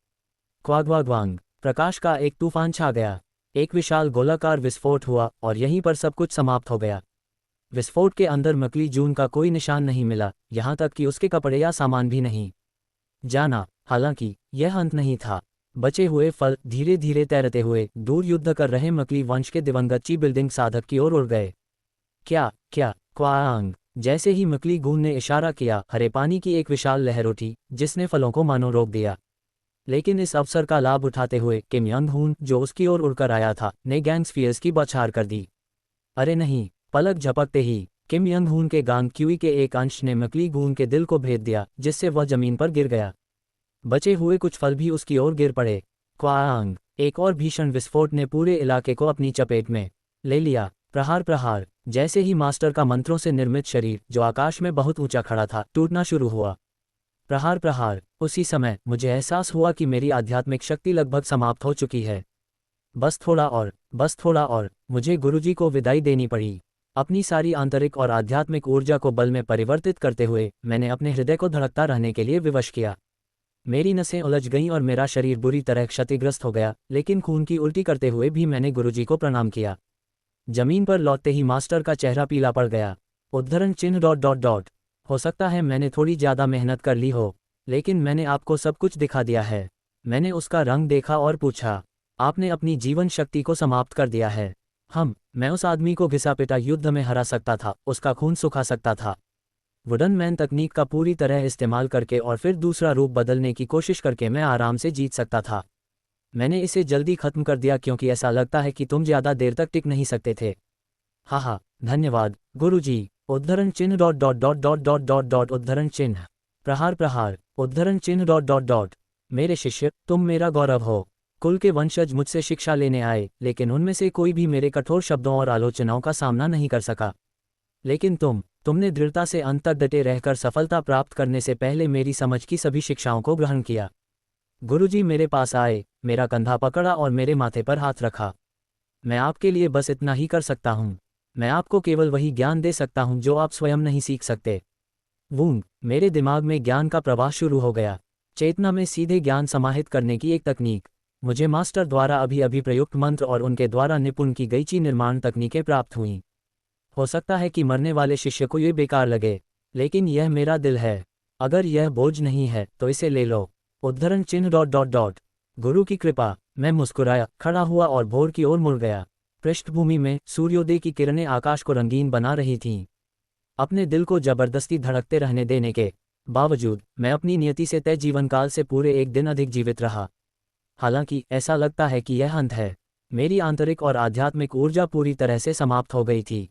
क्वाग्वाग्वांग, प्रकाश का एक तूफान छा गया। एक विशाल गोलाकार विस्फोट हुआ और यहीं पर सब कुछ समाप्त हो गया। विस्फोट के अंदर मकली जून का कोई निशान नहीं मिला, यहाँ तक कि उसके कपड़े या सामान भी नहीं। जाना, हालांकि यह अंत नहीं था। बचे हुए फल धीरे धीरे तैरते हुए दूर युद्ध कर रहे मकली वंश के दिवंगत ची बिल्डिंग साधक की ओर उड़ गए। क्या क्वांग, जैसे ही मकली गून ने इशारा किया, हरे पानी की एक विशाल लहर उठी जिसने फलों को मानो रोक दिया। लेकिन इस अवसर का लाभ उठाते हुए किम यंग हून, जो उसकी ओर उड़कर आया था, ने गैंग स्फीयर्स की बौछार कर दी। अरे नहीं! पलक झपकते ही किम यंग हून के गांग क्यूई के एक अंश ने मकली गून के दिल को भेद दिया, जिससे वह जमीन पर गिर गया। बचे हुए कुछ फल भी उसकी ओर गिर पड़े। क्वांग, एक और भीषण विस्फोट ने पूरे इलाके को अपनी चपेट में ले लिया। प्रहार, जैसे ही मास्टर का मंत्रों से निर्मित शरीर, जो आकाश में बहुत ऊंचा खड़ा था, टूटना शुरू हुआ। प्रहार, उसी समय मुझे एहसास हुआ कि मेरी आध्यात्मिक शक्ति लगभग समाप्त हो चुकी है। बस थोड़ा और, मुझे गुरुजी को विदाई देनी पड़ी। अपनी सारी आंतरिक और आध्यात्मिक ऊर्जा को बल में परिवर्तित करते हुए मैंने अपने हृदय को धड़कता रहने के लिए विवश किया। मेरी नसें उलझ गईं और मेरा शरीर बुरी तरह क्षतिग्रस्त हो गया, लेकिन खून की उल्टी करते हुए भी मैंने गुरुजी को प्रणाम किया। जमीन पर लौटते ही मास्टर का चेहरा पीला पड़ गया। उद्धरण चिन्ह ... हो सकता है मैंने थोड़ी ज़्यादा मेहनत कर ली हो, लेकिन मैंने आपको सब कुछ दिखा दिया है। मैंने उसका रंग देखा और पूछा, आपने अपनी जीवन शक्ति को समाप्त कर दिया है। मैं उस आदमी को घिसा पिटा युद्ध में हरा सकता था, उसका खून सुखा सकता था। वुडन मैन तकनीक का पूरी तरह इस्तेमाल करके और फिर दूसरा रूप बदलने की कोशिश करके मैं आराम से जीत सकता था। मैंने इसे जल्दी खत्म कर दिया क्योंकि ऐसा लगता है कि तुम ज़्यादा देर तक टिक नहीं सकते थे। हाँ, धन्यवाद गुरुजी। उद्धरण चिन्ह ... उद्धरण चिन्ह। प्रहार, उद्धरण चिन्ह ... मेरे शिष्य, तुम मेरा गौरव हो। कुल के वंशज मुझसे शिक्षा लेने आए, लेकिन उनमें से कोई भी मेरे कठोर शब्दों और आलोचनाओं का सामना नहीं कर सका। लेकिन तुमने दृढ़ता से अंत तक डटे रहकर सफलता प्राप्त करने से पहले मेरी समझ की सभी शिक्षाओं को ग्रहण किया। गुरुजी मेरे पास आए, मेरा कंधा पकड़ा और मेरे माथे पर हाथ रखा। मैं आपके लिए बस इतना ही कर सकता हूँ। मैं आपको केवल वही ज्ञान दे सकता हूँ जो आप स्वयं नहीं सीख सकते। वूंग, मेरे दिमाग में ज्ञान का प्रवाह शुरू हो गया। चेतना में सीधे ज्ञान समाहित करने की एक तकनीक। मुझे मास्टर द्वारा अभी प्रयुक्त मंत्र और उनके द्वारा निपुण की गई ची निर्माण तकनीकें प्राप्त हुईं। हो सकता है कि मरने वाले शिष्य को ये बेकार लगे, लेकिन यह मेरा दिल है। अगर यह बोझ नहीं है तो इसे ले लो। उद्धरण चिन्ह ... गुरु की कृपा। मैं मुस्कुराया, खड़ा हुआ और भोर की ओर मुड़ गया। पृष्ठभूमि में सूर्योदय की किरणें आकाश को रंगीन बना रही थीं। अपने दिल को जबरदस्ती धड़कते रहने देने के बावजूद मैं अपनी नियति से तय जीवनकाल से पूरे एक दिन अधिक जीवित रहा। हालांकि ऐसा लगता है कि यह अंत है। मेरी आंतरिक और आध्यात्मिक ऊर्जा पूरी तरह से समाप्त हो गई थी।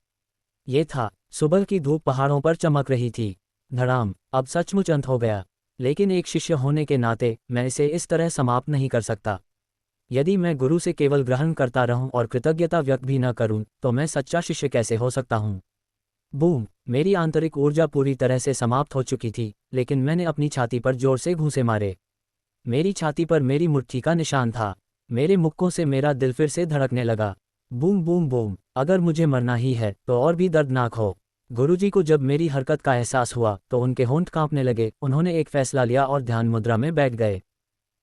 ये था, सुबह की धूप पहाड़ों पर चमक रही थी। धड़ाम, अब सचमुच अंत हो गया। लेकिन एक शिष्य होने के नाते मैं इसे इस तरह समाप्त नहीं कर सकता। यदि मैं गुरु से केवल ग्रहण करता रहूं और कृतज्ञता व्यक्त भी न करूं, तो मैं सच्चा शिष्य कैसे हो सकता हूं? बूम! मेरी आंतरिक ऊर्जा पूरी तरह से समाप्त हो चुकी थी, लेकिन मैंने अपनी छाती पर जोर से घूंसे मारे। मेरी छाती पर मेरी मुट्ठी का निशान था। मेरे मुक्कों से मेरा दिल फिर से धड़कने लगा। Boom boom boom! अगर मुझे मरना ही है तो और भी दर्दनाक हो। गुरुजी को जब मेरी हरकत का एहसास हुआ तो उनके होंठ कांपने लगे। उन्होंने एक फैसला लिया और ध्यान मुद्रा में बैठ गए।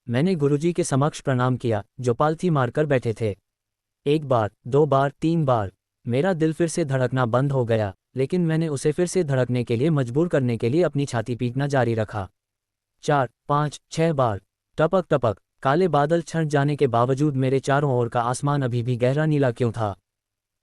मैंने गुरुजी के समक्ष प्रणाम किया, जो पालथी मारकर बैठे थे। 1 बार, 2 बार, 3 बार। मेरा दिल फिर से धड़कना बंद हो गया, लेकिन मैंने उसे फिर से धड़कने के लिए मजबूर करने के लिए अपनी छाती पीटना जारी रखा। 4, 5, 6 बार। टपक टपक। काले बादल छंट जाने के बावजूद मेरे चारों ओर का आसमान अभी भी गहरा नीला क्यों था?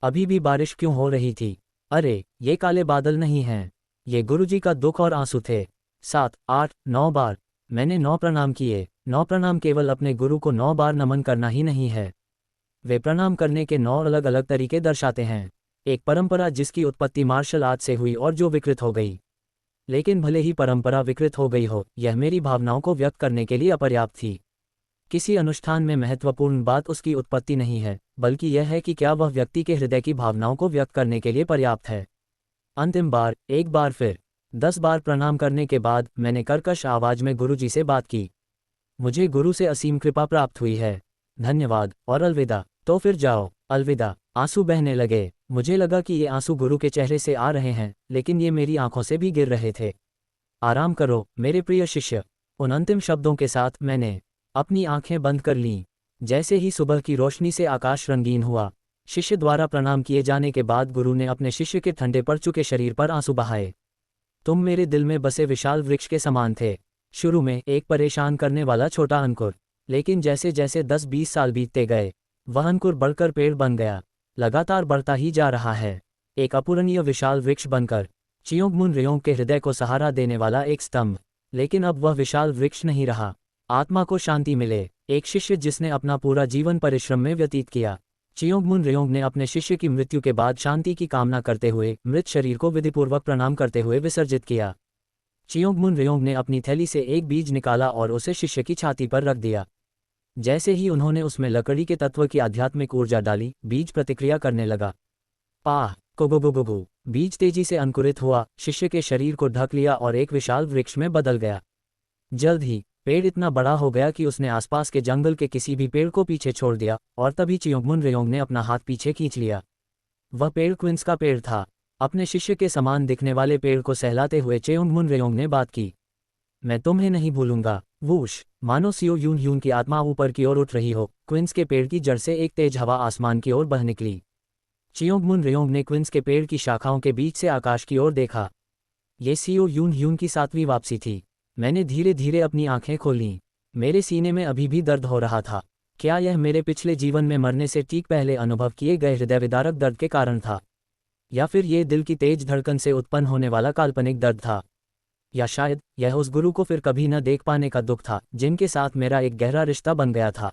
अभी भी बारिश क्यों हो रही थी? अरे, ये काले बादल नहीं हैं। ये गुरुजी का दुख और आंसू थे। 7, 8, 9 बार। मैंने 9 प्रणाम किए। 9 प्रणाम केवल अपने गुरु को 9 बार नमन करना ही नहीं है। वे प्रणाम करने के 9 अलग अलग तरीके दर्शाते हैं। एक परंपरा जिसकी उत्पत्ति मार्शल आर्ट से हुई और जो विकृत हो गई। लेकिन भले ही परंपरा विकृत हो गई हो, यह मेरी भावनाओं को व्यक्त करने के लिए अपर्याप्त थी। किसी अनुष्ठान में महत्वपूर्ण बात उसकी उत्पत्ति नहीं है, बल्कि यह है कि क्या वह व्यक्ति के हृदय की भावनाओं को व्यक्त करने के लिए पर्याप्त है। अंतिम बार, एक बार फिर 10 बार प्रणाम करने के बाद मैंने कर्कश आवाज में गुरुजी से बात की। मुझे गुरु से असीम कृपा प्राप्त हुई है। धन्यवाद और अलविदा। तो फिर जाओ, अलविदा। आंसू बहने लगे। मुझे लगा कि ये आंसू गुरु के चेहरे से आ रहे हैं, लेकिन ये मेरी आंखों से भी गिर रहे थे। आराम करो मेरे प्रिय शिष्य। उन अंतिम शब्दों के साथ मैंने अपनी आंखें बंद कर लीं। जैसे ही सुबह की रोशनी से आकाश रंगीन हुआ, शिष्य द्वारा प्रणाम किए जाने के बाद गुरु ने अपने शिष्य के ठंडे पड़ चुके शरीर पर आंसू बहाए। तुम मेरे दिल में बसे विशाल वृक्ष के समान थे। शुरू में एक परेशान करने वाला छोटा अंकुर, लेकिन जैसे जैसे 10-20 साल बीतते गए, वह अंकुर बढ़कर पेड़ बन गया। लगातार बढ़ता ही जा रहा है। एक अपूरणीय विशाल वृक्ष बनकर चियोंगमुन रेयोंग के हृदय को सहारा देने वाला एक स्तंभ। लेकिन अब वह विशाल वृक्ष नहीं रहा। आत्मा को शांति मिले। एक शिष्य जिसने अपना पूरा जीवन परिश्रम में व्यतीत किया। चियोंगमुन रेयोंग ने अपने शिष्य की मृत्यु के बाद शांति की कामना करते हुए मृत शरीर को विधिपूर्वक प्रणाम करते हुए विसर्जित किया। चियोंगमुन रेयोंग ने अपनी थैली से एक बीज निकाला और उसे शिष्य की छाती पर रख दिया। जैसे ही उन्होंने उसमें लकड़ी के तत्व की आध्यात्मिक ऊर्जा डाली, बीज प्रतिक्रिया करने लगा। पाह कोगोगोगोगो! बीज तेजी से अंकुरित हुआ, शिष्य के शरीर को ढक लिया और एक विशाल वृक्ष में बदल गया। जल्द ही पेड़ इतना बड़ा हो गया कि उसने आसपास के जंगल के किसी भी पेड़ को पीछे छोड़ दिया, और तभी चियोंगमुन रेयोंग ने अपना हाथ पीछे खींच लिया। वह पेड़ क्विंस का पेड़ था। अपने शिष्य के समान दिखने वाले पेड़ को सहलाते हुए चियोंगमुन रेयोंग ने बात की। मैं तुम्हें नहीं भूलूंगा। वूश! मानो सियो यून यून की आत्मा ऊपर की ओर उठ रही हो। क्विंस के पेड़ की जड़ से एक तेज हवा आसमान की ओर बह निकली। चियोंगमुन रेयोंग ने क्विंस के पेड़ की शाखाओं के बीच से आकाश की ओर देखा। ये सियो यून यून की 7वीं वापसी थी। मैंने धीरे धीरे अपनी आंखें खोलीं। मेरे सीने में अभी भी दर्द हो रहा था। क्या यह मेरे पिछले जीवन में मरने से ठीक पहले अनुभव किए गए हृदय विदारक दर्द के कारण था? या फिर ये दिल की तेज धड़कन से उत्पन्न होने वाला काल्पनिक दर्द था? या शायद यह उस गुरु को फिर कभी न देख पाने का दुख था, जिनके साथ मेरा एक गहरा रिश्ता बन गया था।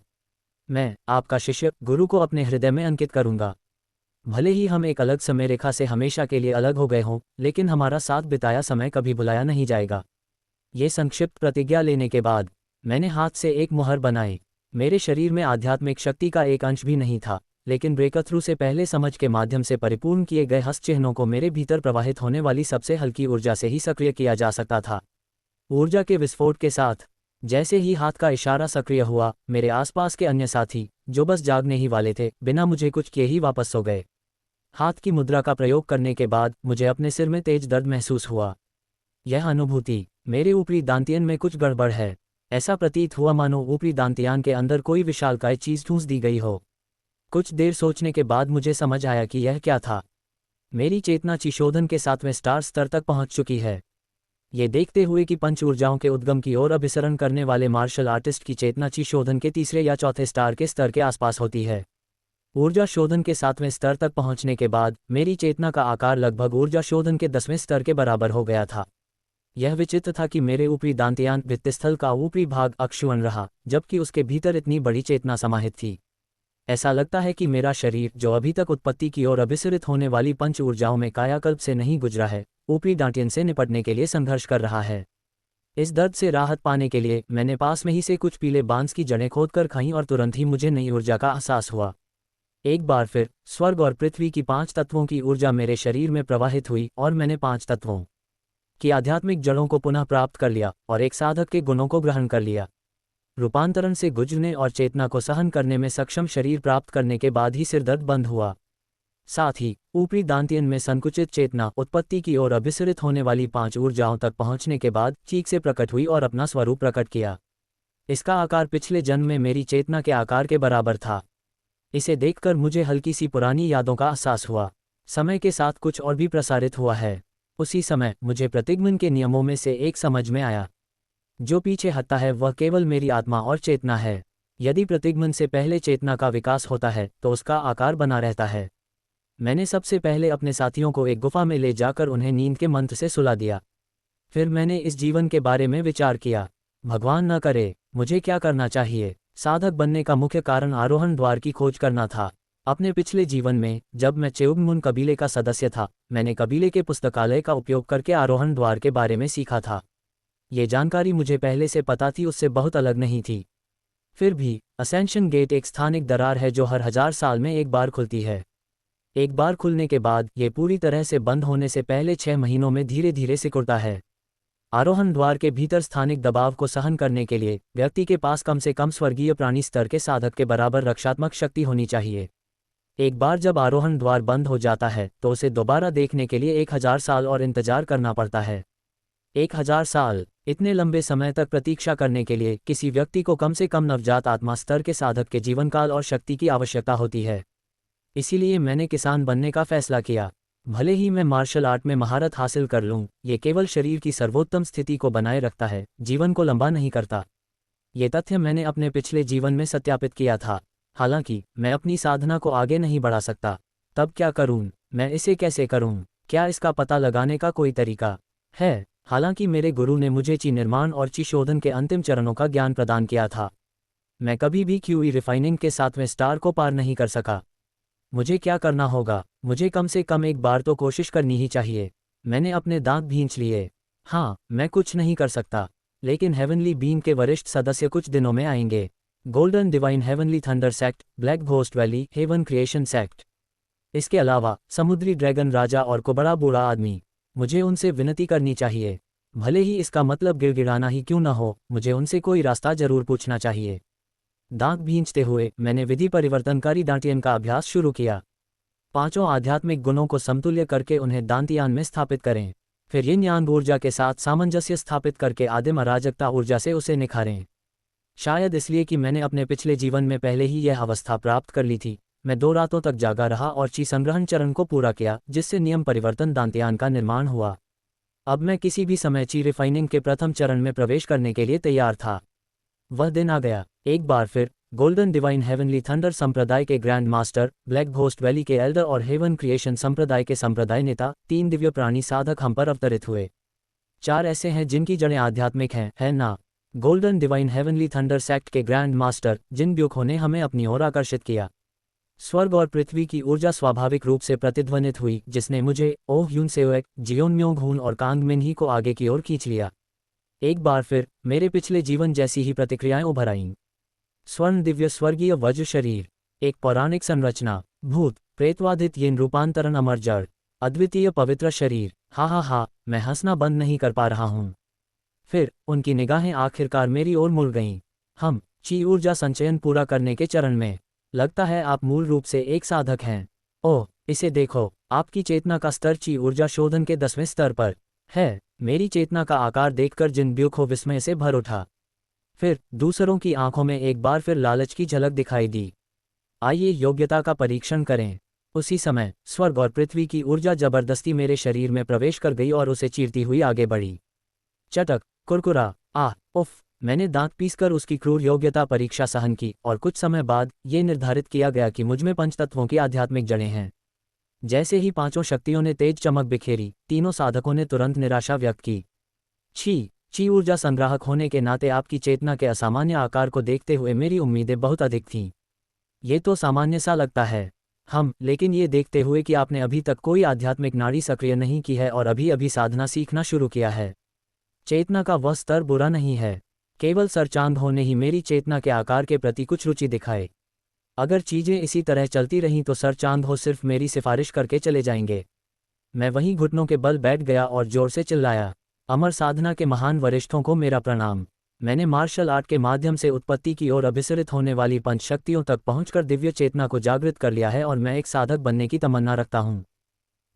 मैं, आपका शिष्य, गुरु को अपने हृदय में अंकित करूंगा। भले ही हम एक अलग समय रेखा से हमेशा के लिए अलग हो गए हों, लेकिन हमारा साथ बिताया समय कभी भुलाया नहीं जाएगा। ये संक्षिप्त प्रतिज्ञा लेने के बाद मैंने हाथ से एक मुहर बनाई। मेरे शरीर में आध्यात्मिक शक्ति का एक अंश भी नहीं था, लेकिन ब्रेकथ्रू से पहले समझ के माध्यम से परिपूर्ण किए गए हस्तचिह्नों को मेरे भीतर प्रवाहित होने वाली सबसे हल्की ऊर्जा से ही सक्रिय किया जा सकता था। ऊर्जा के विस्फोट के साथ जैसे ही हाथ का इशारा सक्रिय हुआ, मेरे आसपास के अन्य साथी, जो बस जागने ही वाले थे, बिना मुझे कुछ किए ही वापस सो गए। हाथ की मुद्रा का प्रयोग करने के बाद मुझे अपने सिर में तेज दर्द महसूस हुआ। यह अनुभूति, मेरे ऊपरी दांतियन में कुछ गड़बड़ है। ऐसा प्रतीत हुआ मानो ऊपरी दांतियान के अंदर कोई विशालकाय चीज ठूंस दी गई हो। कुछ देर सोचने के बाद मुझे समझ आया कि यह क्या था। मेरी चेतना चिशोधन के 7वें स्टार स्तर तक पहुंच चुकी है। ये देखते हुए कि पंच ऊर्जाओं के उद्गम की ओर अभिसरण करने वाले मार्शल आर्टिस्ट की चेतना चिशोधन के 3 या 4 स्टार के स्तर के आसपास होती है। ऊर्जा शोधन के 7वें स्तर तक पहुंचने के बाद मेरी चेतना का आकार लगभग ऊर्जा शोधन के 10वें स्तर के बराबर हो गया था। यह विचित्र था कि मेरे ऊपरी दांतियान भित्तिस्थल का ऊपरी भाग अक्षुण्ण रहा, जबकि उसके भीतर इतनी बड़ी चेतना समाहित थी। ऐसा लगता है कि मेरा शरीर, जो अभी तक उत्पत्ति की ओर अभिसरित होने वाली पंच ऊर्जाओं में कायाकल्प से नहीं गुजरा है, ऊपरी डांटियन से निपटने के लिए संघर्ष कर रहा है। इस दर्द से राहत पाने के लिए मैंने पास में ही से कुछ पीले बांस की जड़ें खोदकर खाईं और तुरंत ही मुझे नई ऊर्जा का एहसास हुआ। एक बार फिर स्वर्ग और पृथ्वी की 5 तत्वों की ऊर्जा मेरे शरीर में प्रवाहित हुई और मैंने 5 तत्वों की आध्यात्मिक जड़ों को पुनः प्राप्त कर लिया और एक साधक के गुणों को ग्रहण कर लिया। रूपांतरण से गुजरने और चेतना को सहन करने में सक्षम शरीर प्राप्त करने के बाद ही सिरदर्द बंद हुआ। साथ ही ऊपरी दांतियन में संकुचित चेतना उत्पत्ति की ओर अभिसरित होने वाली 5 ऊर्जाओं तक पहुंचने के बाद चीख से प्रकट हुई और अपना स्वरूप प्रकट किया। इसका आकार पिछले जन्म में मेरी चेतना के आकार के बराबर था। इसे देखकर मुझे हल्की सी पुरानी यादों का एहसास हुआ। समय के साथ कुछ और भी प्रसारित हुआ है। उसी समय मुझे प्रतिगमन के नियमों में से एक समझ में आया। जो पीछे हटता है वह केवल मेरी आत्मा और चेतना है। यदि प्रतिगमन से पहले चेतना का विकास होता है तो उसका आकार बना रहता है। मैंने सबसे पहले अपने साथियों को एक गुफा में ले जाकर उन्हें नींद के मंत्र से सुला दिया। फिर मैंने इस जीवन के बारे में विचार किया। भगवान न करे, मुझे क्या करना चाहिए? साधक बनने का मुख्य कारण आरोहण द्वार की खोज करना था। अपने पिछले जीवन में जब मैं चेउगमुन कबीले का सदस्य था, मैंने कबीले के पुस्तकालय का उपयोग करके आरोहण द्वार के बारे में सीखा था। ये जानकारी मुझे पहले से पता थी, उससे बहुत अलग नहीं थी। फिर भी असेंशन गेट एक स्थानिक दरार है जो हर 1000 साल में एक बार खुलती है। एक बार खुलने के बाद ये पूरी तरह से बंद होने से पहले 6 महीनों में धीरे धीरे सिकुड़ता है। आरोहण द्वार के भीतर स्थानिक दबाव को सहन करने के लिए व्यक्ति के पास कम से कम स्वर्गीय प्राणी स्तर के साधक के बराबर रक्षात्मक शक्ति होनी चाहिए। एक बार जब आरोहण द्वार बंद हो जाता है तो उसे दोबारा देखने के लिए 1000 साल और इंतजार करना पड़ता है। 1000 साल, इतने लंबे समय तक प्रतीक्षा करने के लिए किसी व्यक्ति को कम से कम नवजात आत्मा स्तर के साधक के जीवनकाल और शक्ति की आवश्यकता होती है। इसीलिए मैंने किसान बनने का फैसला किया। भले ही मैं मार्शल आर्ट में महारत हासिल कर लूं, ये केवल शरीर की सर्वोत्तम स्थिति को बनाए रखता है, जीवन को लंबा नहीं करता। ये तथ्य मैंने अपने पिछले जीवन में सत्यापित किया था। हालांकि मैं अपनी साधना को आगे नहीं बढ़ा सकता। तब क्या करूं? मैं इसे कैसे करूं? क्या इसका पता लगाने का कोई तरीका है? हालांकि मेरे गुरु ने मुझे ची निर्माण और ची शोधन के अंतिम चरणों का ज्ञान प्रदान किया था, मैं कभी भी क्यूई रिफाइनिंग के 7वें स्टार को पार नहीं कर सका। मुझे क्या करना होगा? मुझे कम से कम एक बार तो कोशिश करनी ही चाहिए। मैंने अपने दांत भींच लिए। हाँ, मैं कुछ नहीं कर सकता, लेकिन हेवनली बीम के वरिष्ठ सदस्य कुछ दिनों में आएंगे। Golden divine heavenly thunder sect, black ghost valley, heaven creation sect. इसके अलावा समुद्री ड्रैगन राजा और को बड़ा बूढ़ा आदमी, मुझे उनसे विनती करनी चाहिए। भले ही इसका मतलब गिड़गिड़ाना ही क्यों न हो, मुझे उनसे कोई रास्ता जरूर पूछना चाहिए। दांत भींचते हुए मैंने विधि परिवर्तनकारी दांतियन का अभ्यास शुरू किया। 5 आध्यात्मिक गुणों को समतुल्य करके उन्हें दांतियान में स्थापित करें। फिर यिन यान ऊर्जा के साथ सामंजस्य स्थापित करके आदिम अराजकता ऊर्जा से उसे निखारें। शायद इसलिए कि मैंने अपने पिछले जीवन में पहले ही यह अवस्था प्राप्त कर ली थी। मैं 2 रातों तक जागा रहा और ची संग्रहण चरण को पूरा किया, जिससे नियम परिवर्तन दांतियान का निर्माण हुआ। अब मैं किसी भी समय ची रिफाइनिंग के प्रथम चरण में प्रवेश करने के लिए तैयार था। वह दिन आ गया। एक बार फिर गोल्डन डिवाइन हेवनली थंडर संप्रदाय के grand master, black ghost valley के एल्डर और हेवन क्रिएशन संप्रदाय के संप्रदाय नेता, 3 दिव्य प्राणी साधक हम पर अवतरित हुए। 4 ऐसे हैं जिनकी जड़ें आध्यात्मिक हैं, है ना? Golden divine heavenly thunder sect के ग्रैंड मास्टर जिन ब्यूखों ने हमें अपनी ओर आकर्षित किया। स्वर्ग और पृथ्वी की ऊर्जा स्वाभाविक रूप से प्रतिध्वनित हुई, जिसने मुझे ओह यून सेओएक, जियोनम्योंग हून और कांग मिनही को आगे की ओर खींच लिया। एक बार फिर मेरे पिछले जीवन जैसी ही प्रतिक्रियाएं उभर आईं। स्वर्ण दिव्य स्वर्गीय वज्र शरीर, एक पौराणिक संरचना, भूत प्रेतवादित यिन रूपांतरण अमर जड़, अद्वितीय पवित्र शरीर। हा, मैं हंसना बंद नहीं कर पा रहा हूं। फिर उनकी निगाहें आखिरकार मेरी ओर मुड़ गईं। हम ची ऊर्जा संचयन पूरा करने के चरण में। लगता है आप मूल रूप से एक साधक हैं। ओह, इसे देखो, आपकी चेतना का स्तर ची ऊर्जा शोधन के 10वें स्तर पर है। मेरी चेतना का आकार देखकर जिन ब्यूखो विस्मय से भर उठा। फिर दूसरों की आंखों में एक बार फिर लालच की झलक दिखाई दी। आइए योग्यता का परीक्षण करें। उसी समय स्वर्ग और पृथ्वी की ऊर्जा जबरदस्ती मेरे शरीर में प्रवेश कर गई और उसे चीरती हुई आगे बढ़ी। चटक, कुरकुरा, उफ। मैंने दांत पीसकर उसकी क्रूर योग्यता परीक्षा सहन की और कुछ समय बाद ये निर्धारित किया गया कि मुझमें पंचतत्वों की आध्यात्मिक जड़ें हैं। जैसे ही 5 शक्तियों ने तेज चमक बिखेरी, तीनों साधकों ने तुरंत निराशा व्यक्त की। ची ऊर्जा संग्राहक होने के नाते आपकी चेतना के असामान्य आकार को देखते हुए मेरी उम्मीदें बहुत अधिक थीं। ये तो सामान्य सा लगता है। लेकिन ये देखते हुए कि आपने अभी तक कोई आध्यात्मिक नाड़ी सक्रिय नहीं की है और अभी अभी साधना सीखना शुरू किया है। चेतना का वह स्तर बुरा नहीं है। केवल सर चांद होने ही मेरी चेतना के आकार के प्रति कुछ रुचि दिखाए। अगर चीजें इसी तरह चलती रहीं तो सर चांद हो सिर्फ मेरी सिफारिश करके चले जाएंगे। मैं वहीं घुटनों के बल बैठ गया और जोर से चिल्लाया, अमर साधना के महान वरिष्ठों को मेरा प्रणाम। मैंने मार्शल आर्ट के माध्यम से उत्पत्ति की ओर अभिसरित होने वाली पंच शक्तियों तक पहुंचकर दिव्य चेतना को जागृत कर लिया है और मैं एक साधक बनने की तमन्ना रखता हूं।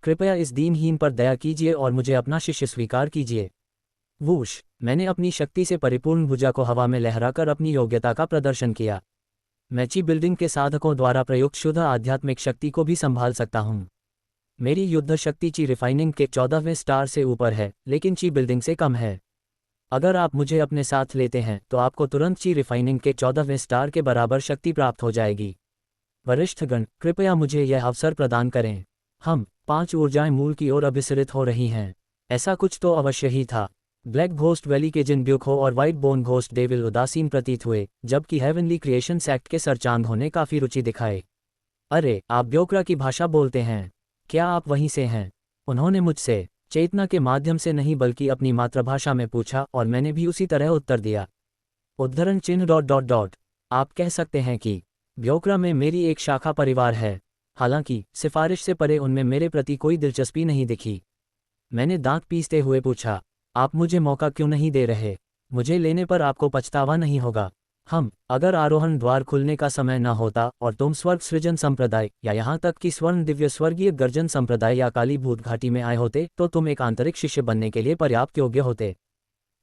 कृपया इस दीनहीन पर दया कीजिए और मुझे अपना शिष्य स्वीकार कीजिए। वूश, मैंने अपनी शक्ति से परिपूर्ण भुजा को हवा में लहराकर अपनी योग्यता का प्रदर्शन किया। मैं ची बिल्डिंग के साधकों द्वारा प्रयुक्त शुद्ध आध्यात्मिक शक्ति को भी संभाल सकता हूं। मेरी युद्ध शक्ति ची रिफाइनिंग के 14वें स्टार से ऊपर है, लेकिन ची बिल्डिंग से कम है। अगर आप मुझे अपने साथ लेते हैं तो आपको तुरंत ची रिफाइनिंग के 14वें स्टार के बराबर शक्ति प्राप्त हो जाएगी। वरिष्ठगण, कृपया मुझे यह अवसर प्रदान करें। 5 ऊर्जाएं मूल की ओर अभिसरित हो रही हैं। ऐसा कुछ तो अवश्य ही था। ब्लैक घोस्ट वैली के जिन ब्यूको और वाइट बोन घोस्ट डेविल उदासीन प्रतीत हुए, जबकि हेवनली क्रिएशन सेक्ट के सर चांद होने काफी रुचि दिखाए। अरे, आप ब्योकरा की भाषा बोलते हैं। क्या आप वहीं से हैं? उन्होंने मुझसे चेतना के माध्यम से नहीं बल्कि अपनी मातृभाषा में पूछा और मैंने भी उसी तरह उत्तर दिया। उद्धरण चिन्ह ... आप कह सकते हैं कि ब्योकरा में मेरी एक शाखा परिवार है। हालांकि सिफारिश से परे उनमें मेरे प्रति कोई दिलचस्पी नहीं दिखी। मैंने दांत पीसते हुए पूछा, आप मुझे मौका क्यों नहीं दे रहे? मुझे लेने पर आपको पछतावा नहीं होगा। अगर आरोहण द्वार खुलने का समय न होता और तुम स्वर्ग सृजन संप्रदाय या यहाँ तक कि स्वर्ण दिव्य स्वर्गीय गर्जन संप्रदाय या काली भूत घाटी में आए होते तो तुम एक आंतरिक शिष्य बनने के लिए पर्याप्त योग्य होते।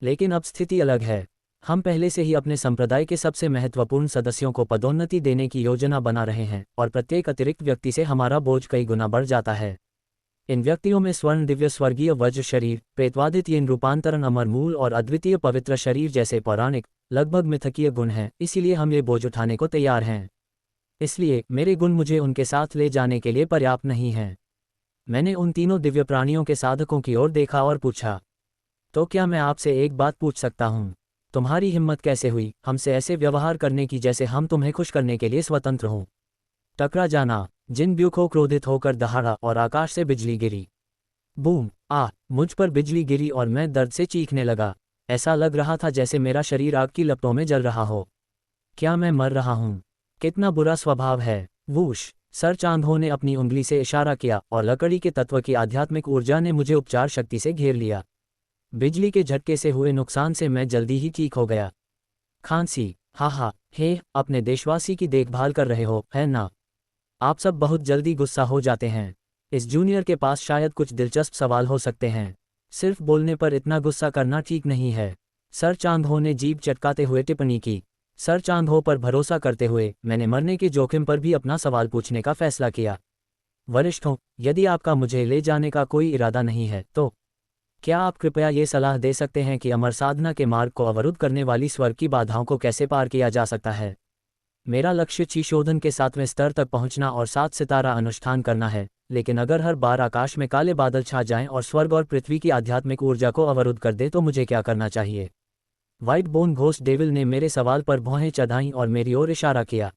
लेकिन अब स्थिति अलग है। हम पहले से ही अपने संप्रदाय के सबसे महत्वपूर्ण सदस्यों को पदोन्नति देने की योजना बना रहे हैं और प्रत्येक अतिरिक्त व्यक्ति से हमारा बोझ कई गुना बढ़ जाता है। इन व्यक्तियों में स्वर्ण दिव्य स्वर्गीय वज्र शरीर, प्रेतवादित यीन रूपांतरण, अमर मूल और अद्वितीय पवित्र शरीर जैसे पौराणिक लगभग मिथकीय गुण हैं, इसीलिए हम ये बोझ उठाने को तैयार हैं। इसलिए मेरे गुण मुझे उनके साथ ले जाने के लिए पर्याप्त नहीं हैं। मैंने उन तीनों दिव्य प्राणियों के साधकों की ओर देखा और पूछा, तो क्या मैं आपसे एक बात पूछ सकता हूँ? तुम्हारी हिम्मत कैसे हुई हमसे ऐसे व्यवहार करने की जैसे हम तुम्हें खुश करने के लिए स्वतंत्र हों? टकरा जाना। जिन ब्यूको क्रोधित होकर दहाड़ा और आकाश से बिजली गिरी। बूम! मुझ पर बिजली गिरी और मैं दर्द से चीखने लगा। ऐसा लग रहा था जैसे मेरा शरीर आग की लपटों में जल रहा हो। क्या मैं मर रहा हूँ? कितना बुरा स्वभाव है। वूश! सर चांदो ने अपनी उंगली से इशारा किया और लकड़ी के तत्व की आध्यात्मिक ऊर्जा ने मुझे उपचार शक्ति से घेर लिया। बिजली के झटके से हुए नुकसान से मैं जल्दी ही ठीक हो गया। खांसी। हे, अपने देशवासी की देखभाल कर रहे हो, है ना? आप सब बहुत जल्दी गुस्सा हो जाते हैं। इस जूनियर के पास शायद कुछ दिलचस्प सवाल हो सकते हैं। सिर्फ बोलने पर इतना गुस्सा करना ठीक नहीं है। सर चांदो ने जीभ चटकाते हुए टिप्पणी की। सर चांदो पर भरोसा करते हुए मैंने मरने के जोखिम पर भी अपना सवाल पूछने का फैसला किया। वरिष्ठों, यदि आपका मुझे ले जाने का कोई इरादा नहीं है तो क्या आप कृपया ये सलाह दे सकते हैं कि अमर साधना के मार्ग को अवरुद्ध करने वाली स्वर्ग की बाधाओं को कैसे पार किया जा सकता है? मेरा लक्ष्य ची शोधन के 7वें स्तर तक पहुंचना और 7 सितारा अनुष्ठान करना है, लेकिन अगर हर बार आकाश में काले बादल छा जाएं और स्वर्ग और पृथ्वी की आध्यात्मिक ऊर्जा को अवरुद्ध कर दे तो मुझे क्या करना चाहिए? व्हाइट बोन घोस्ट डेविल ने मेरे सवाल पर भौहें चढ़ाईं और मेरी ओर इशारा किया।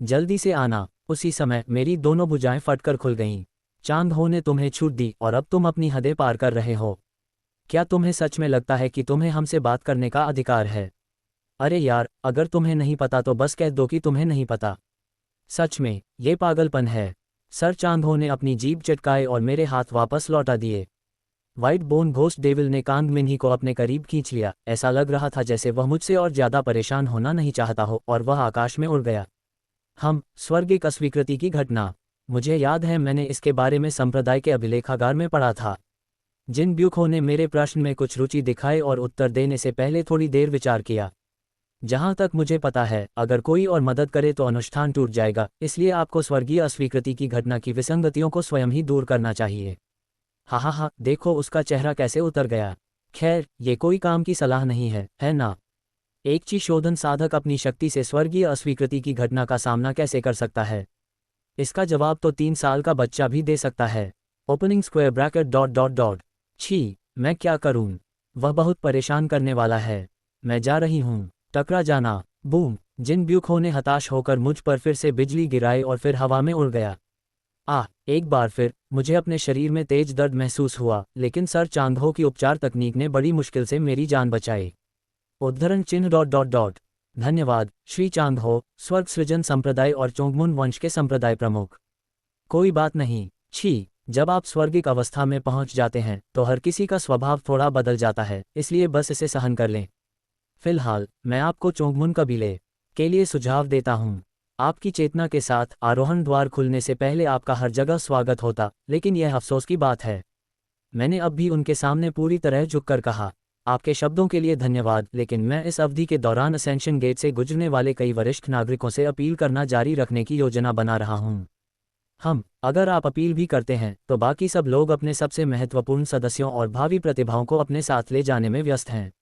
जल्दी से आना। उसी समय मेरी दोनों भुजाएं फटकर खुल गईं। चांदो ने तुम्हें छूट दी और अब तुम अपनी हदें पार कर रहे हो। क्या तुम्हें सच में लगता है कि तुम्हें हमसे बात करने का अधिकार है? अरे यार, अगर तुम्हें नहीं पता तो बस कह दो कि तुम्हें नहीं पता। सच में, ये पागलपन है। सर चांदो ने अपनी जीभ चटकाए और मेरे हाथ वापस लौटा दिए। व्हाइट बोन घोस्ट डेविल ने कांग मिन्ही को अपने करीब खींच लिया। ऐसा लग रहा था जैसे वह मुझसे और ज्यादा परेशान होना नहीं चाहता हो और वह आकाश में उड़ गया। स्वर्गिक अस्वीकृति की घटना। मुझे याद है मैंने इसके बारे में संप्रदाय के अभिलेखागार में पढ़ा था। जिन ब्यूको ने मेरे प्रश्न में कुछ रुचि दिखाई और उत्तर देने से पहले थोड़ी देर विचार किया। जहां तक मुझे पता है, अगर कोई और मदद करे तो अनुष्ठान टूट जाएगा, इसलिए आपको स्वर्गीय अस्वीकृति की घटना की विसंगतियों को स्वयं ही दूर करना चाहिए। देखो उसका चेहरा कैसे उतर गया। खैर, ये कोई काम की सलाह नहीं है ना? एक ची शोधन साधक अपनी शक्ति से स्वर्गीय अस्वीकृति की घटना का सामना कैसे कर सकता है? इसका जवाब तो 3 साल का बच्चा भी दे सकता है। ओपनिंग स्क्वायर ब्रैकेट ... छी, मैं क्या करूं? वह बहुत परेशान करने वाला है। मैं जा रही हूं। टकरा जाना। बूम! जिन ब्यूको ने हताश होकर मुझ पर फिर से बिजली गिराई और फिर हवा में उड़ गया। एक बार फिर मुझे अपने शरीर में तेज दर्द महसूस हुआ, लेकिन सर चांगहो की उपचार तकनीक ने बड़ी मुश्किल से मेरी जान बचाई। उद्धरण चिन्ह। धन्यवाद श्री चांगहो, स्वर्ग सृजन संप्रदाय और चोंगमुन वंश के संप्रदाय प्रमुख। कोई बात नहीं। छी, जब आप स्वर्गिक अवस्था में पहुंच जाते हैं तो हर किसी का स्वभाव थोड़ा बदल जाता है, इसलिए बस इसे सहन कर लें। फिलहाल मैं आपको चोंगमुन कबीले के लिए सुझाव देता हूँ। आपकी चेतना के साथ आरोहण द्वार खुलने से पहले आपका हर जगह स्वागत होता, लेकिन यह अफसोस की बात है। मैंने अब भी उनके सामने पूरी तरह झुककर कहा, आपके शब्दों के लिए धन्यवाद, लेकिन मैं इस अवधि के दौरान असेंशन गेट से गुजरने वाले कई वरिष्ठ नागरिकों से अपील करना जारी रखने की योजना बना रहा हूँ। अगर आप अपील भी करते हैं तो बाकी सब लोग अपने सबसे महत्वपूर्ण सदस्यों और भावी प्रतिभाओं को अपने साथ ले जाने में व्यस्त हैं।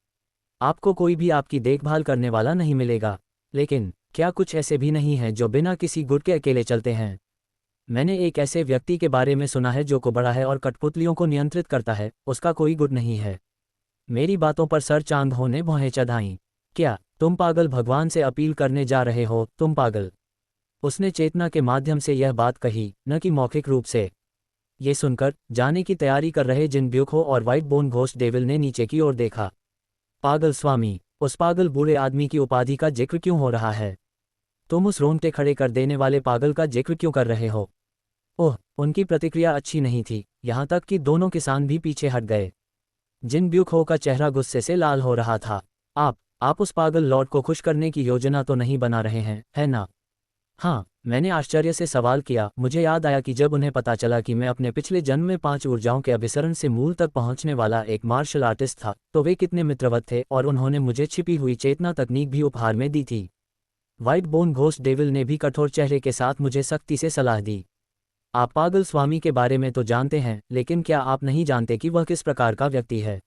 आपको कोई भी आपकी देखभाल करने वाला नहीं मिलेगा। लेकिन क्या कुछ ऐसे भी नहीं हैं जो बिना किसी गुट के अकेले चलते हैं? मैंने एक ऐसे व्यक्ति के बारे में सुना है जो कुबड़ा है और कठपुतलियों को नियंत्रित करता है, उसका कोई गुट नहीं है। मेरी बातों पर सर चांगहो ने भौहें चढ़ाईं। क्या तुम पागल भगवान से अपील करने जा रहे हो? तुम पागल। उसने चेतना के माध्यम से यह बात कही, न कि मौखिक रूप से। ये सुनकर जाने की तैयारी कर रहे जिन ब्यूको और व्हाइट बोन घोस्ट डेविल ने नीचे की ओर देखा। पागल स्वामी, उस पागल बूढ़े आदमी की उपाधि का जिक्र क्यों हो रहा है? तुम उस रोंगटे खड़े कर देने वाले पागल का जिक्र क्यों कर रहे हो? ओह, उनकी प्रतिक्रिया अच्छी नहीं थी, यहाँ तक कि दोनों किसान भी पीछे हट गए। जिन ब्यूको का चेहरा गुस्से से लाल हो रहा था। आप उस पागल लॉर्ड को खुश करने की योजना तो नहीं बना रहे हैं, है ना? हाँ, मैंने आश्चर्य से सवाल किया। मुझे याद आया कि जब उन्हें पता चला कि मैं अपने पिछले जन्म में 5 ऊर्जाओं के अभिसरण से मूल तक पहुंचने वाला एक मार्शल आर्टिस्ट था, तो वे कितने मित्रवत थे, और उन्होंने मुझे छिपी हुई चेतना तकनीक भी उपहार में दी थी। व्हाइट बोन घोस्ट डेविल ने भी कठोर चेहरे के साथ मुझे सख्ती से सलाह दी। आप पागल स्वामी के बारे में तो जानते हैं, लेकिन क्या आप नहीं जानते कि वह किस प्रकार का व्यक्ति है?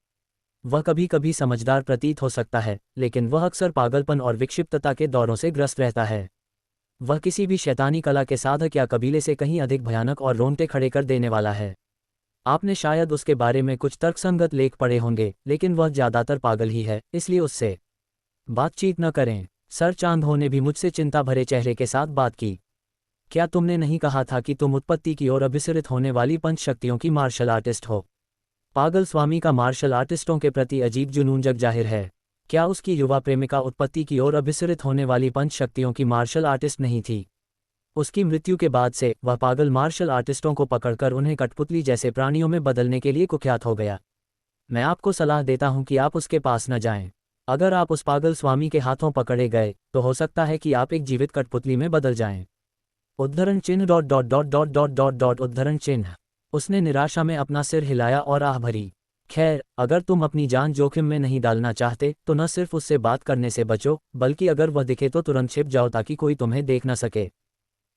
वह कभी कभी समझदार प्रतीत हो सकता है, लेकिन वह अक्सर पागलपन और विक्षिप्तता के दौरों से ग्रस्त रहता है। वह किसी भी शैतानी कला के साधक या कबीले से कहीं अधिक भयानक और रोंगटे खड़े कर देने वाला है। आपने शायद उसके बारे में कुछ तर्कसंगत लेख पढ़े होंगे, लेकिन वह ज़्यादातर पागल ही है, इसलिए उससे बातचीत न करें। सर चांगहो ने भी मुझसे चिंता भरे चेहरे के साथ बात की। क्या तुमने नहीं कहा था कि तुम उत्पत्ति की ओर अभिसरित होने वाली 5 शक्तियों की मार्शल आर्टिस्ट हो? पागल स्वामी का मार्शल आर्टिस्टों के प्रति अजीब जुनून जग जाहिर है। क्या उसकी युवा प्रेमिका उत्पत्ति की ओर अभिसरित होने वाली 5 शक्तियों की मार्शल आर्टिस्ट नहीं थी? उसकी मृत्यु के बाद से वह पागल मार्शल आर्टिस्टों को पकड़कर उन्हें कठपुतली जैसे प्राणियों में बदलने के लिए कुख्यात हो गया। मैं आपको सलाह देता हूं कि आप उसके पास न जाएं। अगर आप उस पागल स्वामी के हाथों पकड़े गए तो हो सकता है कि आप एक जीवित कठपुतली में बदल जाएं। उद्धरण चिन्ह। उद्धरण चिन्ह। उसने निराशा में अपना सिर हिलाया और आह भरी। खैर, अगर तुम अपनी जान जोखिम में नहीं डालना चाहते तो न सिर्फ उससे बात करने से बचो, बल्कि अगर वह दिखे तो तुरंत छिप जाओ ताकि कोई तुम्हें देख न सके।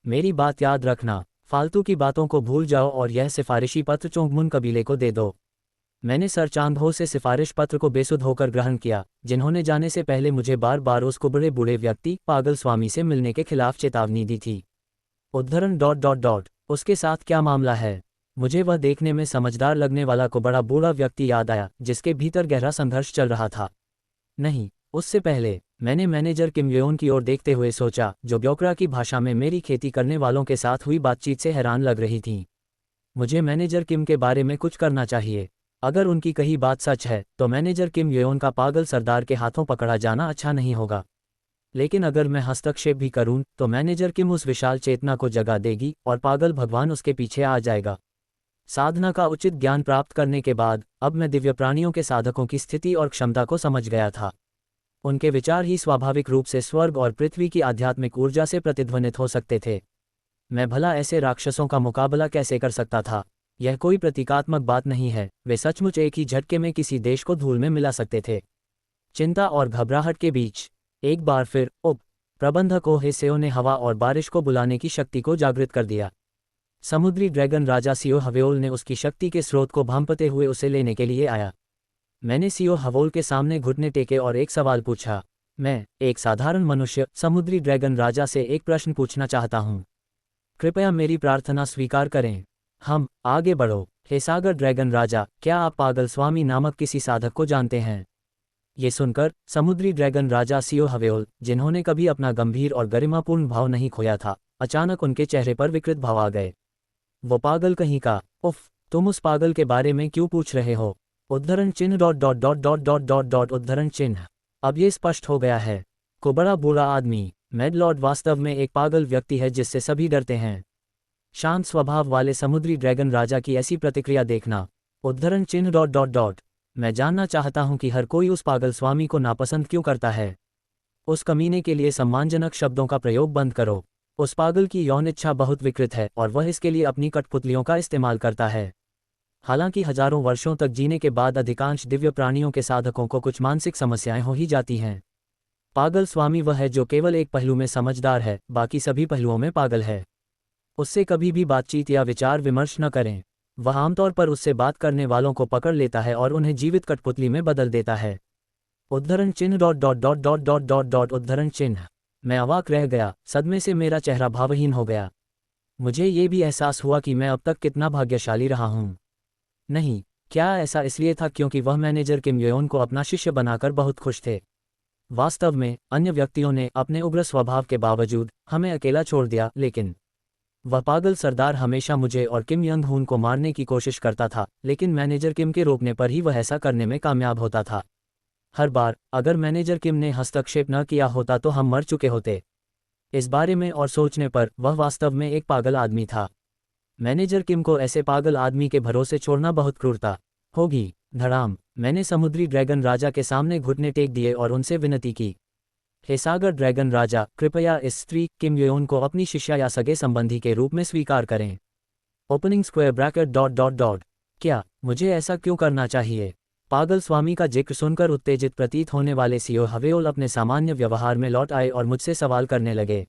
मेरी बात याद रखना, फालतू की बातों को भूल जाओ और यह सिफारिशी पत्र चोंगमुन कबीले को दे दो। मैंने सर चांगहो से सिफारिश पत्र को बेसुध होकर ग्रहण किया, जिन्होंने जाने से पहले मुझे बार बार उस कुबड़े बूढ़े व्यक्ति पागल स्वामी से मिलने के खिलाफ चेतावनी दी थी। उद्धरण। उसके साथ क्या मामला है? मुझे वह देखने में समझदार लगने वाला कुबड़ा बूढ़ा व्यक्ति याद आया, जिसके भीतर गहरा संघर्ष चल रहा था। नहीं, उससे पहले मैंने मैनेजर किम योन की ओर देखते हुए सोचा, जो ब्योकरा की भाषा में मेरी खेती करने वालों के साथ हुई बातचीत से हैरान लग रही थी। मुझे मैनेजर किम के बारे में कुछ करना चाहिए। अगर उनकी कही बात सच है तो मैनेजर किम योन का पागल सरदार के हाथों पकड़ा जाना अच्छा नहीं होगा। लेकिन अगर मैं हस्तक्षेप भी करूं तो मैनेजर किम उस विशाल चेतना को जगा देगी और पागल भगवान उसके पीछे आ जाएगा। साधना का उचित ज्ञान प्राप्त करने के बाद अब मैं दिव्य प्राणियों के साधकों की स्थिति और क्षमता को समझ गया था। उनके विचार ही स्वाभाविक रूप से स्वर्ग और पृथ्वी की आध्यात्मिक ऊर्जा से प्रतिध्वनित हो सकते थे। मैं भला ऐसे राक्षसों का मुकाबला कैसे कर सकता था? यह कोई प्रतीकात्मक बात नहीं है, वे सचमुच एक ही झटके में किसी देश को धूल में मिला सकते थे। चिंता और घबराहट के बीच एक बार फिर उप प्रबंधक ओहेसेओ ने हवा और बारिश को बुलाने की शक्ति को जागृत कर दिया। समुद्री ड्रैगन राजा सियो हवेओल ने उसकी शक्ति के स्रोत को भांपते हुए उसे लेने के लिए आया। मैंने सियो हवेओल के सामने घुटने टेके और एक सवाल पूछा। मैं, एक साधारण मनुष्य, समुद्री ड्रैगन राजा से एक प्रश्न पूछना चाहता हूँ। कृपया मेरी प्रार्थना स्वीकार करें। हम आगे बढ़ो। हे सागर ड्रैगन राजा, क्या आप पागल स्वामी नामक किसी साधक को जानते हैं? ये सुनकर समुद्री ड्रैगन राजा सियो हवेओल, जिन्होंने कभी अपना गंभीर और गरिमापूर्ण भाव नहीं खोया था, अचानक उनके चेहरे पर विकृत भाव आ गए। वो पागल कहीं का, उफ, तुम उस पागल के बारे में क्यों पूछ रहे हो? उद्धरण चिन्ह dot dot dot dot dot dot dot उद्धरण चिन्ह। अब ये स्पष्ट हो गया है। को बड़ा बुरा आदमी मैड लॉर्ड वास्तव में एक पागल व्यक्ति है जिससे सभी डरते हैं। शांत स्वभाव वाले समुद्री ड्रैगन राजा की ऐसी प्रतिक्रिया देखना। उद्धरण चिन्ह डॉट डॉट डॉट। मैं जानना चाहता हूं कि हर कोई उस पागल स्वामी को नापसंद क्यों करता है। उस कमीने के लिए सम्मानजनक शब्दों का प्रयोग बंद करो। उस पागल की यौन इच्छा बहुत विकृत है और वह इसके लिए अपनी कठपुतलियों का इस्तेमाल करता है। हालांकि हजारों वर्षों तक जीने के बाद अधिकांश दिव्य प्राणियों के साधकों को कुछ मानसिक समस्याएं हो ही जाती हैं। पागल स्वामी वह है जो केवल एक पहलू में समझदार है, बाकी सभी पहलुओं में पागल है। उससे कभी भी बातचीत या विचार विमर्श न करें। वह आमतौर पर उससे बात करने वालों को पकड़ लेता है और उन्हें जीवित कठपुतली में बदल देता है। उद्धरण चिन्ह dot dot dot dot dot dot dot उद्धरण चिन्ह। मैं अवाक रह गया, सदमे से मेरा चेहरा भावहीन हो गया। मुझे ये भी एहसास हुआ कि मैं अब तक कितना भाग्यशाली रहा हूँ। नहीं, क्या ऐसा इसलिए था क्योंकि वह मैनेजर किम योन को अपना शिष्य बनाकर बहुत खुश थे? वास्तव में अन्य व्यक्तियों ने अपने उग्र स्वभाव के बावजूद हमें अकेला छोड़ दिया, लेकिन वह पागल सरदार हमेशा मुझे और किम यंग हून को मारने की कोशिश करता था, लेकिन मैनेजर किम के रोकने पर ही वह ऐसा करने में कामयाब होता था। हर बार अगर मैनेजर किम ने हस्तक्षेप न किया होता तो हम मर चुके होते। इस बारे में और सोचने पर वह वास्तव में एक पागल आदमी था। मैनेजर किम को ऐसे पागल आदमी के भरोसे छोड़ना बहुत क्रूरता होगी। धड़ाम, मैंने समुद्री ड्रैगन राजा के सामने घुटने टेक दिए और उनसे विनती की, हे सागर ड्रैगन राजा, कृपया इस स्त्री किम योन को अपनी शिष्या या सगे संबंधी के रूप में स्वीकार करें। Opening square bracket dot dot dot. क्या मुझे ऐसा क्यों करना चाहिए? पागल स्वामी का जिक्र सुनकर उत्तेजित प्रतीत होने वाले सियो हवेओल अपने सामान्य व्यवहार में लौट आए और मुझसे सवाल करने लगे।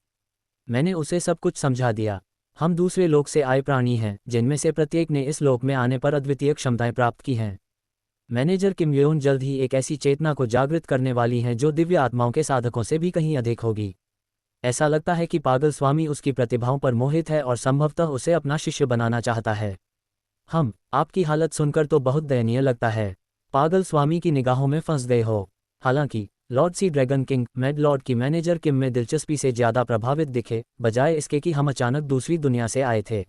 मैंने उसे सब कुछ समझा दिया। हम दूसरे लोक से आए प्राणी हैं, जिनमें से प्रत्येक ने इस लोक में आने पर अद्वितीय क्षमताएं प्राप्त की हैं। मैनेजर किम योन जल्द ही एक ऐसी चेतना को जागृत करने वाली हैं जो दिव्य आत्माओं के साधकों से भी कहीं अधिक होगी। ऐसा लगता है कि पागल स्वामी उसकी प्रतिभाओं पर मोहित है और संभवतः उसे अपना शिष्य बनाना चाहता है। आपकी हालत सुनकर तो बहुत दयनीय लगता है। पागल स्वामी की निगाहों में फंस गए हो। हालांकि Lord sea dragon king mad Lord की मैनेजर किम में दिलचस्पी से ज़्यादा प्रभावित दिखे, बजाय इसके कि हम अचानक दूसरी दुनिया से आए थे।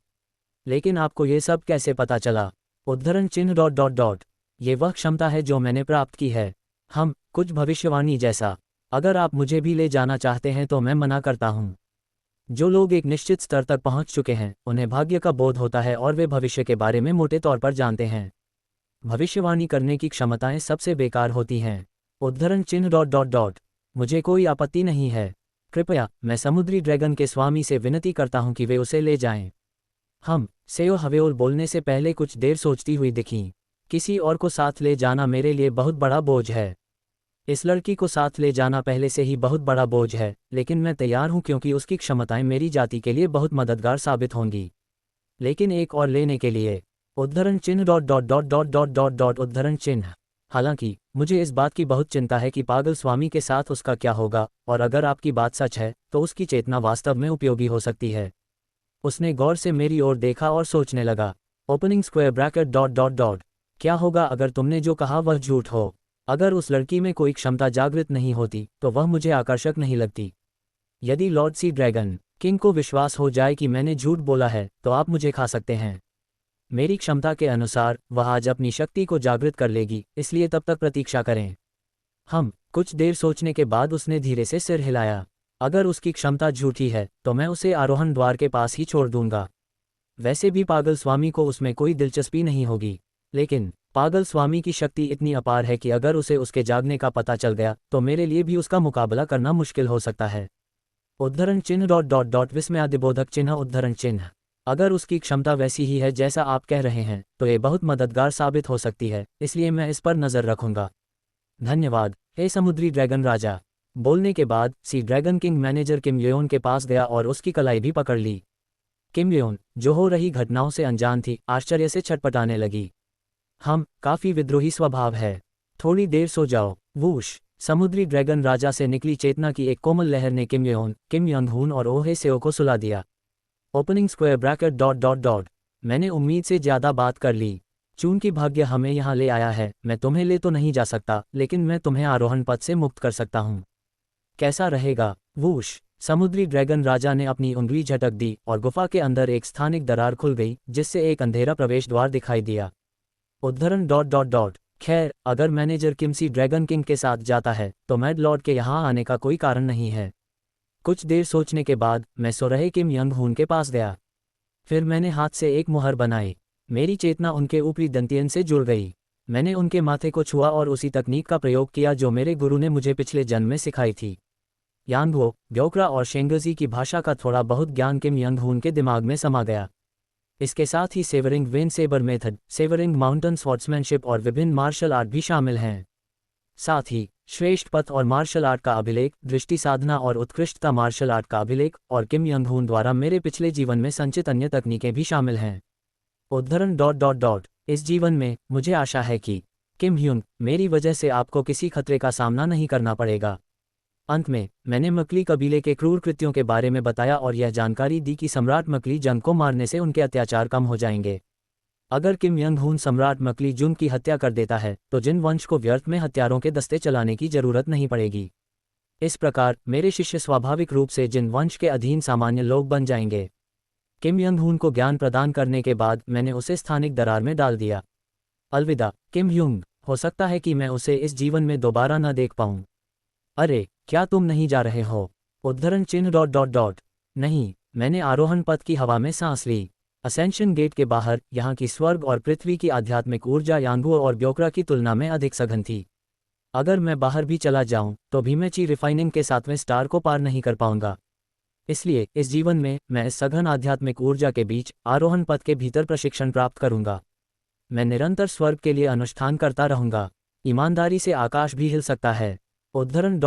लेकिन आपको ये सब कैसे पता चला? उद्धरण चिन्ह डॉट डॉट डॉट। ये वह क्षमता है जो मैंने प्राप्त की है। कुछ भविष्यवाणी जैसा। अगर आप मुझे भी ले जाना चाहते हैं तो मैं मना करता हूँ। जो लोग एक निश्चित स्तर तक पहुँच चुके हैं उन्हें भाग्य का बोध होता है और वे भविष्य के बारे में मोटे तौर पर जानते हैं। भविष्यवाणी करने की क्षमताएं सबसे बेकार होती हैं। उद्धरण चिन्ह डॉट डॉट डॉट। मुझे कोई आपत्ति नहीं है। कृपया मैं समुद्री ड्रैगन के स्वामी से विनती करता हूँ कि वे उसे ले जाएं। सेयो हवेओल बोलने से पहले कुछ देर सोचती हुई दिखीं। किसी और को साथ ले जाना मेरे लिए बहुत बड़ा बोझ है। इस लड़की को साथ ले जाना पहले से ही बहुत बड़ा बोझ है, लेकिन मैं तैयार हूं क्योंकि उसकी क्षमताएं मेरी जाति के लिए बहुत मददगार साबित होंगी। लेकिन एक और लेने के लिए। उद्धरण चिन्ह dot dot dot dot dot dot dot उद्धरण चिन्ह। हालांकि मुझे इस बात की बहुत चिंता है कि पागल स्वामी के साथ उसका क्या होगा, और अगर आपकी बात सच है तो उसकी चेतना वास्तव में उपयोगी हो सकती है। उसने गौर से मेरी ओर देखा और सोचने लगा। Opening square bracket dot dot dot. क्या होगा अगर तुमने जो कहा वह झूठ हो? अगर उस लड़की में कोई क्षमता जागृत नहीं होती तो वह मुझे आकर्षक नहीं लगती। यदि लॉर्ड सी ड्रैगन किंग को विश्वास हो जाए कि मैंने झूठ बोला है तो आप मुझे खा सकते हैं। मेरी क्षमता के अनुसार वह आज अपनी शक्ति को जागृत कर लेगी, इसलिए तब तक प्रतीक्षा करें। कुछ देर सोचने के बाद उसने धीरे से सिर हिलाया। अगर उसकी क्षमता झूठी है तो मैं उसे आरोहण द्वार के पास ही छोड़ दूंगा। वैसे भी पागल स्वामी को उसमें कोई दिलचस्पी नहीं होगी, लेकिन पागल स्वामी की शक्ति इतनी अपार है कि अगर उसे उसके जागने का पता चल गया तो मेरे लिए भी उसका मुकाबला करना मुश्किल हो सकता है। उद्धरण चिन्ह डॉट डॉट डॉट विस्मयादिबोधक चिन्ह उद्धरण चिन्ह। अगर उसकी क्षमता वैसी ही है जैसा आप कह रहे हैं तो ये बहुत मददगार साबित हो सकती है, इसलिए मैं इस पर नज़र रखूंगा। धन्यवाद, हे समुद्री ड्रैगन राजा। बोलने के बाद सी ड्रैगन किंग मैनेजर किम योन के पास गया और उसकी कलाई भी पकड़ ली। किम योन, जो हो रही घटनाओं से अनजान थी, आश्चर्य से छटपटाने लगी। काफी विद्रोही स्वभाव है। थोड़ी देर सो जाओ। वूश। समुद्री ड्रैगन राजा से निकली चेतना की एक कोमल लहर ने किम योन, किम यंग हून और ओहे सेओ को सुला दिया। Opening square bracket dot dot dot. मैंने उम्मीद से ज्यादा बात कर ली। चूंकि भाग्य हमें यहाँ ले आया है, मैं तुम्हें ले तो नहीं जा सकता, लेकिन मैं तुम्हें आरोहण पथ से मुक्त कर सकता हूँ। कैसा रहेगा? वूश! समुद्री ड्रैगन राजा ने अपनी उंगली झटक दी और गुफा के अंदर एक स्थानिक दरार खुल गई, जिससे एक अंधेरा प्रवेश द्वार दिखाई दिया। उद्धरण खैर, अगर मैनेजर किमसी ड्रैगन किंग के साथ जाता है तो मैड लॉर्ड के यहाँ आने का कोई कारण नहीं है। कुछ देर सोचने के बाद मैं सो रहे किम यंग हून के पास गया। फिर मैंने हाथ से एक मुहर बनाई। मेरी चेतना उनके ऊपरी दंतियन से जुड़ गई। मैंने उनके माथे को छुआ और उसी तकनीक का प्रयोग किया जो मेरे गुरु ने मुझे पिछले जन्म में सिखाई थी। यांगवो, ग्योकरा और शेंगजी की भाषा का थोड़ा बहुत ज्ञान किम यंग हून के दिमाग में समा गया। इसके साथ ही severing vein saber method, severing mountain swordsmanship और विभिन्न मार्शल आर्ट भी शामिल हैं। साथ ही श्रेष्ठ पथ और मार्शल आर्ट का अभिलेख, दृष्टि साधना और उत्कृष्टता मार्शल आर्ट का अभिलेख और किम यंग हून द्वारा मेरे पिछले जीवन में संचित अन्य तकनीकें भी शामिल हैं। उद्धरण इस जीवन में मुझे आशा है कि किम ह्यूंग, मेरी वजह से आपको किसी खतरे का सामना नहीं करना पड़ेगा। अंत में मैंने मकली कबीले के क्रूर कृत्यों के बारे में बताया और यह जानकारी दी कि सम्राट मकली जंग को मारने से उनके अत्याचार कम हो जाएंगे। अगर किम यंग हून सम्राट मकली जुंग की हत्या कर देता है तो जिन वंश को व्यर्थ में हत्यारों के दस्ते चलाने की जरूरत नहीं पड़ेगी। इस प्रकार मेरे शिष्य स्वाभाविक रूप से जिन वंश के अधीन सामान्य लोग बन जाएंगे। किम यंग हून को ज्ञान प्रदान करने के बाद मैंने उसे स्थानिक दरार में डाल दिया। अलविदा किम ह्यूंग, हो सकता है कि मैं उसे इस जीवन में दोबारा न देख पाऊं। अरे, क्या तुम नहीं जा रहे हो? उद्धरण नहीं, मैंने आरोहण पथ की हवा में सांस ली। असेंशन गेट के बाहर यहाँ की स्वर्ग और पृथ्वी की आध्यात्मिक ऊर्जा यांगुओ और ब्योकरा की तुलना में अधिक सघन थी। अगर मैं बाहर भी चला जाऊं तो भी मैं ची रिफाइनिंग के 7वें स्टार को पार नहीं कर पाऊंगा। इसलिए इस जीवन में मैं इस सघन आध्यात्मिक ऊर्जा के बीच आरोहण पथ के भीतर प्रशिक्षण प्राप्त करूंगा। मैं निरंतर स्वर्ग के लिए अनुष्ठान करता रहूंगा। ईमानदारी से आकाश भी हिल सकता है। उद्धरण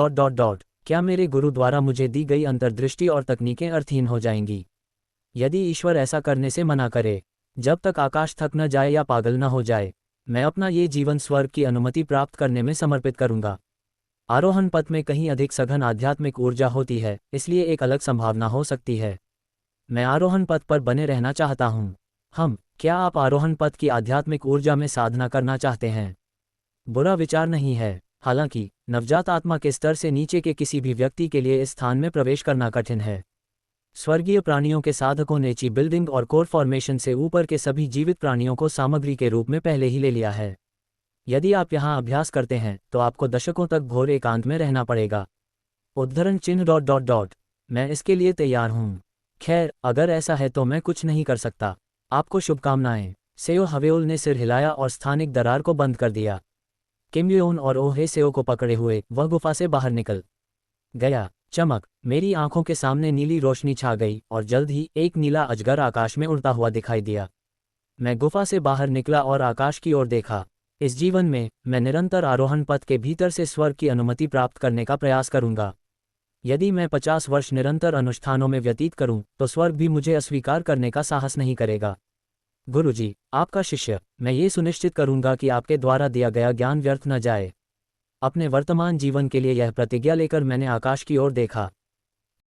क्या मेरे गुरु द्वारा मुझे दी गई अंतर्दृष्टि और तकनीकें अर्थहीन हो जाएंगी? यदि ईश्वर ऐसा करने से मना करे, जब तक आकाश थक न जाए या पागल न हो जाए, मैं अपना ये जीवन स्वर्ग की अनुमति प्राप्त करने में समर्पित करूंगा। आरोहण पथ में कहीं अधिक सघन आध्यात्मिक ऊर्जा होती है, इसलिए एक अलग संभावना हो सकती है। मैं आरोहण पथ पर बने रहना चाहता हूँ। क्या आप आरोहण पथ की आध्यात्मिक ऊर्जा में साधना करना चाहते हैं? बुरा विचार नहीं है। हालांकि नवजात आत्मा के स्तर से नीचे के किसी भी व्यक्ति के लिए इस स्थान में प्रवेश करना कठिन है। स्वर्गीय प्राणियों के साधकों ने ची बिल्डिंग और कोर फॉर्मेशन से ऊपर के सभी जीवित प्राणियों को सामग्री के रूप में पहले ही ले लिया है। यदि आप यहाँ अभ्यास करते हैं तो आपको दशकों तक घोर एकांत में रहना पड़ेगा। उद्धरण मैं इसके लिए तैयार हूँ। खैर, अगर ऐसा है तो मैं कुछ नहीं कर सकता। आपको शुभकामनाएं। सेओ हवेओल ने सिर हिलाया और स्थानिक दरार को बंद कर दिया। किम योन और ओहे सेओ को पकड़े हुए वह गुफा से बाहर निकल गया। चमक! मेरी आंखों के सामने नीली रोशनी छा गई और जल्द ही एक नीला अजगर आकाश में उड़ता हुआ दिखाई दिया। मैं गुफा से बाहर निकला और आकाश की ओर देखा। इस जीवन में मैं निरंतर आरोहण पथ के भीतर से स्वर्ग की अनुमति प्राप्त करने का प्रयास करूंगा। यदि मैं 50 वर्ष निरंतर अनुष्ठानों में व्यतीत करूं तो स्वर्ग भी मुझे अस्वीकार करने का साहस नहीं करेगा। गुरुजी, आपका शिष्य, मैं ये सुनिश्चित करूंगा कि आपके द्वारा दिया गया ज्ञान व्यर्थ न जाए। अपने वर्तमान जीवन के लिए यह प्रतिज्ञा लेकर मैंने आकाश की ओर देखा।